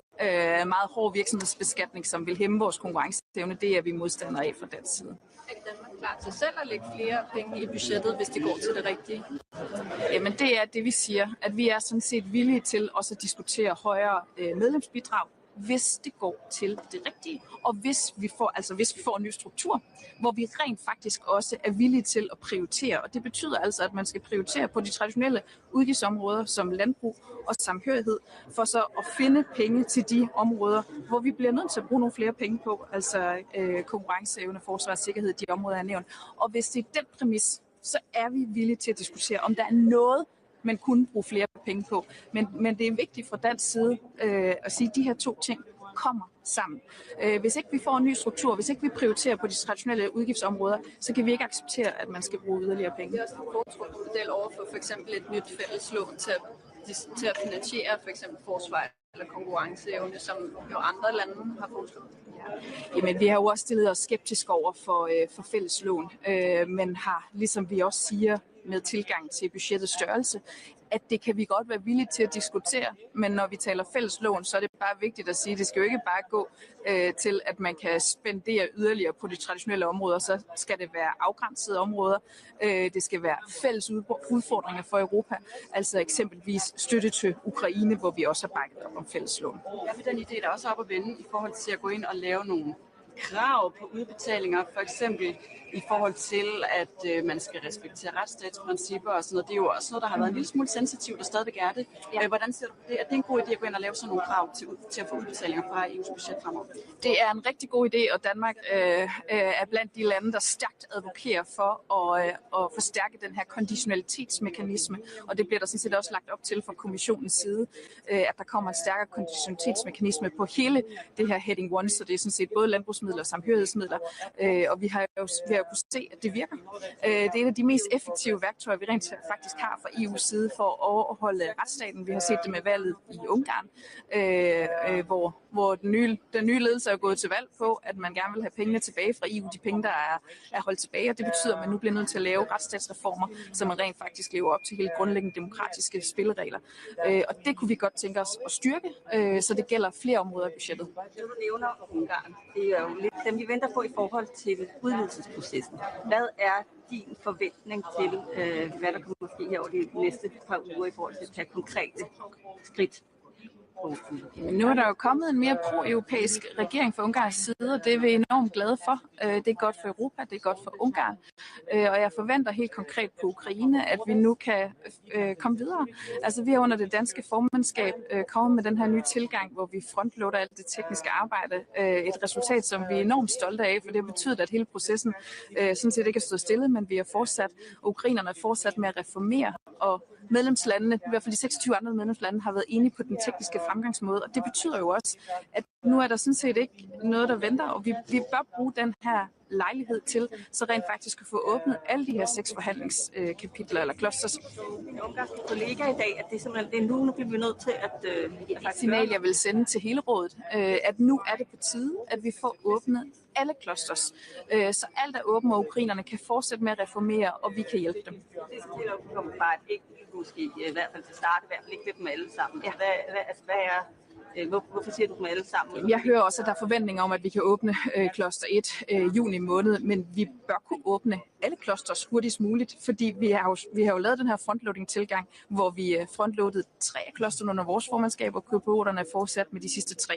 Speaker 9: meget hård virksomhedsbeskatning, som vil hæmme vores konkurrenceevne. Det er vi modstandere af fra den side.
Speaker 4: Er Danmark klar til selv at lægge flere penge i budgettet, hvis det går til det rigtige?
Speaker 9: Jamen det er det, vi siger, at vi er sådan set villige til også at diskutere højere medlemsbidrag, hvis det går til det rigtige, og hvis vi får en ny struktur, hvor vi rent faktisk også er villige til at prioritere. Og det betyder altså, at man skal prioritere på de traditionelle udgiftsområder som landbrug og samhørighed, for så at finde penge til de områder, hvor vi bliver nødt til at bruge nogle flere penge på, altså konkurrenceevne, forsvar og sikkerhed, de områder, jeg nævnt. Og hvis det er den præmis, så er vi villige til at diskutere, om der er noget, man kunne bruge flere penge på. Men det er vigtigt fra dansk side at sige, at de her to ting kommer sammen. Hvis ikke vi får en ny struktur, hvis ikke vi prioriterer på de traditionelle udgiftsområder, så kan vi ikke acceptere, at man skal bruge yderligere penge.
Speaker 4: Det er også en foretrukket model over for eksempel et nyt fælles lån til at finansiere for eksempel forsvar eller konkurrenceevne, som jo andre lande har foreslået.
Speaker 9: Jamen, vi har jo også stillet os skeptisk over for fælles lån, men har, ligesom vi også siger, med tilgang til budgettets størrelse,
Speaker 4: at det kan vi godt være villige til at diskutere, men når vi taler fælles lån, så er det bare vigtigt at sige, at det skal jo ikke bare gå til, at man kan spendere yderligere på de traditionelle områder, så skal det være afgrænsede områder. Det skal være fælles udfordringer for Europa, altså eksempelvis støtte til Ukraine, hvor vi også har bakket op om fælles lån.
Speaker 18: Er det den idé, der også er op at vende i forhold til at gå ind og lave nogle krav på udbetalinger, for eksempel i forhold til, at man skal respektere retsstatsprincipper og sådan noget. Det er jo også noget, der har været en lille smule sensitivt og stadigvæk er det. Ja. Hvordan ser du på det? Er det en god idé at gå ind og lave sådan nogle krav til at få udbetalinger fra EU's budget fremover?
Speaker 4: Det er en rigtig god idé, og Danmark er blandt de lande, der stærkt advokerer for at forstærke den her konditionalitetsmekanisme, og det bliver der sådan set også lagt op til fra kommissionens side, at der kommer en stærkere konditionalitetsmekanisme på hele det her heading 1, så det er sådan set både landbrugsmidler og samhørighedsmidler, og vi har jo kunne se, at det virker. Det er et af de mest effektive værktøjer, vi rent faktisk har fra EU's side for at overholde retsstaten. Vi har set det med valget i Ungarn, hvor den nye ledelse er gået til valg på, at man gerne vil have pengene tilbage fra EU, de penge, der er holdt tilbage, og det betyder, at man nu bliver nødt til at lave retsstatsreformer, så man rent faktisk lever op til helt grundlæggende demokratiske spilleregler. Og det kunne vi godt tænke os at styrke, så det gælder flere områder af budgettet.
Speaker 11: Du nævner Ungarn. Det er jo lidt dem, vi venter på i forhold til udvidelsesprocessen. Hvad er din forventning til, hvad der kommer at ske her over de næste par uger i forhold til at tage konkrete skridt?
Speaker 4: Nu er der jo kommet en mere pro-europæisk regering fra Ungarns side, og det er vi enormt glade for. Det er godt for Europa, det er godt for Ungarn, og jeg forventer helt konkret på Ukraine, at vi nu kan komme videre. Altså vi har under det danske formandskab kommet med den her nye tilgang, hvor vi frontloader alt det tekniske arbejde. Et resultat, som vi er enormt stolte af, for det har betydet, at hele processen sådan set ikke er stået stille, men vi har fortsat, og ukrainerne er fortsat med at reformere, og medlemslandene, i hvert fald de 26 andre medlemslande, har været enige på den tekniske fremgangsmåde, og det betyder jo også, at nu er der sådan set ikke noget, der venter, og vi bør bruge den her lejlighed til, så rent faktisk at få åbnet alle de her 6 forhandlingskapitler eller clusters.
Speaker 11: Min ungarske kollega i dag, at det simpelthen det er nu bliver vi nødt til at...
Speaker 4: Et signal, jeg vil sende til hele rådet, at nu er det på tide, at vi får åbnet alle clusters, så alt er åbent, og ukrainerne kan fortsætte med at reformere, og vi kan hjælpe dem.
Speaker 11: Det skal komme bare et enkelt, måske i hvert fald til start, i hvert fald ikke ved dem alle sammen. Ja. Hvad er... Hvorfor siger du dem alle sammen?
Speaker 4: Jeg hører også, at der er forventninger om, at vi kan åbne kloster 1 juni måned, men vi bør kunne åbne alle klosters hurtigst muligt, fordi vi har jo lavet den her frontloading-tilgang, hvor vi frontloadede 3 kloster under vores formandskab, og kyprioterne er fortsat med de sidste 3.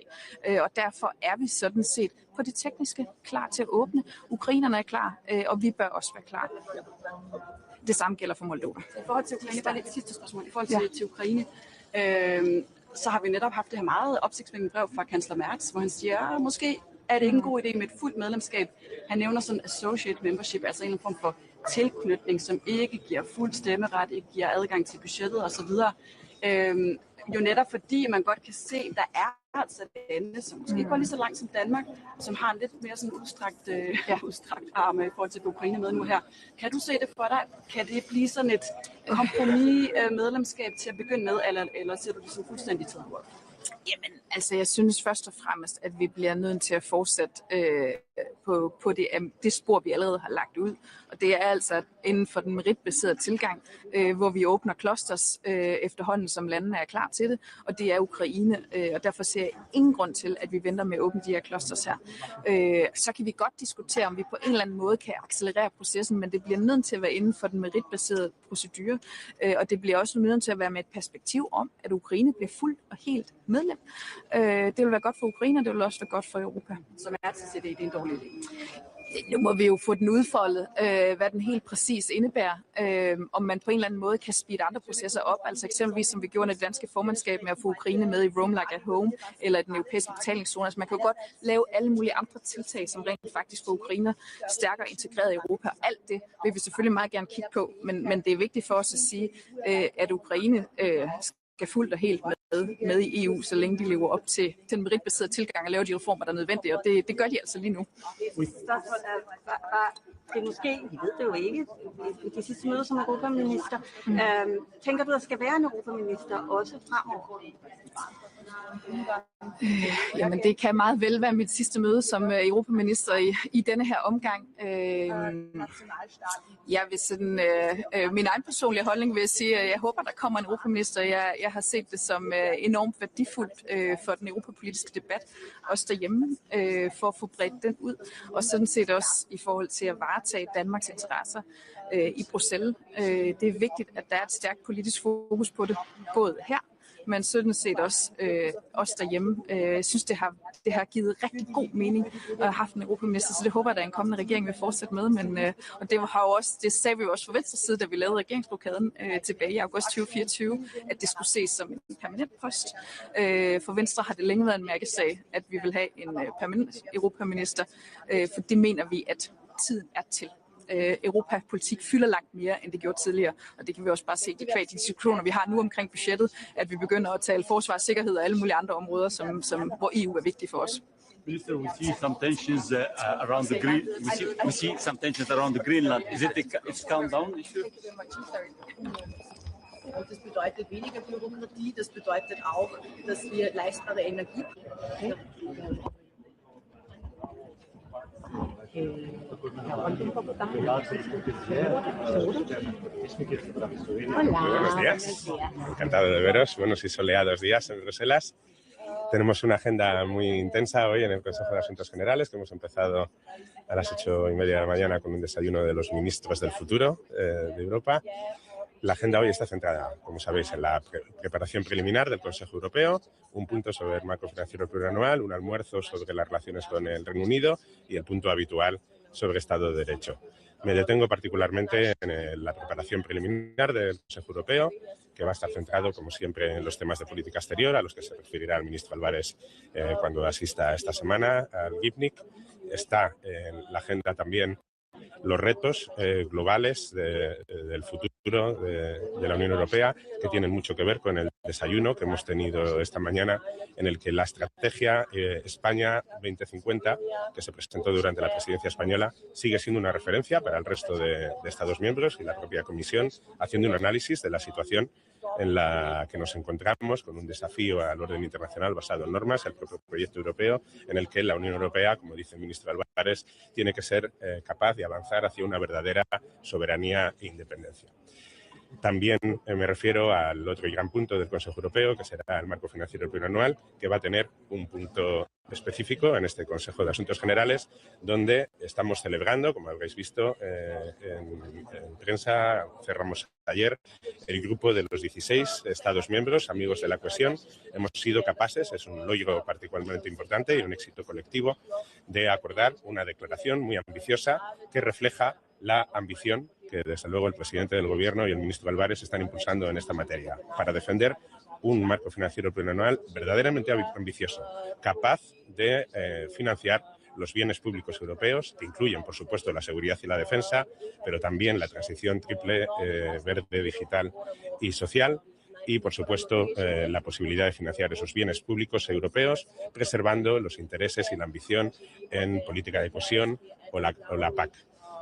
Speaker 4: Og derfor er vi sådan set på det tekniske klar til at åbne. Ukrainerne er klar, og vi bør også være klar. Det samme gælder for Moldova.
Speaker 18: I forhold til Ukraine, bare lidt sidste spørgsmål. I forhold til Ukraine, så har vi netop haft det her meget opsigtsvækkende brev fra kansler Merz, hvor han siger, at måske er det ikke en god idé med et fuldt medlemskab. Han nævner sådan associate membership, altså en form for tilknytning, som ikke giver fuld stemmeret, ikke giver adgang til budgettet osv. Jo netop fordi man godt kan se, at der er altså lande, som måske ikke går lige så langt som Danmark, som har en lidt mere sådan udstrakt arm i forhold til Ukraine med nu her. Kan du se det for dig? Kan det blive sådan et kompromis medlemskab til at begynde med, eller ser du det som fuldstændig taget ud?
Speaker 4: Jamen, altså jeg synes først og fremmest, at vi bliver nødt til at fortsætte på det spor, vi allerede har lagt ud. Og det er altså inden for den meritbaserede tilgang, hvor vi åbner clusters efterhånden, som landene er klar til det. Og det er Ukraine, og derfor ser jeg ingen grund til, at vi venter med at åbne de her clusters her. Så kan vi godt diskutere, om vi på en eller anden måde kan accelerere processen, men det bliver nødt til at være inden for den meritbaserede procedure. Og det bliver også nødt til at være med et perspektiv om, at Ukraine bliver fuldt og helt medlem. Det vil være godt for Ukraine, og det vil også være godt for Europa.
Speaker 18: Som er til det er en dårlig idé.
Speaker 4: Nu må vi jo få den udfoldet, hvad den helt præcis indebærer. Om man på en eller anden måde kan speede andre processer op, altså eksempelvis som vi gjorde i det danske formandskab med at få Ukraine med i Roam Like at Home, eller den europæiske betalingszone. Altså man kan jo godt lave alle mulige andre tiltag, som rent faktisk får Ukraine stærkere integreret i Europa. Alt det vil vi selvfølgelig meget gerne kigge på, men det er vigtigt for os at sige, at Ukraine skal fuldt og helt med. med i EU, så længe de lever op til den meritbaserede tilgang og laver de reformer, der er nødvendige, og det gør de altså lige nu.
Speaker 11: Det er måske, vi ved det jo ikke, det sidste møde som europaminister. Tænker du, der skal være en europaminister også fremover?
Speaker 4: Jamen, det kan meget vel være mit sidste møde som europaminister i denne her omgang. Jeg vil sådan, min egen personlige holdning vil jeg sige, at jeg håber, der kommer en europaminister. Jeg har set det som enormt værdifuldt for den europapolitiske debat, også derhjemme, for at få bredt den ud, og sådan set også i forhold til at varetage Danmarks interesser i Bruxelles. Det er vigtigt, at der er et stærkt politisk fokus på det, både her, men sådan set også derhjemme. Jeg synes, det har givet rigtig god mening at have haft en europaminister, så det håber jeg, at en kommende regering vil fortsætte med. Men, og det sagde vi jo også fra venstre side, da vi lavede regeringsblokaden tilbage i august 2024, at det skulle ses som en permanent post. For Venstre har det længe været en mærkesag, at vi vil have en permanent europaminister, for det mener vi, at tiden er til. Europapolitik fylder langt mere, end det gjorde tidligere, og det kan vi også bare se i de diskussioner, vi har nu omkring budgettet, at vi begynder at tale forsvar, sikkerhed og alle mulige andre områder, hvor EU er vigtigt for os.
Speaker 3: Minister, we see some tensions around the green. We see some tensions around the Greenland. Is it a countdown issue?
Speaker 13: Das bedeutet weniger Bürokratie, das bedeutet auch, dass wir leistbare Energie.
Speaker 19: Buenos días. Encantado de veros. Buenos y soleados días en Bruselas. Tenemos una agenda muy intensa hoy en el Consejo de Asuntos Generales, que hemos empezado a las 8:30 de la mañana con un desayuno de los ministros del futuro de Europa. La agenda hoy está centrada, como sabéis, en la preparación preliminar del Consejo Europeo, un punto sobre el marco financiero plurianual, un almuerzo sobre las relaciones con el Reino Unido y el punto habitual sobre Estado de Derecho. Me detengo particularmente en la preparación preliminar del Consejo Europeo, que va a estar centrado, como siempre, en los temas de política exterior, a los que se referirá el ministro Álvarez cuando asista esta semana al GIPNIC. Está en la agenda también los retos globales del futuro de la Unión Europea, que tienen mucho que ver con el desayuno que hemos tenido esta mañana, en el que la estrategia España 2050, que se presentó durante la presidencia española, sigue siendo una referencia para el resto de Estados miembros y la propia Comisión, haciendo un análisis de la situación en la que nos encontramos, con un desafío al orden internacional basado en normas, el propio proyecto europeo, en el que la Unión Europea, como dice el ministro Álvarez, tiene que ser capaz de avanzar hacia una verdadera soberanía e independencia. También me refiero al otro gran punto del Consejo Europeo, que será el marco financiero plurianual, que va a tener un punto específico en este Consejo de Asuntos Generales, donde estamos celebrando, como habréis visto en prensa, cerramos ayer, el grupo de los 16 Estados miembros, amigos de la cohesión. Hemos sido capaces, es un logro particularmente importante y un éxito colectivo, de acordar una declaración muy ambiciosa que refleja la ambición que desde luego el presidente del Gobierno y el ministro Álvarez están impulsando en esta materia, para defender un marco financiero plurianual verdaderamente ambicioso, capaz de financiar los bienes públicos europeos, que incluyen, por supuesto, la seguridad y la defensa, pero también la transición triple, verde, digital y social, y, por supuesto, la posibilidad de financiar esos bienes públicos europeos, preservando los intereses y la ambición en política de cohesión o la PAC.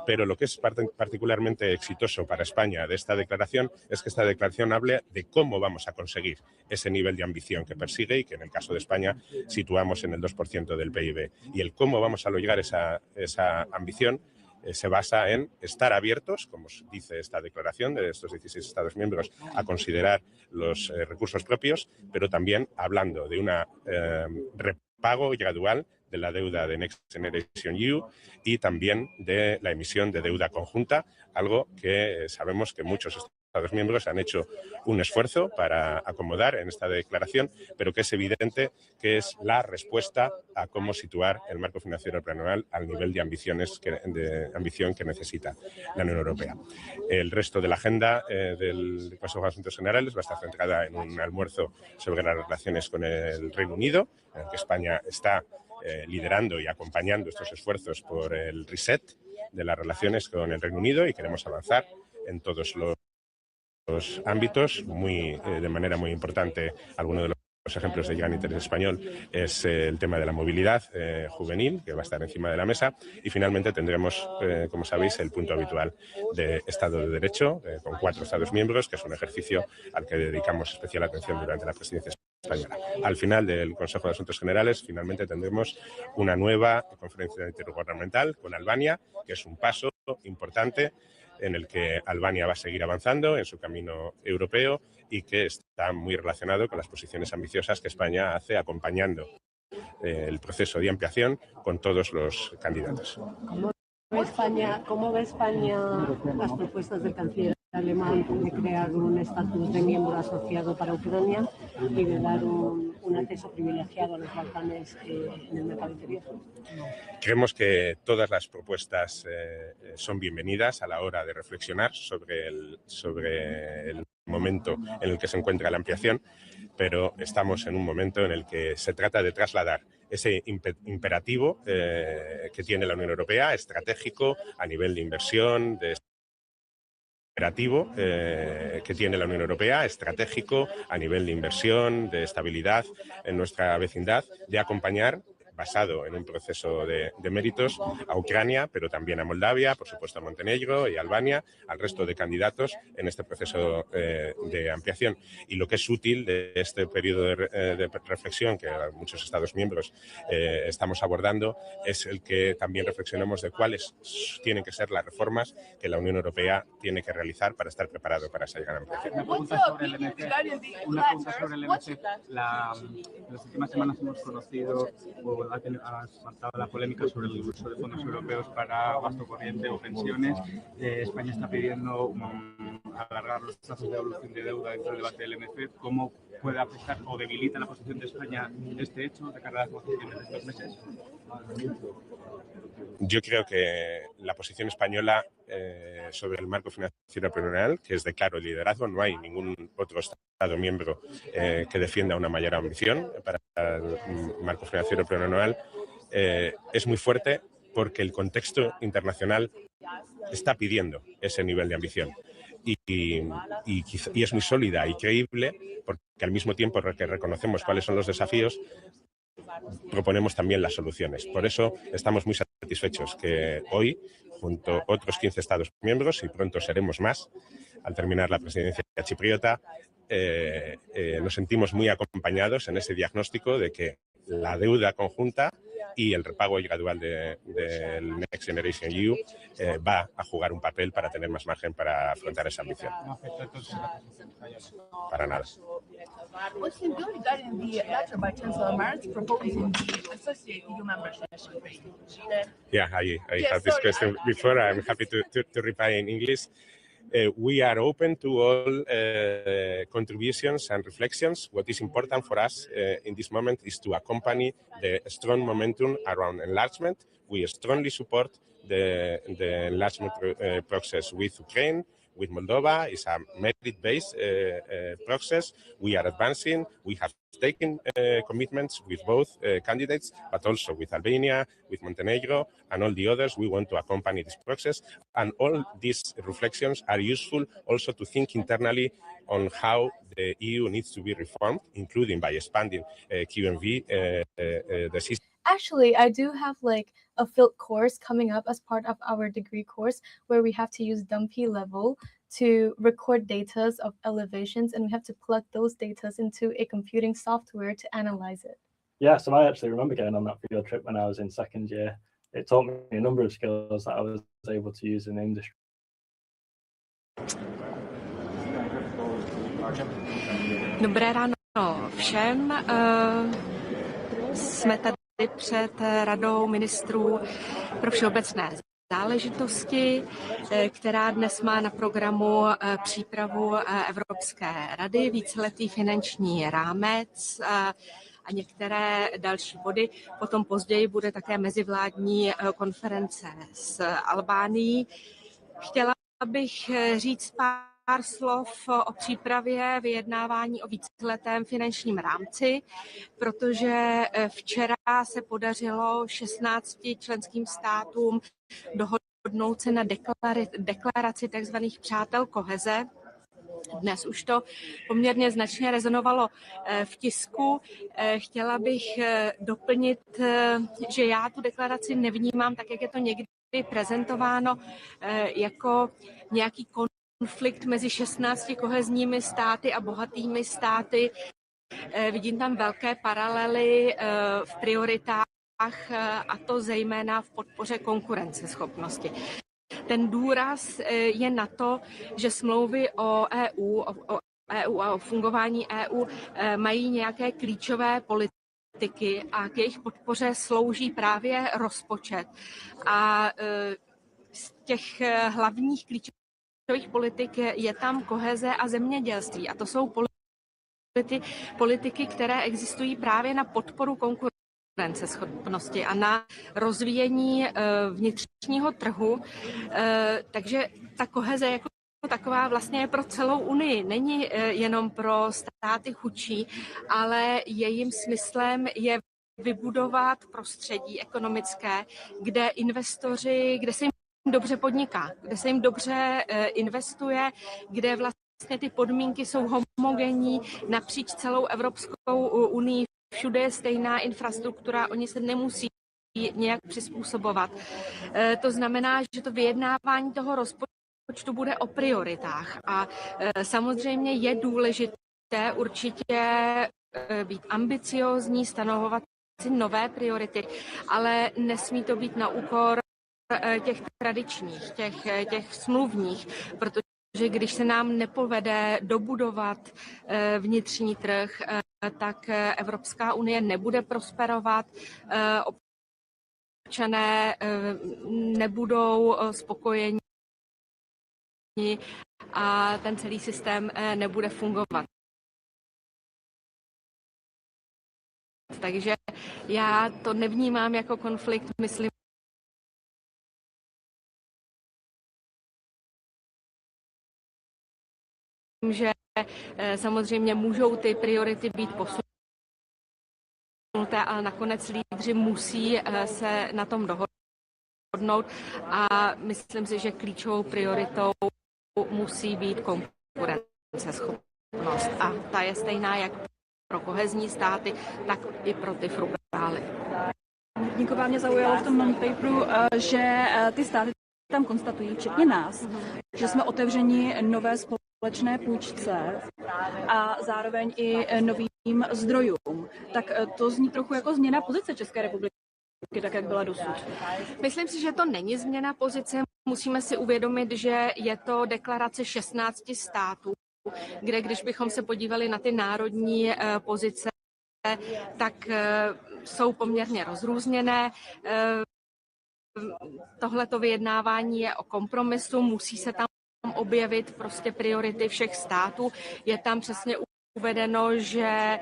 Speaker 19: Pero lo que es particularmente exitoso para España de esta declaración es que esta declaración hable de cómo vamos a conseguir ese nivel de ambición que persigue y que en el caso de España situamos en el 2% del PIB. Y el cómo vamos a lograr esa ambición se basa en estar abiertos, como dice esta declaración de estos 16 Estados miembros, a considerar los recursos propios, pero también hablando de un repago gradual de la deuda de Next Generation EU y también de la emisión de deuda conjunta, algo que sabemos que muchos Estados miembros han hecho un esfuerzo para acomodar en esta declaración, pero que es evidente que es la respuesta a cómo situar el marco financiero plurianual al nivel de ambición que necesita la Unión Europea. El resto de la agenda del Consejo de Asuntos Generales va a estar centrada en un almuerzo sobre las relaciones con el Reino Unido, en el que España está liderando y acompañando estos esfuerzos por el reset de las relaciones con el Reino Unido, y queremos avanzar en todos los ámbitos, de manera muy importante, algunos de los ejemplos de gran interés español es el tema de la movilidad juvenil, que va a estar encima de la mesa, y finalmente tendremos, como sabéis, el punto habitual de Estado de Derecho, con 4 Estados miembros, que es un ejercicio al que dedicamos especial atención durante la presidencia española. Al final del Consejo de Asuntos Generales, finalmente tendremos una nueva conferencia intergubernamental con Albania, que es un paso importante en el que Albania va a seguir avanzando en su camino europeo y que está muy relacionado con las posiciones ambiciosas que España hace acompañando el proceso de ampliación con todos los candidatos.
Speaker 14: ¿Cómo ve España las propuestas del canciller alemán de crear un estatus de miembro asociado para Ucrania y de dar un acceso privilegiado a los Balcanes en el mercado interior?
Speaker 19: Creemos que todas las propuestas son bienvenidas a la hora de reflexionar sobre el momento en el que se encuentra la ampliación, pero estamos en un momento en el que se trata de trasladar ese imperativo que tiene la Unión Europea, estratégico a nivel de inversión, que tiene la Unión Europea, estratégico a nivel de inversión, de estabilidad en nuestra vecindad, de acompañar, basado en un proceso de méritos, a Ucrania, pero también a Moldavia, por supuesto a Montenegro y Albania, al resto de candidatos en este proceso de ampliación. Y lo que es útil de este periodo de reflexión que muchos Estados miembros estamos abordando es el que también reflexionemos de cuáles tienen que ser las reformas que la Unión Europea tiene que realizar para estar preparado para esa gran ampliación.
Speaker 15: Una pregunta sobre el MFF. En las últimas semanas hemos conocido o ha saltado la polémica sobre el uso de fondos europeos para gasto corriente o pensiones. España está pidiendo alargar los plazos de devolución de deuda dentro del debate del MFF. ¿Cómo puede afectar o debilita la posición de España este hecho de cara a las negociaciones de estos meses?
Speaker 19: Yo creo que la posición española sobre el marco financiero plurianual, que es de claro liderazgo, no hay ningún otro Estado miembro que defienda una mayor ambición para el marco financiero plurianual, es muy fuerte porque el contexto internacional está pidiendo ese nivel de ambición. Y es muy sólida y creíble porque al mismo tiempo que reconocemos cuáles son los desafíos, proponemos también las soluciones. Por eso estamos muy satisfechos que hoy, junto a otros 15 Estados miembros, y pronto seremos más, al terminar la presidencia chipriota, nos sentimos muy acompañados en ese diagnóstico de que la deuda conjunta y el repago gradual del Next Generation EU va a jugar un papel para tener más margen para afrontar esa ambición. Para nada.
Speaker 9: What's been good regarding the letter by Chancellor Merz proposing the associate EU membership?
Speaker 19: Yeah, I had this question before. I'm happy to reply in English. We are open to all contributions and reflections. What is important for us in this moment is to accompany the strong momentum around enlargement. We strongly support the enlargement process with Ukraine, with Moldova. It's a merit-based process. We are advancing. We have taken commitments with both candidates, but also with Albania, with Montenegro, and all the others. We want to accompany this process. And all these reflections are useful also to think internally on how the EU needs to be reformed, including by expanding QMV, the system.
Speaker 17: Actually, I do have like a field course coming up as part of our degree course where we have to use Dumpy level to record data of elevations, and we have to plug those data into a computing software to analyze it.
Speaker 22: Yes, and I actually remember going on that field trip when I was in second year. It taught me a number of skills that I was able to use in the industry.
Speaker 23: Dobré ráno všem. Jsme tady před Radou ministrů pro všeobecné záležitosti, která dnes má na programu přípravu Evropské rady, víceletý finanční rámec a některé další body. Potom později bude také mezivládní konference s Albánií. Chtěla bych říct pár slov o přípravě vyjednávání o víceletém finančním rámci, protože včera se podařilo 16 členským státům dohodnout se na deklaraci tzv. Přátel koheze, Dnes už to poměrně značně rezonovalo v tisku. Chtěla bych doplnit, že já tu deklaraci nevnímám tak, jak je to někdy prezentováno, jako nějaký konflikt mezi 16 kohezními státy a bohatými státy. Vidím tam velké paralely v prioritách, a to zejména v podpoře konkurenceschopnosti. Ten důraz je na to, že smlouvy o EU a o fungování EU mají nějaké klíčové politiky a k jejich podpoře slouží právě rozpočet. A z těch hlavních klíčových politik je tam koheze a zemědělství. A to jsou politiky, které existují právě na podporu konkurenceschopnosti a na rozvíjení vnitřního trhu. Takže ta koheze jako taková vlastně je pro celou Unii. Není jenom pro státy chudší, ale jejím smyslem je vybudovat prostředí ekonomické, kde se jim dobře podniká, kde se jim dobře investuje, kde vlastně ty podmínky jsou homogenní napříč celou Evropskou unii. Všude je stejná infrastruktura, oni se nemusí nějak přizpůsobovat. To znamená, že to vyjednávání toho rozpočtu bude o prioritách. A samozřejmě je důležité určitě být ambiciózní, stanovovat si nové priority, ale nesmí to být na úkor těch tradičních, těch smluvních, protože když se nám nepovede dobudovat vnitřní trh, tak Evropská unie nebude prosperovat, občané nebudou spokojeni a ten celý systém nebude fungovat. Takže já to nevnímám jako konflikt, myslím, že samozřejmě můžou ty priority být posunuté, ale nakonec lídři musí se na tom dohodnout a myslím si, že klíčovou prioritou musí být konkurenceschopnost a ta je stejná jak pro kohezní státy, tak i pro ty frugály.
Speaker 18: Děková mě zaujalo v tom non-paperu, že ty státy tam konstatují, včetně nás, že jsme otevřeni nové společné půjčce a zároveň i novým zdrojům. Tak to zní trochu jako změna pozice České republiky, tak jak byla dosud.
Speaker 23: Myslím si, že to není změna pozice. Musíme si uvědomit, že je to deklarace 16 států, kde když bychom se podívali na ty národní pozice, tak jsou poměrně rozrůzněné. Tohleto vyjednávání je o kompromisu, musí se tam objevit prostě priority všech států. Je tam přesně uvedeno, že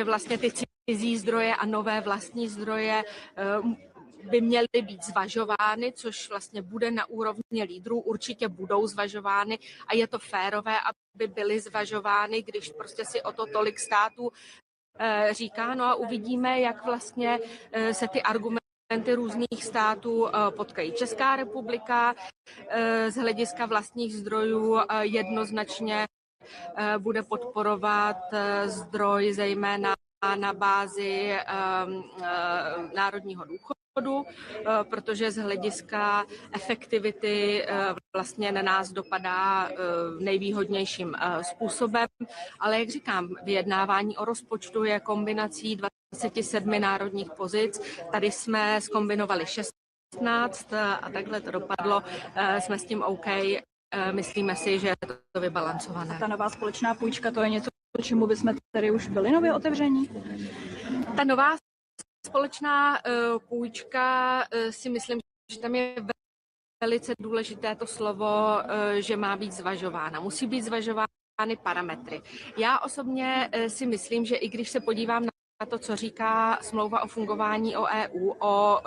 Speaker 23: vlastně ty cizí zdroje a nové vlastní zdroje by měly být zvažovány, což vlastně bude na úrovni lídrů, určitě budou zvažovány a je to férové, aby byly zvažovány, když prostě si o to tolik států říká. No a uvidíme, jak vlastně se ty argumenty různých států potkají. Česká republika z hlediska vlastních zdrojů jednoznačně bude podporovat zdroj zejména na bázi národního důchodu, protože z hlediska efektivity vlastně na nás dopadá nejvýhodnějším způsobem. Ale jak říkám, vyjednávání o rozpočtu je kombinací 27 národních pozic. Tady jsme zkombinovali 16 a takhle to dopadlo. Jsme s tím OK. Myslíme si, že je to vybalancované.
Speaker 18: A ta nová společná půjčka, to je něco, čemu bychom tady už byli nově otevření?
Speaker 23: Ta nová společná půjčka si myslím, že tam je velice důležité to slovo, že má být zvažována. Musí být zvažovány parametry. Já osobně si myslím, že i když se podívám na to, co říká smlouva o fungování o EU, o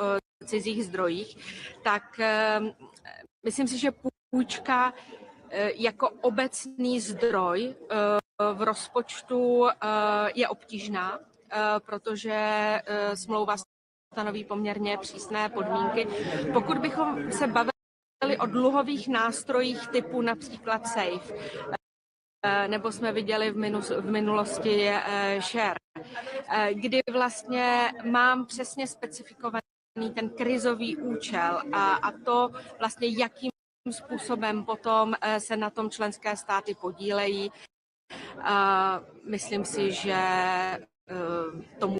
Speaker 23: cizích zdrojích, tak myslím si, že půjčka jako obecný zdroj v rozpočtu je obtížná, protože smlouva stanoví poměrně přísné podmínky. Pokud bychom se bavili o dluhových nástrojích typu například SAFE, nebo jsme viděli v minulosti share, kdy vlastně mám přesně specifikovaný ten krizový účel a to vlastně jakým způsobem potom se na tom členské státy podílejí. Myslím si, že to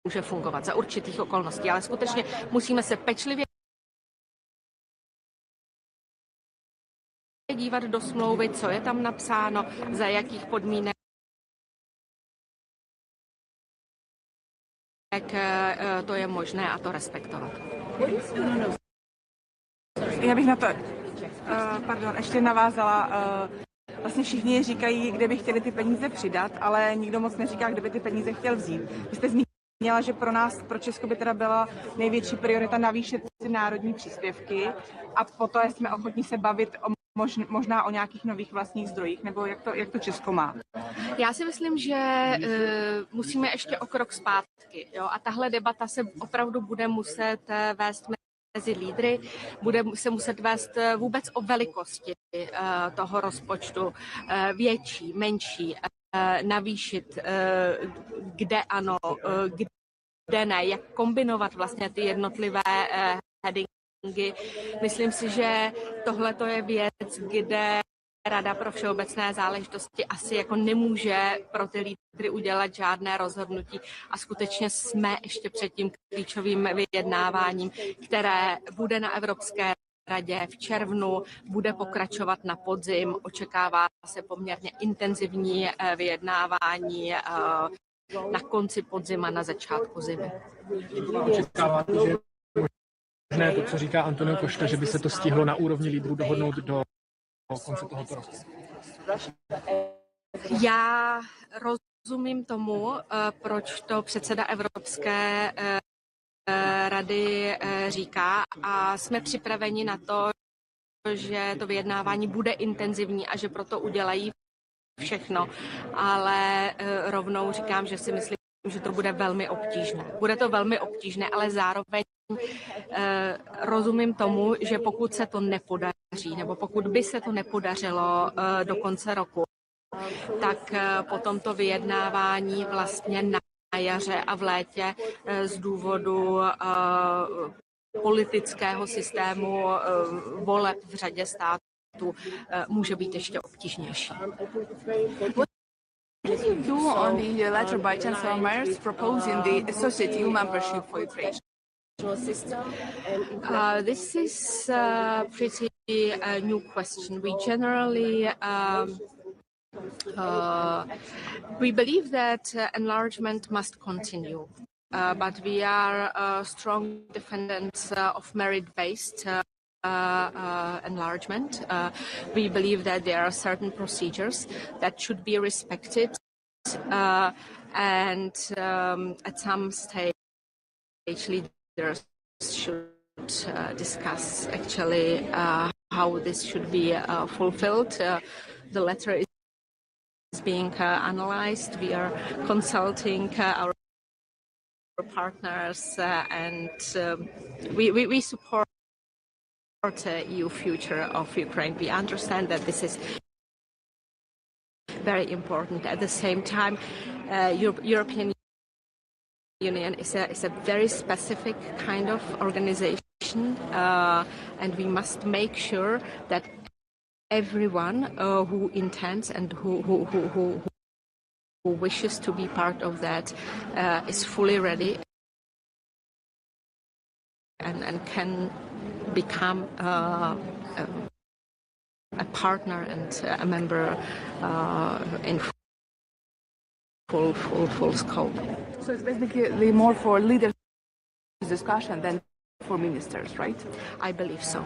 Speaker 23: může fungovat za určitých okolností, ale skutečně musíme se pečlivě dívat do smlouvy, co je tam napsáno, za jakých podmínek to je možné a to respektovat.
Speaker 6: Já bych na to ještě navázala. Vlastně všichni říkají, kde by chtěli ty peníze přidat, ale nikdo moc neříká, kde by ty peníze chtěl vzít. Vy jste zmínila, že pro nás, pro Česko by teda byla největší priorita navýšit si národní příspěvky a potom jsme ochotní se bavit možná o nějakých nových vlastních zdrojích, nebo jak to Česko má?
Speaker 23: Já si myslím, že musíme ještě o krok zpátky. Jo? A tahle debata se opravdu bude muset vést mezi lídry, bude se muset vést vůbec o velikosti toho rozpočtu, větší, menší, navýšit, kde ano, kde ne, jak kombinovat vlastně ty jednotlivé headingy. Myslím si, že tohle to je věc, kde Rada pro všeobecné záležitosti asi jako nemůže pro ty lídry udělat žádné rozhodnutí a skutečně jsme ještě před tím klíčovým vyjednáváním, které bude na Evropské radě v červnu, bude pokračovat na podzim, očekává se poměrně intenzivní vyjednávání na konci podzima, na začátku zimy.
Speaker 15: Očekáváte, že možné to, co říká Antonio Costa, že by se to stihlo na úrovni lídrů dohodnout do konce tohoto roku?
Speaker 23: Já rozumím tomu, proč to předseda Evropské rady říká a jsme připraveni na to, že to vyjednávání bude intenzivní a že proto udělají všechno, ale rovnou říkám, že si myslím, že to bude velmi obtížné. Bude to velmi obtížné, ale zároveň rozumím tomu, že pokud se to nepodaří, nebo pokud by se to nepodařilo do konce roku, tak potom to vyjednávání vlastně na jaře a v létě z důvodu politického systému voleb v řadě států může být ještě obtížnější.
Speaker 2: What do you do on the letter by Chancellor Merz proposing the associate EU membership for Ukraine?
Speaker 23: This is a pretty new question. We generally we believe that enlargement must continue, but we are strong defenders of merit-based enlargement. We believe that there are certain procedures that should be respected, and at some stage leaders should discuss actually how this should be fulfilled. The letter is being analyzed. We are consulting our partners, and we support the EU future of Ukraine. We understand that this is very important. At the same time, European Union is a very specific kind of organization, and we must make sure that everyone who intends and who wishes to be part of that is fully ready and can become a partner and a member in full scope.
Speaker 2: So it's basically more for leaders discussion than for ministers, right?
Speaker 23: I believe so.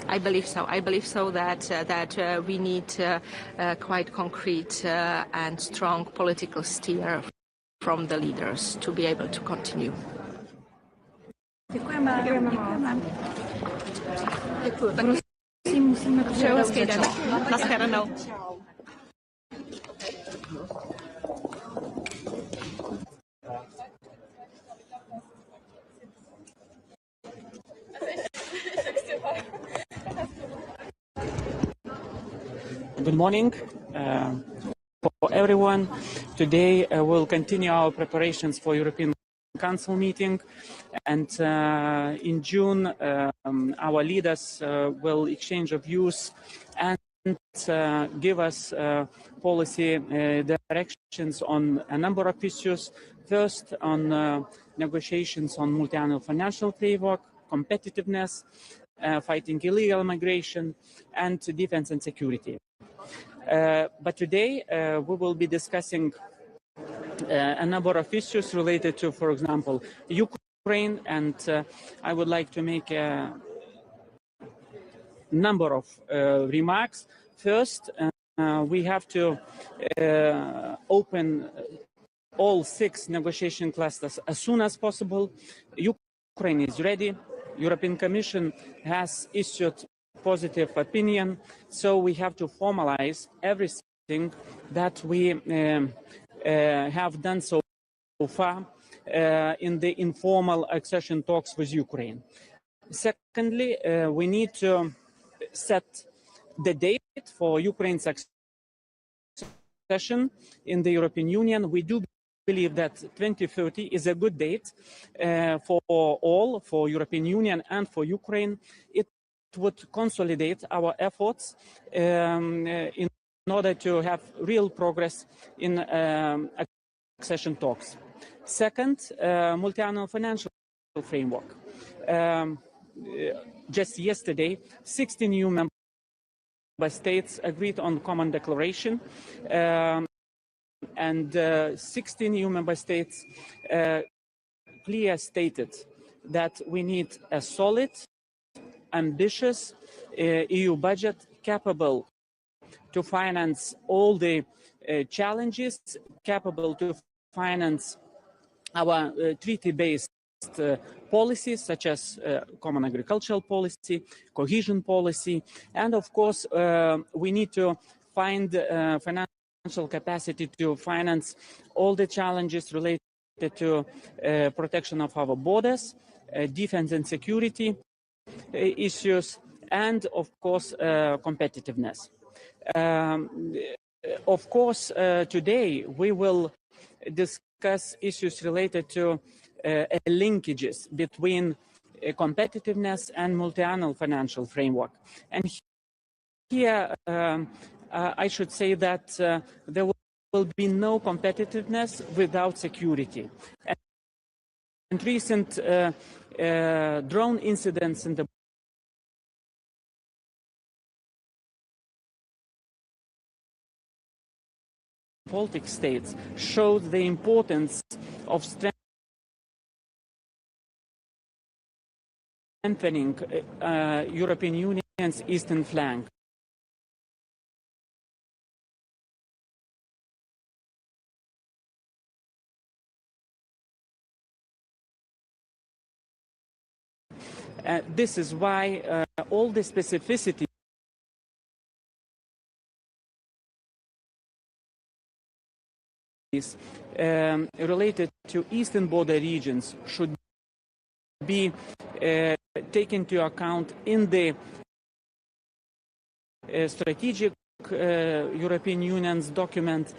Speaker 23: I believe so that we need quite concrete and strong political steer from the leaders to be able to continue.
Speaker 2: Děkujeme.
Speaker 23: Děkuji. Tak musíme přeju hezký den. Naschledanou.
Speaker 10: Good morning for everyone. Today we'll continue our preparations for European Council meeting, and in June our leaders will exchange of views and give us policy directions on a number of issues. First, on negotiations on multi-annual financial framework, competitiveness, fighting illegal migration, and defense and security. But today we will be discussing a number of issues related to, for example, Ukraine, and I would like to make a number of remarks. First, we have to open all 6 negotiation clusters as soon as possible. Ukraine is ready. European Commission has issued positive opinion, so we have to formalize everything that we have done so far in the informal accession talks with Ukraine. Secondly, we need to set the date for Ukraine's accession in the European Union. We do believe that 2030 is a good date for all, for European Union and for Ukraine. It would consolidate our efforts in order to have real progress in accession talks. Second, multi-annual financial framework. Just yesterday, 16 new member states agreed on common declaration, and 16 new member states clearly stated that we need a solid, ambitious EU budget capable to finance all the challenges, capable to finance our treaty-based policies such as common agricultural policy, cohesion policy, and of course we need to find financial capacity to finance all the challenges related to protection of our borders, defense and security issues, and of course competitiveness. Of course, today we will discuss issues related to linkages between competitiveness and multi-annual financial framework. And here I should say that there will be no competitiveness without security. And recent drone incidents in the Baltic states showed the importance of strengthening European Union's eastern flank. This is why all the specificities related to eastern border regions should be taken into account in the strategic European Union's document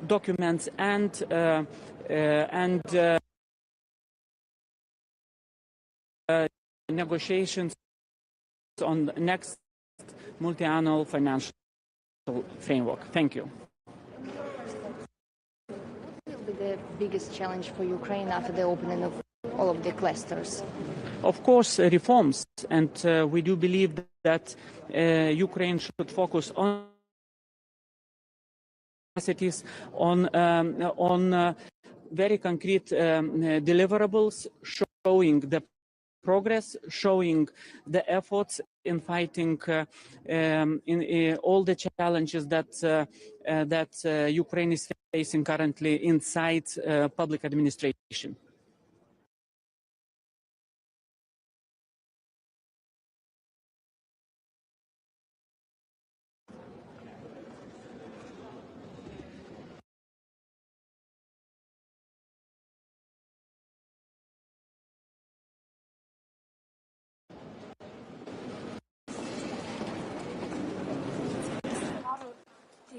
Speaker 10: documents and negotiations on the next multi-annual financial framework. Thank you.
Speaker 16: What will be the biggest challenge for Ukraine after the opening of all of the clusters?
Speaker 10: Of course, reforms, and we do believe that Ukraine should focus on very concrete deliverables, showing the progress, showing the efforts in fighting in all the challenges that Ukraine is facing currently inside public administration.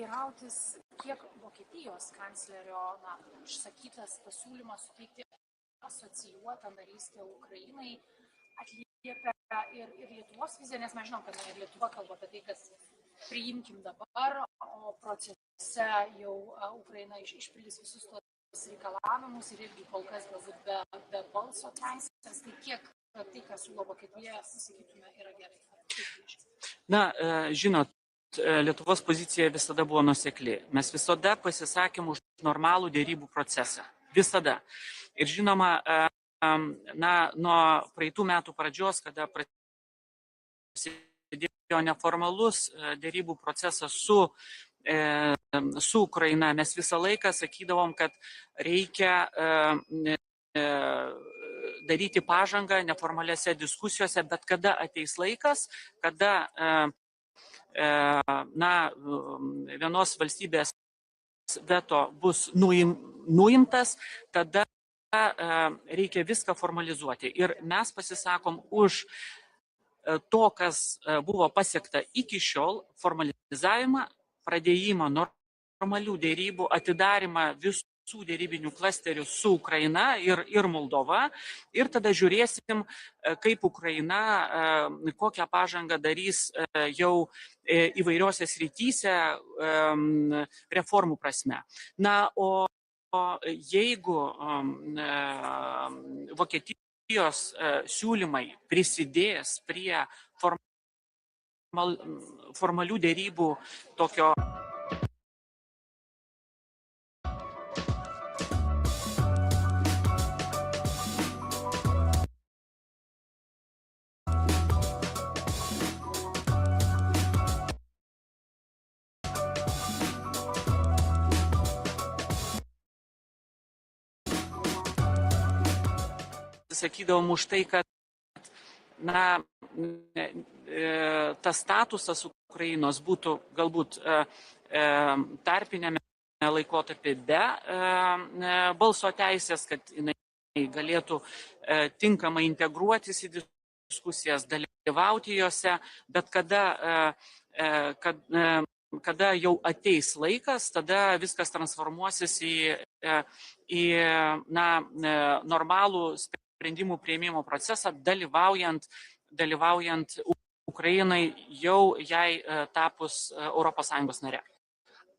Speaker 1: teirautis, kiek Vokietijos kanclerio išsakytas pasiūlymas suteikti asocijuotą narystę Ukrainai atliepia ir Lietuvos viziją, nes mes žinom, kad ir Lietuva kalba apie tai, kad priimkim dabar, o procese jau Ukraina išpildys visus tos reikalavimus ir irgi kol kas galbūt be balso teisės, tai kiek tai, ką siūlo Vokietija, sakytume, yra gerai.
Speaker 10: Na, žinot, Lietuvos pozicija visada buvo nuosekli. Mes visada pasisakėm už normalų dėrybų procesą. Visada. Ir žinoma, na, nuo praeitų metų pradžios, kada prasidėjo neformalus dėrybų procesas su Ukraina, mes visą laiką sakydavom, kad reikia daryti pažangą neformaliose diskusijose, bet kada ateis laikas, kada na, vienos valstybės veto bus nuimtas, tada reikia viską formalizuoti. Ir mes pasisakom už to, kas buvo pasiekta iki šiol, formalizavimą, pradėjimą normalių dėrybų, atidarimą visų dėrybinių klasterių su Ukraina ir Moldova. Ir tada žiūrėsim, kaip Ukraina, kokią pažangą darys jau įvairiose srityse reformų prasme. Na, o jeigu Vokietijos siūlymai prisidės prie formalių dėrybų tokio sakydavom už tai, kad na, tas statusas Ukrainos būtų galbūt tarpinėme laikotarpį be balso teisės, kad jinai galėtų tinkamai integruotis į diskusijas, dalyvauti jose, bet kada jau ateis laikas, tada viskas transformuosis į na, normalų sprendimų priėmimo procesą, dalyvaujant Ukrainai jau jai tapus ES nare.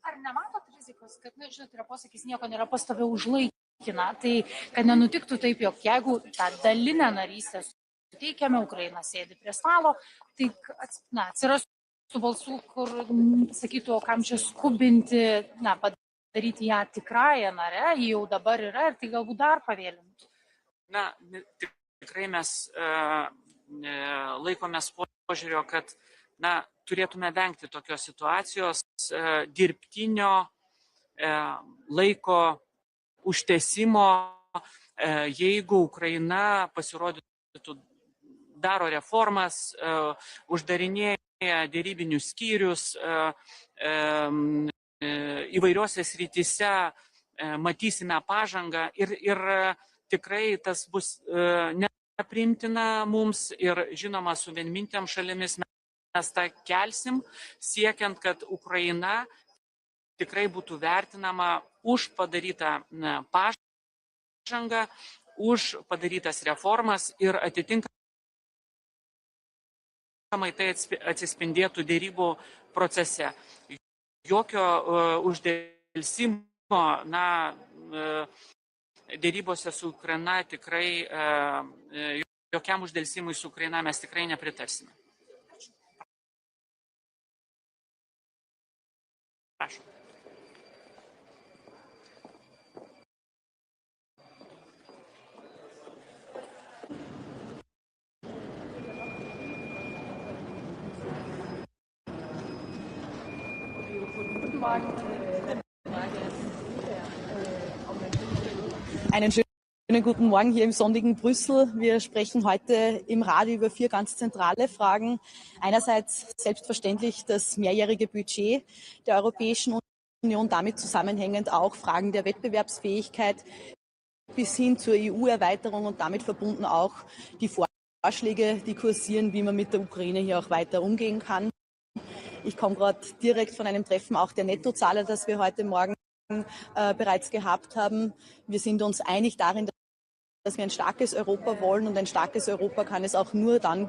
Speaker 1: Ar nematot rizikos, kad, na, žinot, yra posakis, nieko nėra pastoviau už laikiną, tai kad nenutiktų taip, jog jeigu tą dalinę narystę suteikiame, Ukraina sėdi prie stalo, tai na, atsirastų balsų, kur sakytų, o kam čia skubinti, na, padaryti ją tikrąją nare, ji jau dabar yra ir tai galbūt dar pavėlintų.
Speaker 10: Na, tikrai mes laikomės požiūrio, kad na, turėtume vengti tokios situacijos dirbtinio laiko užtęsimo, jeigu Ukraina pasirodytų, daro reformas, uždarinėja dėrybinius skyrius, įvairiose srityse matysime pažangą ir tikrai tas bus nepriimtina mums ir žinoma su vienmintėm šalimis mes tą kelsim, siekiant, kad Ukraina tikrai būtų vertinama už padarytą pažangą, už padarytas reformas ir atitinkamai tai atsispindėtų dėrybų procese. Jokio uždėlsimo, na, dėrybose su Ukraina tikrai, jokiam uždėlsimui su Ukraina mes tikrai nepritarsime. Prašom.
Speaker 8: Einen schönen guten Morgen hier im sonnigen Brüssel. Wir sprechen heute im Radio über 4 ganz zentrale Fragen. Einerseits selbstverständlich das mehrjährige Budget der Europäischen Union, damit zusammenhängend auch Fragen der Wettbewerbsfähigkeit bis hin zur EU-Erweiterung und damit verbunden auch die Vorschläge, die kursieren, wie man mit der Ukraine hier auch weiter umgehen kann. Ich komme gerade direkt von einem Treffen auch der Nettozahler, das wir heute Morgen bereits gehabt haben. Wir sind uns einig darin, dass wir ein starkes Europa wollen, und ein starkes Europa kann es auch nur dann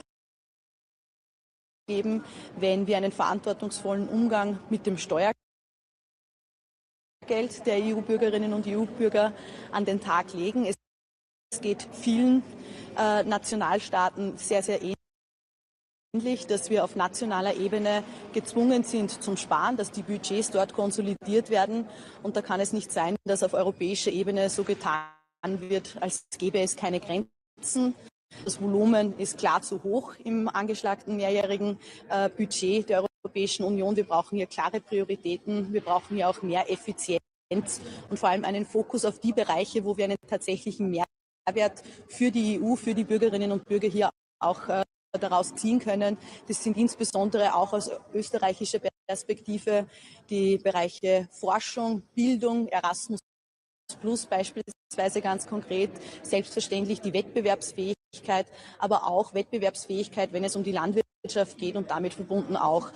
Speaker 8: geben, wenn wir einen verantwortungsvollen Umgang mit dem Steuergeld der EU-Bürgerinnen und EU-Bürger an den Tag legen. Es geht vielen Nationalstaaten sehr, sehr ähnlich, dass wir auf nationaler Ebene gezwungen sind zum Sparen, dass die Budgets dort konsolidiert werden. Und da kann es nicht sein, dass auf europäischer Ebene so getan wird, als gäbe es keine Grenzen. Das Volumen ist klar zu hoch im angeschlagten mehrjährigen Budget der Europäischen Union. Wir brauchen hier klare Prioritäten. Wir brauchen hier auch mehr Effizienz und vor allem einen Fokus auf die Bereiche, wo wir einen tatsächlichen Mehrwert für die EU, für die Bürgerinnen und Bürger hier auch daraus ziehen können. Das sind insbesondere auch aus österreichischer Perspektive die Bereiche Forschung, Bildung, Erasmus Plus beispielsweise ganz konkret, selbstverständlich die Wettbewerbsfähigkeit, aber auch Wettbewerbsfähigkeit, wenn es um die Landwirtschaft geht, und damit verbunden auch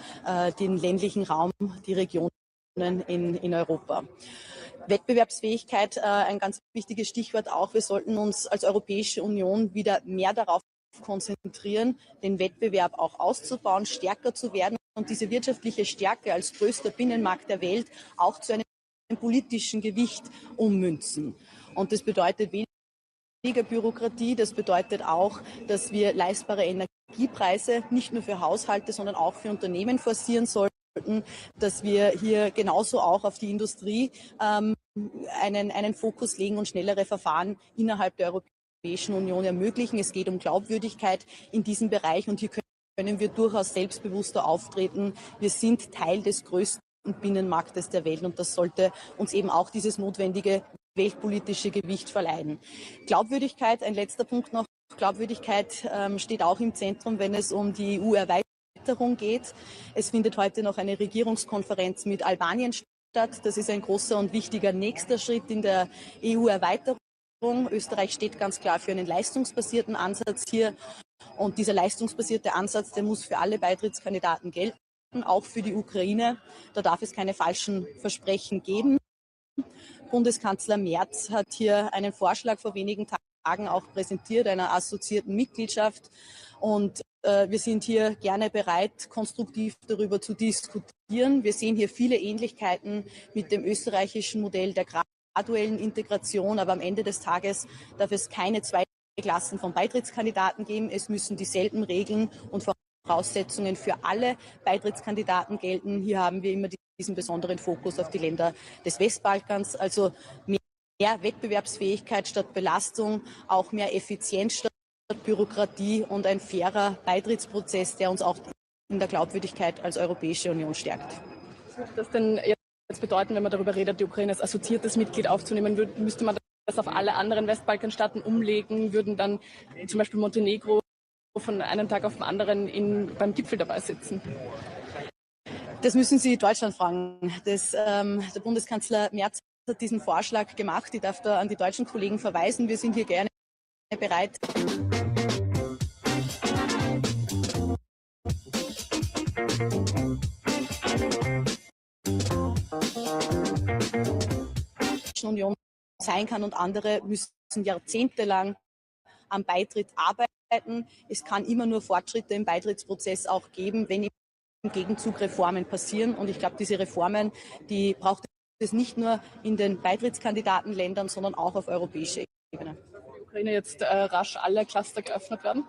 Speaker 8: den ländlichen Raum, die Regionen in Europa. Wettbewerbsfähigkeit, ein ganz wichtiges Stichwort auch. Wir sollten uns als Europäische Union wieder mehr darauf konzentrieren, den Wettbewerb auch auszubauen, stärker zu werden und diese wirtschaftliche Stärke als größter Binnenmarkt der Welt auch zu einem politischen Gewicht ummünzen. Und das bedeutet weniger Bürokratie, das bedeutet auch, dass wir leistbare Energiepreise nicht nur für Haushalte, sondern auch für Unternehmen forcieren sollten, dass wir hier genauso auch auf die Industrie einen Fokus legen und schnellere Verfahren innerhalb der Europäischen Union ermöglichen. Es geht um Glaubwürdigkeit in diesem Bereich, und hier können wir durchaus selbstbewusster auftreten. Wir sind Teil des größten Binnenmarktes der Welt, und das sollte uns eben auch dieses notwendige weltpolitische Gewicht verleihen. Glaubwürdigkeit, ein letzter Punkt noch. Glaubwürdigkeit steht auch im Zentrum, wenn es um die EU-Erweiterung geht. Es findet heute noch eine Regierungskonferenz mit Albanien statt. Das ist ein großer und wichtiger nächster Schritt in der EU-Erweiterung. Österreich steht ganz klar für einen leistungsbasierten Ansatz hier, und dieser leistungsbasierte Ansatz, der muss für alle Beitrittskandidaten gelten, auch für die Ukraine. Da darf es keine falschen Versprechen geben. Bundeskanzler Merz hat hier einen Vorschlag vor wenigen Tagen auch präsentiert, einer assoziierten Mitgliedschaft. Und wir sind hier gerne bereit, konstruktiv darüber zu diskutieren. Wir sehen hier viele Ähnlichkeiten mit dem österreichischen Modell der graduellen Integration. Aber am Ende des Tages darf es keine zwei Klassen von Beitrittskandidaten geben. Es müssen dieselben Regeln und Voraussetzungen für alle Beitrittskandidaten gelten. Hier haben wir immer diesen besonderen Fokus auf die Länder des Westbalkans, also mehr Wettbewerbsfähigkeit statt Belastung, auch mehr Effizienz statt Bürokratie und ein fairer Beitrittsprozess, der uns auch in der Glaubwürdigkeit als Europäische Union stärkt.
Speaker 4: Was würde das denn jetzt bedeuten, wenn man darüber redet, die Ukraine als assoziiertes Mitglied aufzunehmen? Müsste man das auf alle anderen Westbalkanstaaten umlegen? Würden dann zum Beispiel Montenegro von einem Tag auf den anderen beim Gipfel dabei sitzen?
Speaker 8: Das müssen Sie Deutschland fragen. Der Bundeskanzler Merz hat diesen Vorschlag gemacht. Ich darf da an die deutschen Kollegen verweisen. Wir sind hier gerne bereit. Union sein kann, und andere müssen jahrzehntelang am Beitritt arbeiten. Es kann immer nur Fortschritte im Beitrittsprozess auch geben, wenn im Gegenzug Reformen passieren. Und ich glaube, diese Reformen, die braucht es nicht nur in den Beitrittskandidatenländern, sondern auch auf europäischer Ebene.
Speaker 4: Die Ukraine jetzt rasch alle Cluster geöffnet werden?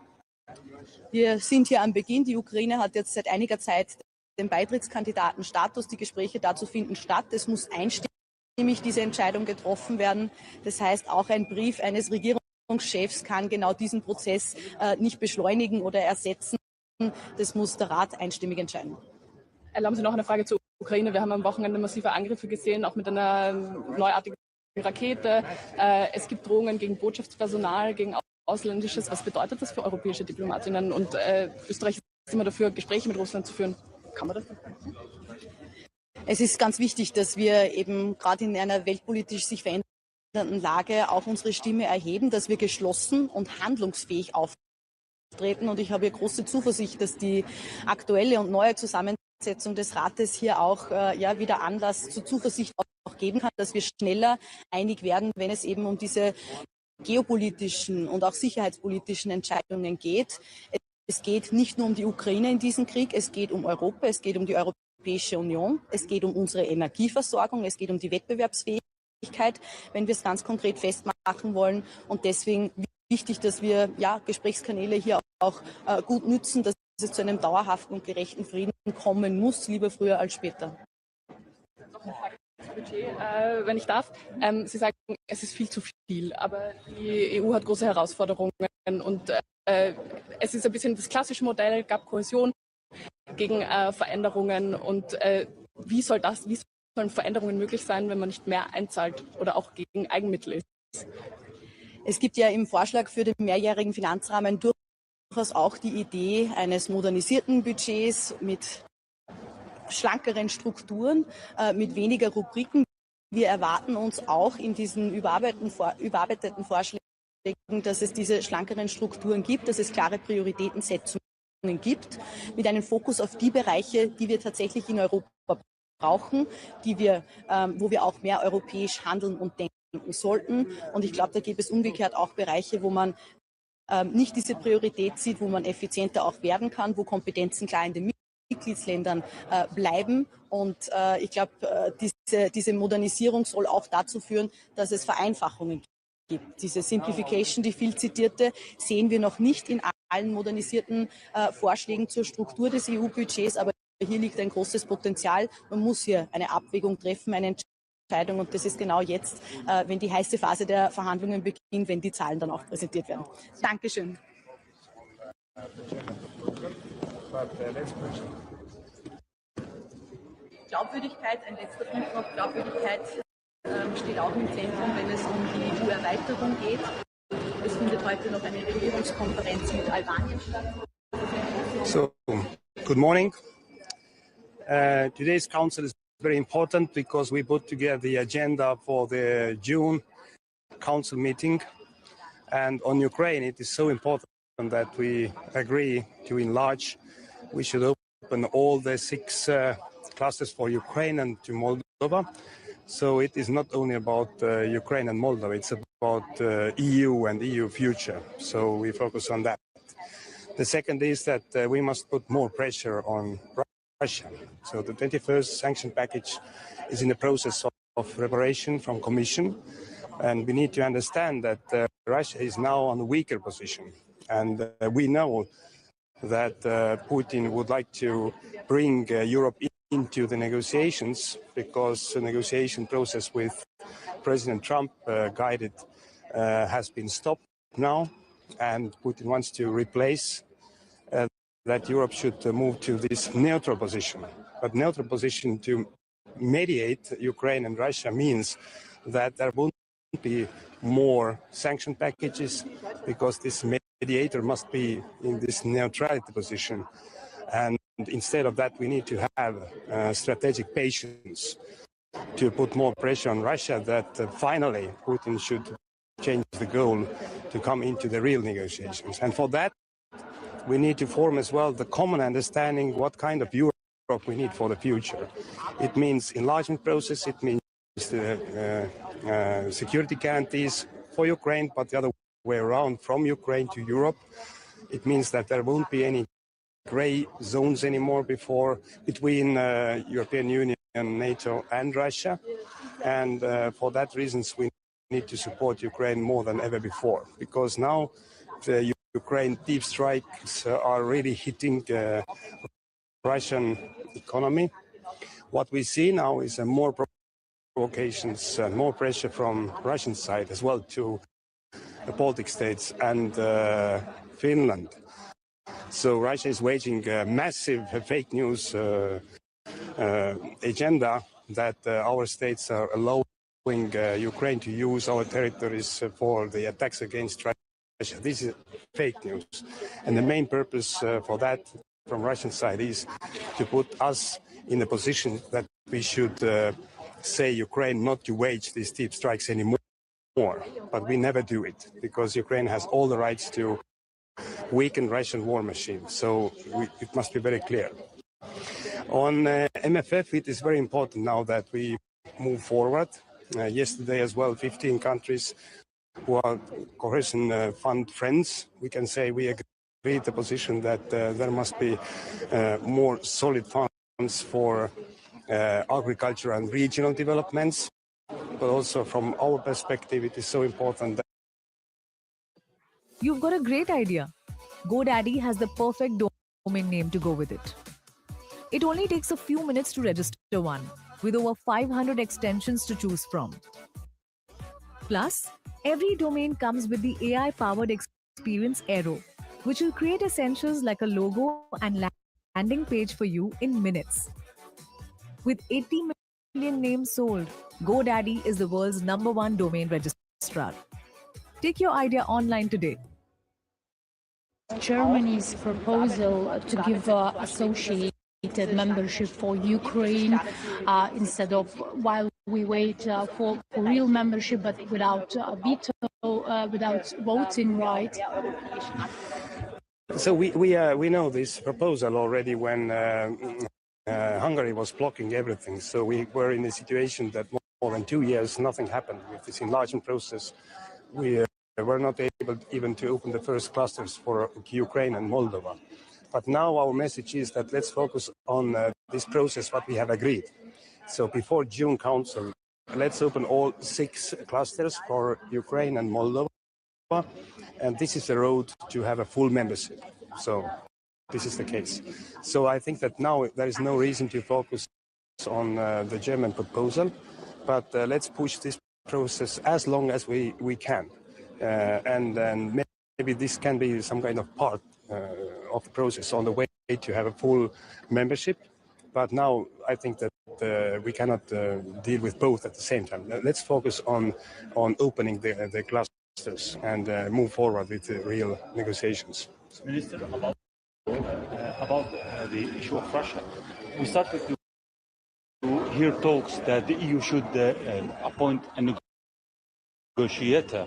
Speaker 8: Wir sind hier am Beginn. Die Ukraine hat jetzt seit einiger Zeit den Beitrittskandidatenstatus. Die Gespräche dazu finden statt. Es muss einstimmig diese Entscheidung getroffen werden. Das heißt, auch ein Brief eines Regierungschefs kann genau diesen Prozess nicht beschleunigen oder ersetzen. Das muss der Rat einstimmig entscheiden.
Speaker 4: Erlauben Sie noch eine Frage zur Ukraine. Wir haben am Wochenende massive Angriffe gesehen, auch mit einer neuartigen Rakete. Es gibt Drohungen gegen Botschaftspersonal, gegen Ausländisches. Was bedeutet das für europäische Diplomatinnen? Und Österreich ist immer dafür, Gespräche mit Russland zu führen. Kann man das?
Speaker 8: Es ist ganz wichtig, dass wir eben gerade in einer weltpolitisch sich verändernden Lage auch unsere Stimme erheben, dass wir geschlossen und handlungsfähig auftreten. Und ich habe hier große Zuversicht, dass die aktuelle und neue Zusammenarbeit Zusammensetzung des Rates hier auch wieder Anlass zur Zuversicht auch geben kann, dass wir schneller einig werden, wenn es eben um diese geopolitischen und auch sicherheitspolitischen Entscheidungen geht. Es geht nicht nur um die Ukraine in diesem Krieg, es geht um Europa, es geht um die Europäische Union, es geht um unsere Energieversorgung, es geht um die Wettbewerbsfähigkeit, wenn wir es ganz konkret festmachen wollen. Und deswegen wichtig, dass wir Gesprächskanäle hier auch gut nützen, dass es zu einem dauerhaften und gerechten Frieden kommen muss, lieber früher als später.
Speaker 4: Budget, wenn ich darf. Sie sagen, es ist viel zu viel, aber die EU hat große Herausforderungen und es ist ein bisschen das klassische Modell, gab Kohäsion gegen Veränderungen und wie sollen Veränderungen möglich sein, wenn man nicht mehr einzahlt oder auch gegen Eigenmittel ist?
Speaker 8: Es gibt ja im Vorschlag für den mehrjährigen Finanzrahmen durchaus auch die Idee eines modernisierten Budgets mit schlankeren Strukturen, mit weniger Rubriken. Wir erwarten uns auch in diesen überarbeiteten Vorschlägen, dass es diese schlankeren Strukturen gibt, dass es klare Prioritätensetzungen gibt, mit einem Fokus auf die Bereiche, die wir tatsächlich in Europa brauchen, wo wir auch mehr europäisch handeln und denken sollten. Und ich glaube, da gibt es umgekehrt auch Bereiche, wo man nicht diese Priorität sieht, wo man effizienter auch werden kann, wo Kompetenzen klar in den Mitgliedsländern bleiben. Und ich glaube, diese Modernisierung soll auch dazu führen, dass es Vereinfachungen gibt. Diese Simplification, die viel zitierte, sehen wir noch nicht in allen modernisierten Vorschlägen zur Struktur des EU-Budgets, aber hier liegt ein großes Potenzial. Man muss hier eine Abwägung treffen, eine Entscheidung, und das ist genau jetzt, wenn die heiße Phase der Verhandlungen beginnt, wenn die Zahlen dann auch präsentiert werden. Dankeschön.
Speaker 13: Glaubwürdigkeit, ein letzter Punkt noch, Glaubwürdigkeit steht auch im Zentrum, wenn es um die EU-Erweiterung geht. Es findet heute noch eine Regierungskonferenz mit Albanien statt.
Speaker 5: So, good morning. Today's council is very important because we put together the agenda for the June council meeting. And on Ukraine, it is so important that we agree to enlarge. We should open all the 6 clusters for Ukraine and to Moldova. So it is not only about Ukraine and Moldova, it's about EU and EU future. So we focus on that. The second is that we must put more pressure on Russia. So the 21st sanction package is in the process of preparation from Commission. And we need to understand that Russia is now on a weaker position. And we know that Putin would like to bring Europe into the negotiations because the negotiation process with President Trump guided has been stopped now. And Putin wants to replace that Europe should move to this neutral position. But neutral position to mediate Ukraine and Russia means that there won't be more sanction packages because this mediator must be in this neutrality position. And instead of that, we need to have strategic patience to put more pressure on Russia that finally Putin should change the goal to come into the real negotiations. And for that, we need to form as well the common understanding what kind of Europe we need for the future. It means enlargement process, it means security guarantees for Ukraine, but the other way around, from Ukraine to Europe. It means that there won't be any gray zones anymore between European Union, NATO and Russia. And for that reasons, we need to support Ukraine more than ever before, because now the Ukraine deep strikes are really hitting the Russian economy. What we see now is more provocations and more pressure from Russian side as well to the Baltic states and Finland. So Russia is waging a massive fake news agenda that our states are allowing Ukraine to use our territories for the attacks against Russia. This is fake news. And the main purpose for that from Russian side is to put us in a position that we should say Ukraine not to wage these deep strikes anymore. But we never do it because Ukraine has all the rights to weaken Russian war machine. So it must be very clear. On MFF, it is very important now that we move forward. Yesterday as well, 15 countries who are cohesion fund friends, we can say we agreed the position that there must be more solid funds for agriculture and regional developments. But also from our perspective, it is so important that
Speaker 7: You've got a great idea. GoDaddy has the perfect domain name to go with it. It only takes a few minutes to register one, with over 500 extensions to choose from. Plus, every domain comes with the AI-powered experience Aero, which will create essentials like a logo and landing page for you in minutes. With 80 million names sold, GoDaddy is the world's #1 domain registrar. Take your idea online today.
Speaker 20: Germany's proposal to give associated membership for Ukraine instead of while we wait for real membership, but without veto, without voting right.
Speaker 5: So we know this proposal already when Hungary was blocking everything. So we were in a situation that more than 2 years nothing happened with this enlargement process. We were not able even to open the first clusters for Ukraine and Moldova. But now our message is that let's focus on this process, what we have agreed. So before June Council, let's open all 6 clusters for Ukraine and Moldova. And this is the road to have a full membership. So this is the case. So I think that now there is no reason to focus on the German proposal, but let's push this process as long as we can. And then maybe this can be some kind of part of the process on the way to have a full membership. But now I think that we cannot deal with both at the same time. Let's focus on opening the clusters and move forward with the real negotiations.
Speaker 3: Minister, about the issue of Russia, we started to hear talks that the EU should appoint a negotiator.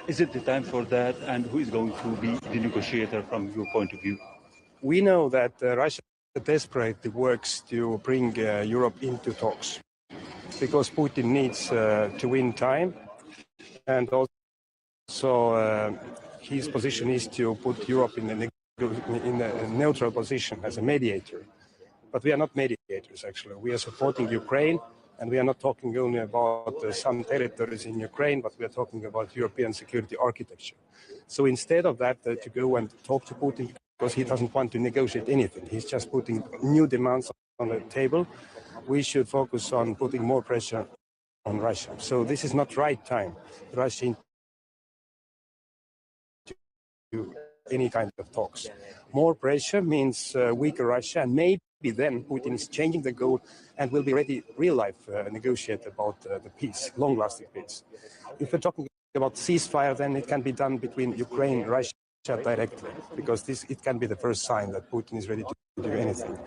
Speaker 3: Is it the time for that, and who is going to be the negotiator from your point of view?
Speaker 5: We know that Russia desperately works to bring Europe into talks because Putin needs to win time, and also his position is to put Europe in a neutral position as a mediator. But we are not mediators, actually. We are supporting Ukraine, and we are not talking only about some territories in Ukraine, but we are talking about European security architecture. So instead of that, to go and talk to Putin, because he doesn't want to negotiate anything, he's just putting new demands on the table, we should focus on putting more pressure on Russia. So this is not right time, Russia to any kind of talks. More pressure means weaker Russia, and maybe then Putin is changing the goal and will be ready, real life, negotiate about the peace, long-lasting peace. If we're talking about ceasefire, then it can be done between Ukraine and Russia directly, because it can be the first sign that Putin is ready to do anything.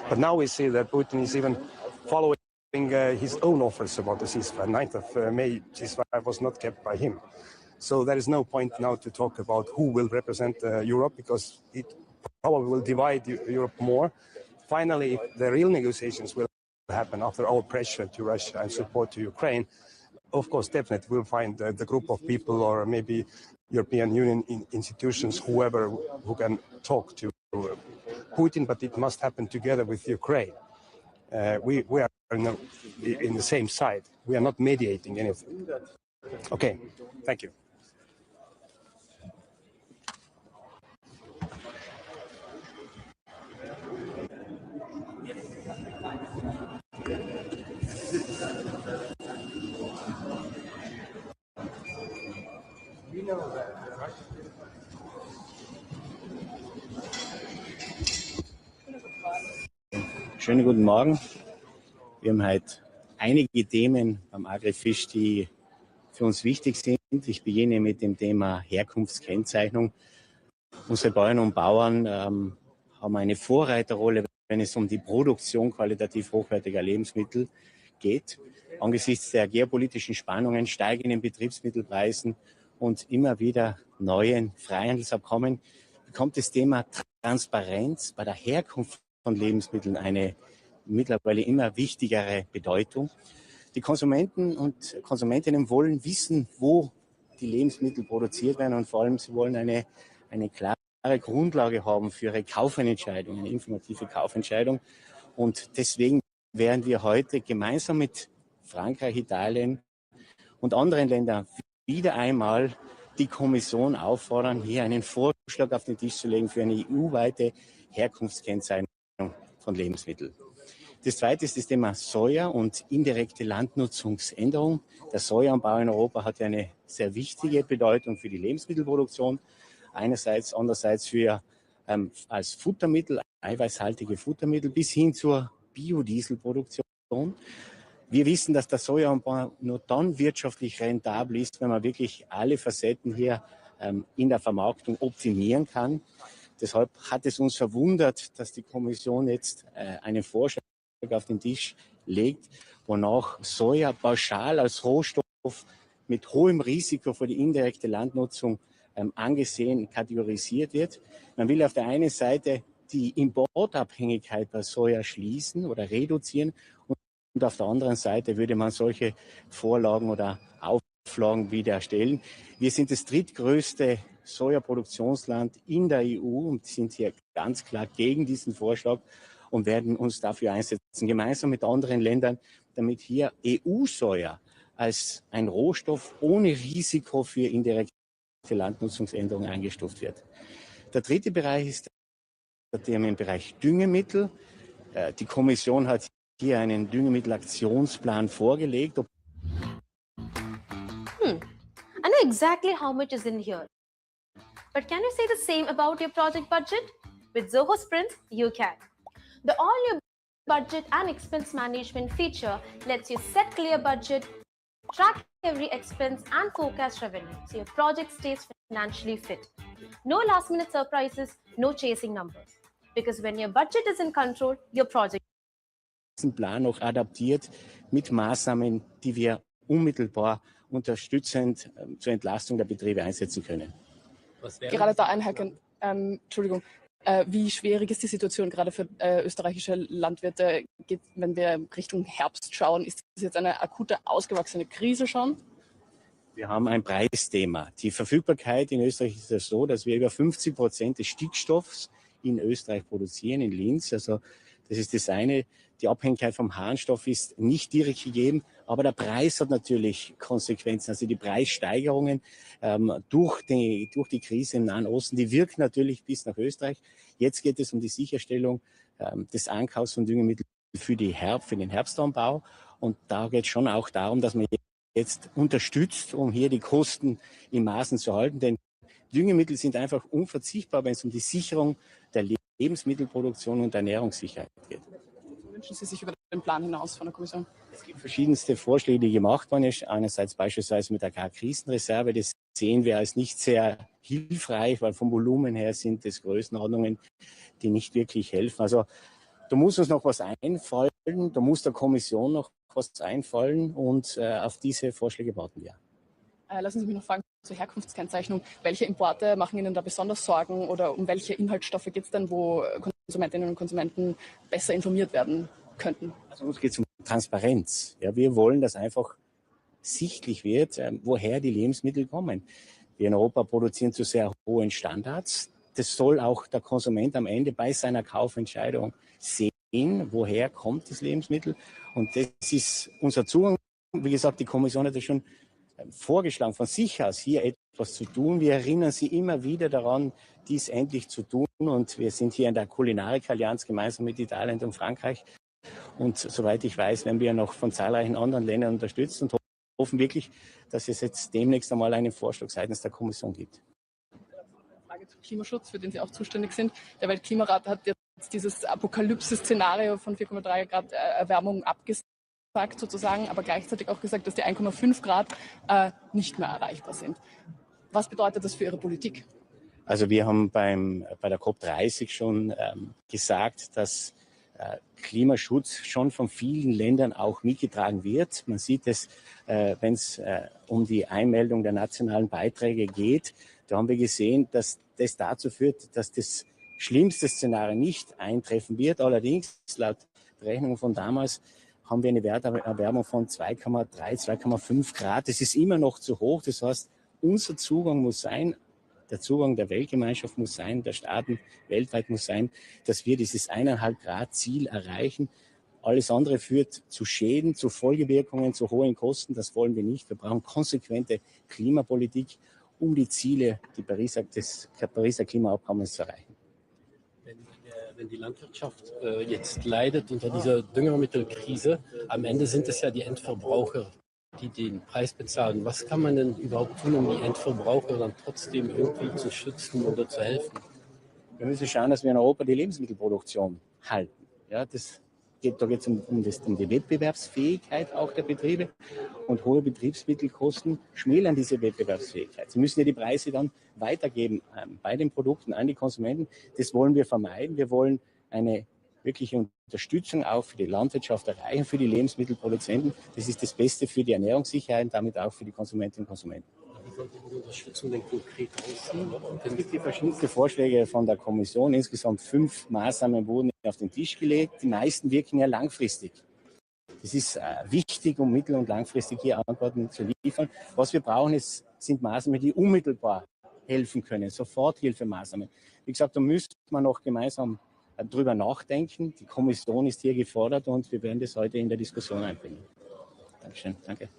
Speaker 5: But now we see that Putin is even following his own offers about the ceasefire. 9th of May ceasefire was not kept by him. So there is no point now to talk about who will represent Europe, because it probably will divide Europe more. Finally, if the real negotiations will happen after our pressure to Russia and support to Ukraine, of course, definitely we'll find the group of people, or maybe European Union institutions, whoever who can talk to Putin, but it must happen together with Ukraine. We are in the same side. We are not mediating anything. Okay, thank you.
Speaker 21: Schönen guten Morgen. Wir haben heute einige Themen am Agrifisch, die für uns wichtig sind. Ich beginne mit dem Thema Herkunftskennzeichnung. Unsere Bäuerinnen und Bauern haben eine Vorreiterrolle, wenn es um die Produktion qualitativ hochwertiger Lebensmittel geht. Angesichts der geopolitischen Spannungen, steigenden Betriebsmittelpreisen und immer wieder neuen Freihandelsabkommen bekommt das Thema Transparenz bei der Herkunft von Lebensmitteln eine mittlerweile immer wichtigere Bedeutung. Die Konsumenten und Konsumentinnen wollen wissen, wo die Lebensmittel produziert werden und vor allem sie wollen eine klare Grundlage haben für ihre Kaufentscheidung, eine informative Kaufentscheidung. Und deswegen werden wir heute gemeinsam mit Frankreich, Italien und anderen Ländern wieder einmal die Kommission auffordern, hier einen Vorschlag auf den Tisch zu legen für eine EU-weite Herkunftskennzeichnung von Lebensmitteln. Das zweite ist das Thema Soja und indirekte Landnutzungsänderung. Der Sojaanbau in Europa hat ja eine sehr wichtige Bedeutung für die Lebensmittelproduktion. Einerseits, andererseits für als Futtermittel, eiweißhaltige Futtermittel bis hin zur Biodieselproduktion. Wir wissen, dass der Sojaanbau nur dann wirtschaftlich rentabel ist, wenn man wirklich alle Facetten hier in der Vermarktung optimieren kann. Deshalb hat es uns verwundert, dass die Kommission jetzt einen Vorschlag auf den Tisch legt, wonach Soja pauschal als Rohstoff mit hohem Risiko für die indirekte Landnutzung angesehen, kategorisiert wird. Man will auf der einen Seite die Importabhängigkeit bei Soja schließen oder reduzieren und auf der anderen Seite würde man solche Vorlagen oder Auflagen wieder erstellen. Wir sind das drittgrößte Sojaproduktionsland in der EU und sind hier ganz klar gegen diesen Vorschlag und werden uns dafür einsetzen, gemeinsam mit anderen Ländern, damit hier EU-Soja als ein Rohstoff ohne Risiko für indirekte Landnutzungsänderungen eingestuft wird. Der dritte Bereich ist der Themenbereich Düngemittel. Die Kommission hat hier einen Düngemittelaktionsplan vorgelegt.
Speaker 11: I know exactly how much is in here. But can you say the same about your project budget? With Zoho Sprint, you can. The all-new budget and expense management feature lets you set clear budget, track every expense and forecast revenue so your project stays financially fit. No last-minute surprises, no chasing numbers. Because when your budget is in control, your project
Speaker 21: Diesen Plan noch adaptiert mit Maßnahmen, die wir unmittelbar unterstützend zur Entlastung der Betriebe einsetzen können.
Speaker 4: Gerade da einhaken, Entschuldigung, wie schwierig ist die Situation gerade für österreichische Landwirte, wenn wir Richtung Herbst schauen? Ist das jetzt eine akute, ausgewachsene Krise schon?
Speaker 21: Wir haben ein Preisthema. Die Verfügbarkeit in Österreich ist es so, dass wir über 50% des Stickstoffs in Österreich produzieren, in Linz. Also das ist das eine. Die Abhängigkeit vom Harnstoff ist nicht direkt gegeben, aber der Preis hat natürlich Konsequenzen. Also die Preissteigerungen durch die Krise im Nahen Osten, die wirken natürlich bis nach Österreich. Jetzt geht es um die Sicherstellung des Ankaufs von Düngemitteln für den Herbstanbau. Und da geht es schon auch darum, dass man jetzt unterstützt, um hier die Kosten in Maßen zu halten. Denn Düngemittel sind einfach unverzichtbar, wenn es um die Sicherung der Lebensmittelproduktion und Ernährungssicherheit geht.
Speaker 4: Wünschen Sie sich über den Plan hinaus von der Kommission?
Speaker 21: Es gibt verschiedenste Vorschläge, die gemacht worden sind. Einerseits beispielsweise mit der Agrarkrisenreserve. Das sehen wir als nicht sehr hilfreich, weil vom Volumen her sind das Größenordnungen, die nicht wirklich helfen. Also da muss uns noch was einfallen, da muss der Kommission noch was einfallen und auf diese Vorschläge warten wir.
Speaker 4: Lassen Sie mich noch fragen zur Herkunftskennzeichnung. Welche Importe machen Ihnen da besonders Sorgen oder um welche Inhaltsstoffe geht es denn, wo Konsumentinnen und Konsumenten besser informiert werden könnten?
Speaker 21: Also uns geht es um Transparenz. Ja, wir wollen, dass einfach sichtlich wird, woher die Lebensmittel kommen. Wir in Europa produzieren zu sehr hohen Standards. Das soll auch der Konsument am Ende bei seiner Kaufentscheidung sehen, woher kommt das Lebensmittel. Und das ist unser Zugang. Wie gesagt, die Kommission hat ja schon vorgeschlagen, von sich aus hier etwas zu tun. Wir erinnern Sie immer wieder daran, dies endlich zu tun. Und wir sind hier in der Kulinarik-Allianz gemeinsam mit Italien und Frankreich. Und soweit ich weiß, werden wir noch von zahlreichen anderen Ländern unterstützt und hoffen wirklich, dass es jetzt demnächst einmal einen Vorschlag seitens der Kommission gibt.
Speaker 4: Frage zum Klimaschutz, für den Sie auch zuständig sind. Der Weltklimarat hat jetzt dieses Apokalypse-Szenario von 4,3 Grad Erwärmung abgesagt sozusagen, aber gleichzeitig auch gesagt, dass die 1,5 Grad nicht mehr erreichbar sind. Was bedeutet das für Ihre Politik?
Speaker 21: Also wir haben bei der COP30 schon gesagt, dass Klimaschutz schon von vielen Ländern auch mitgetragen wird. Man sieht es, wenn es um die Einmeldung der nationalen Beiträge geht. Da haben wir gesehen, dass das dazu führt, dass das schlimmste Szenario nicht eintreffen wird. Allerdings laut Berechnungen von damals haben wir eine Erwärmung von 2,3, 2,5 Grad. Das ist immer noch zu hoch. Das heißt, unser Zugang muss sein, der Zugang der Weltgemeinschaft muss sein, der Staaten weltweit muss sein, dass wir dieses 1,5 Grad Ziel erreichen. Alles andere führt zu Schäden, zu Folgewirkungen, zu hohen Kosten. Das wollen wir nicht. Wir brauchen konsequente Klimapolitik, um die Ziele des Pariser Klimaabkommens zu erreichen.
Speaker 9: Wenn die Landwirtschaft jetzt leidet unter dieser Düngermittelkrise, am Ende sind es ja die Endverbraucher, die den Preis bezahlen. Was kann man denn überhaupt tun, um die Endverbraucher dann trotzdem irgendwie zu schützen oder zu helfen?
Speaker 21: Wir müssen schauen, dass wir in Europa die Lebensmittelproduktion halten. Ja, da geht es um die Wettbewerbsfähigkeit auch der Betriebe, und hohe Betriebsmittelkosten schmälern diese Wettbewerbsfähigkeit. Sie müssen ja die Preise dann weitergeben bei den Produkten an die Konsumenten. Das wollen wir vermeiden. Wir wollen eine wirkliche Unterstützung auch für die Landwirtschaft erreichen, für die Lebensmittelproduzenten. Das ist das Beste für die Ernährungssicherheit und damit auch für die Konsumentinnen und Konsumenten.
Speaker 9: Wie sollte die Unterstützung denn konkret aussehen?
Speaker 21: Es gibt die verschiedensten Vorschläge von der Kommission. Insgesamt 5 Maßnahmen wurden auf den Tisch gelegt. Die meisten wirken ja langfristig. Es ist wichtig, um mittel- und langfristig hier Antworten zu liefern. Was wir brauchen, sind Maßnahmen, die unmittelbar helfen können, Soforthilfemaßnahmen. Wie gesagt, da müsste man noch gemeinsam drüber nachdenken. Die Kommission ist hier gefordert und wir werden das heute in der Diskussion einbringen. Dankeschön. Danke.